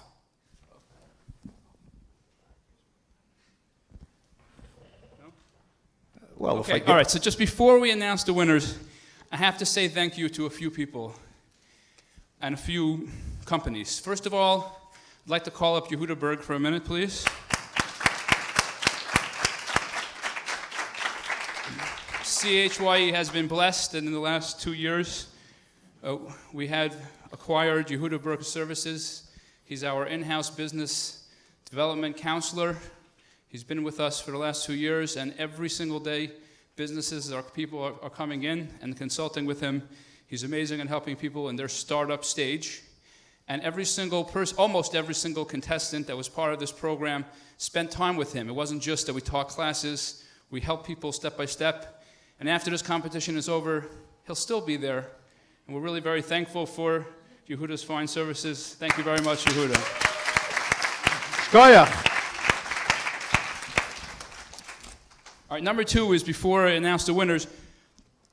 Well, if I Okay, get- all right, so just before we announce the winners, I have to say thank you to a few people and a few companies. First of all, I'd like to call up Yehuda Berg for a minute, please. CHYE has been blessed, and in the last 2 years, we had acquired Yehuda Berg Services. He's our in-house business development counselor. He's been with us for the last 2 years, and every single day, businesses or people are coming in and consulting with him. He's amazing at helping people in their startup stage. And every single person, almost every single contestant that was part of this program spent time with him. It wasn't just that we taught classes, we helped people step by step. And after this competition is over, he'll still be there. And we're really very thankful for Yehuda's fine services. Thank you very much, Yehuda. Goya. All right, number 2 is before I announce the winners.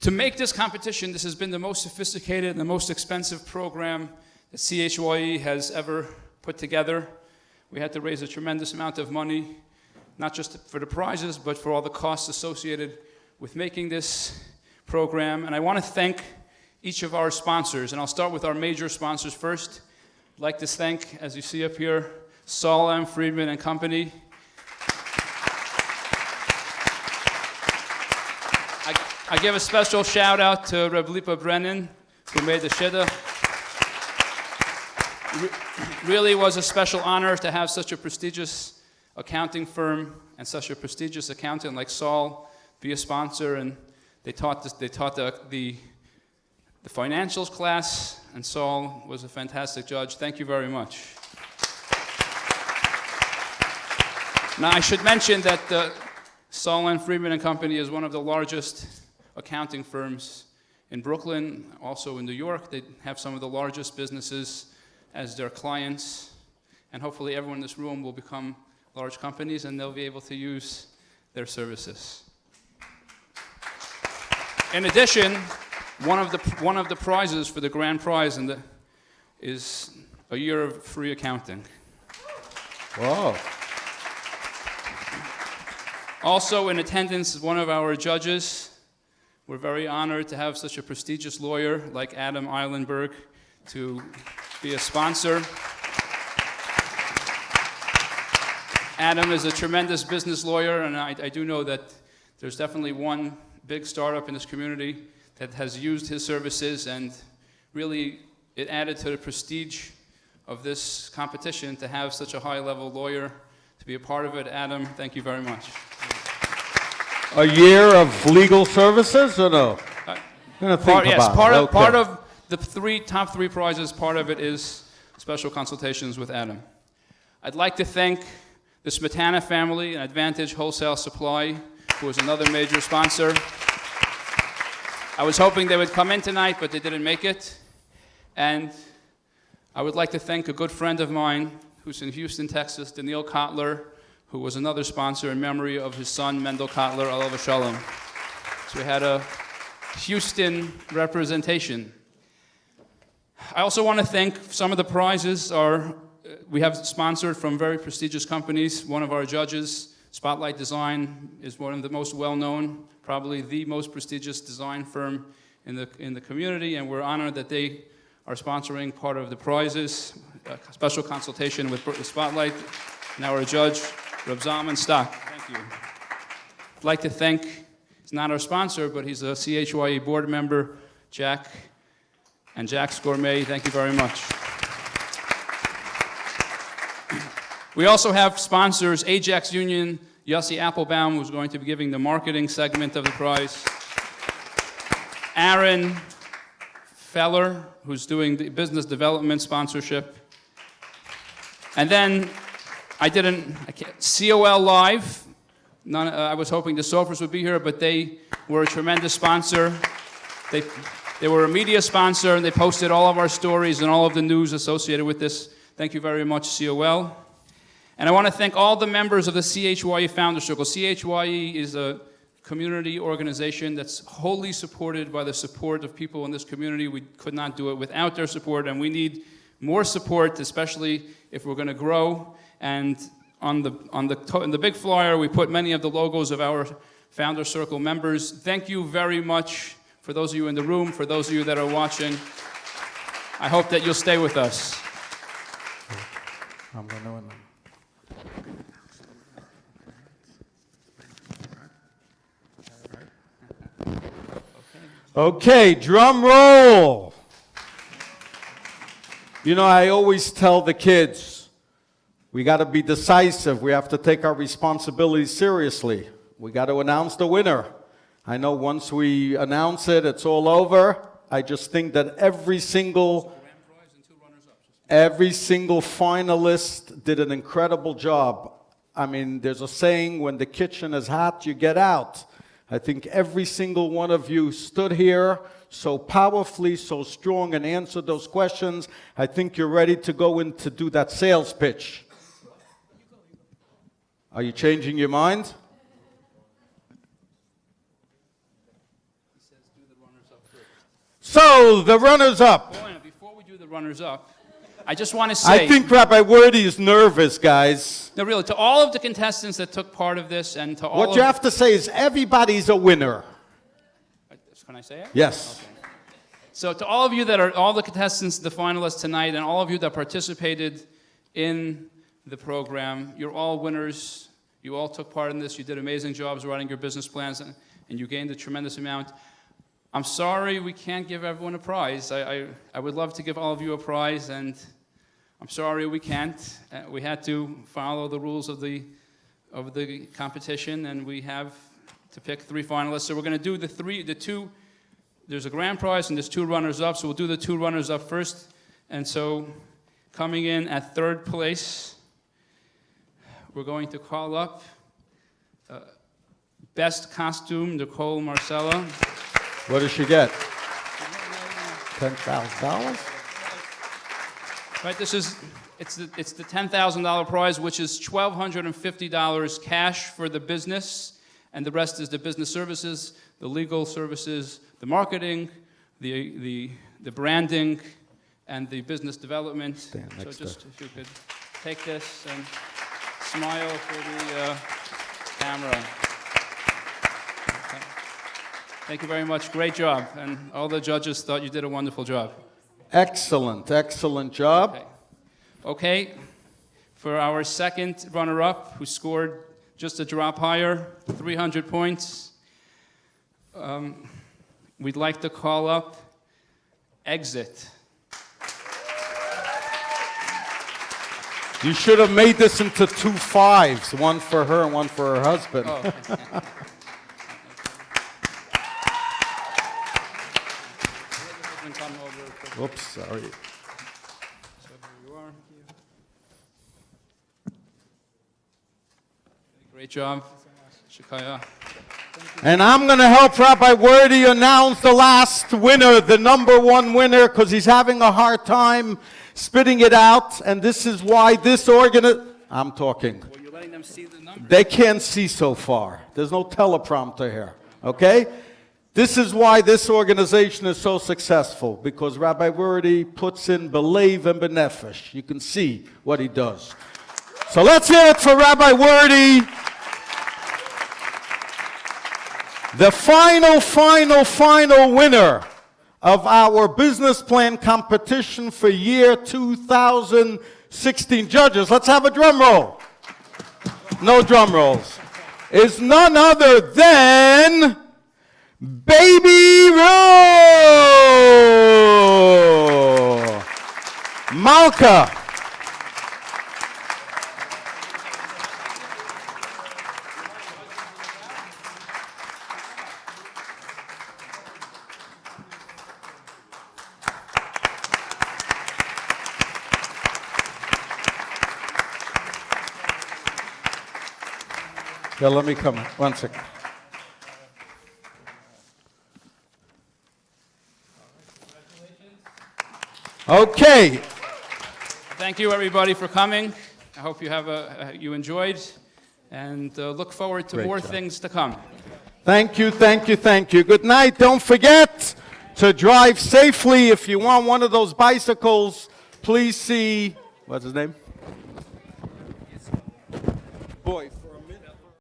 To make this competition, this has been the most sophisticated and the most expensive program that CHYE has ever put together. We had to raise a tremendous amount of money, not just for the prizes, but for all the costs associated with making this program. And I want to thank each of our sponsors, and I'll start with our major sponsors first. I'd like to thank, as you see up here, Saul M. Friedman and Company. I give a special shout out to Reb Lipa Brennan, who made the shidduch. Really was a special honor to have such a prestigious accounting firm and such a prestigious accountant like Saul be a sponsor, and they taught the financials class, and Saul was a fantastic judge. Thank you very much. Now I should mention that Saul and Friedman and Company is one of the largest accounting firms in Brooklyn, also in New York. They have some of the largest businesses as their clients, and hopefully everyone in this room will become large companies and they'll be able to use their services. In addition, one of the prizes for the grand prize is a year of free accounting. Whoa. Also in attendance is one of our judges. We're very honored to have such a prestigious lawyer like Adam Eilenberg to be a sponsor. Adam is a tremendous business lawyer, and I do know that there's definitely one big startup in this community that has used his services, and really it added to the prestige of this competition to have such a high-level lawyer to be a part of it. Adam, thank you very much. A year of legal services or no? I'm gonna think about it. Okay. Part of the top three prizes, part of it is special consultations with Adam. I'd like to thank the Smetana family and Advantage Wholesale Supply, who is another major sponsor. I was hoping they would come in tonight, but they didn't make it. And I would like to thank a good friend of mine who's in Houston, Texas, Daniel Kotler, who was another sponsor in memory of his son, Mendel Kotler, alav shalom. So we had a Houston representation. I also want to thank some of the prizes we have sponsored from very prestigious companies. One of our judges, Spotlight Design, is one of the most well-known, probably the most prestigious design firm in the community, and we're honored that they are sponsoring part of the prizes. A special consultation with Spotlight and our judge, Reb Zalman Stock. Thank you. I'd like to thank, he's not our sponsor, but he's a CHYE board member, Jack, and Jack's Gourmet. Thank you very much. We also have sponsors, Ajax Union, Yossi Applebaum, who's going to be giving the marketing segment of the prize. Aaron Feller, who's doing the business development sponsorship. And then COL Live. I was hoping the Sofers would be here, but they were a tremendous sponsor. They were a media sponsor, and they posted all of our stories and all of the news associated with this. Thank you very much, COL. And I want to thank all the members of the CHYE Founder Circle. CHYE is a community organization that's wholly supported by the support of people in this community. We could not do it without their support, and we need more support, especially if we're going to grow. And in the big flyer, we put many of the logos of our Founder Circle members. Thank you very much for those of you in the room, for those of you that are watching. I hope that you'll stay with us. I'm gonna Okay, drum roll. You know, I always tell the kids, we got to be decisive. We have to take our responsibilities seriously. We got to announce the winner. I know once we announce it, it's all over. I just think that every single finalist did an incredible job. I mean, there's a saying, when the kitchen is hot, you get out. I think every single one of you stood here so powerfully, so strong, and answered those questions. I think you're ready to go in to do that sales pitch. Are you changing your mind? So, the runners-up. Before we do the runners-up, I just want to say... I think Rabbi Wordy is nervous, guys. No, really, to all of the contestants that took part of this, and to all What you have to say is everybody's a winner. Can I say it? Yes. Okay. So to all of you that are, all the contestants, the finalists tonight, and all of you that participated in the program, you're all winners. You all took part in this. You did amazing jobs writing your business plans, and you gained a tremendous amount. I'm sorry we can't give everyone a prize. I would love to give all of you a prize, and I'm sorry we can't. We had to follow the rules of the competition, and we have to pick 3 finalists. So we're going to do the two. There's a grand prize and there's 2 runners-up. So we'll do the 2 runners-up first. And so coming in at 3rd place, we're going to call up Best Costume, Nicole Marcella. What does she get? $10,000? Right, it's the $10,000 prize, which is $1,250 cash for the business, and the rest is the business services, the legal services, the marketing, the branding, and the business development. Stand So next just if you could take this and smile for the camera. Okay. Thank you very much. Great job. And all the judges thought you did a wonderful job. Excellent, excellent job. Okay. For our second runner-up, who scored just a drop higher, 300 points, we'd like to call up Exit. You should have made this into 2 5s, one for her and one for her husband. Oh, okay. Whoops, sorry. So here you are. Great job. CHYE. And I'm going to help Rabbi Wordy announce the last winner, the #1 winner, because he's having a hard time spitting it out. And this is why this I'm talking. Well, you're letting them see the number. They can't see so far. There's no teleprompter here, okay? This is why this organization is so successful, because Rabbi Wordy puts in belev and benefesh. You can see what he does. So let's hear it for Rabbi Wordy. The final winner of our business plan competition for year 2016. Judges, let's have a drum roll. No drum rolls. Is none other than Baby Roo! Malka. Yeah, let me come. 1 second. Okay. Thank you, everybody, for coming. I hope you enjoyed, and look forward to Great more job. things to come. Thank you, thank you, thank you. Good night. Don't forget to drive safely. If you want one of those bicycles, please see, what's his name? Boy.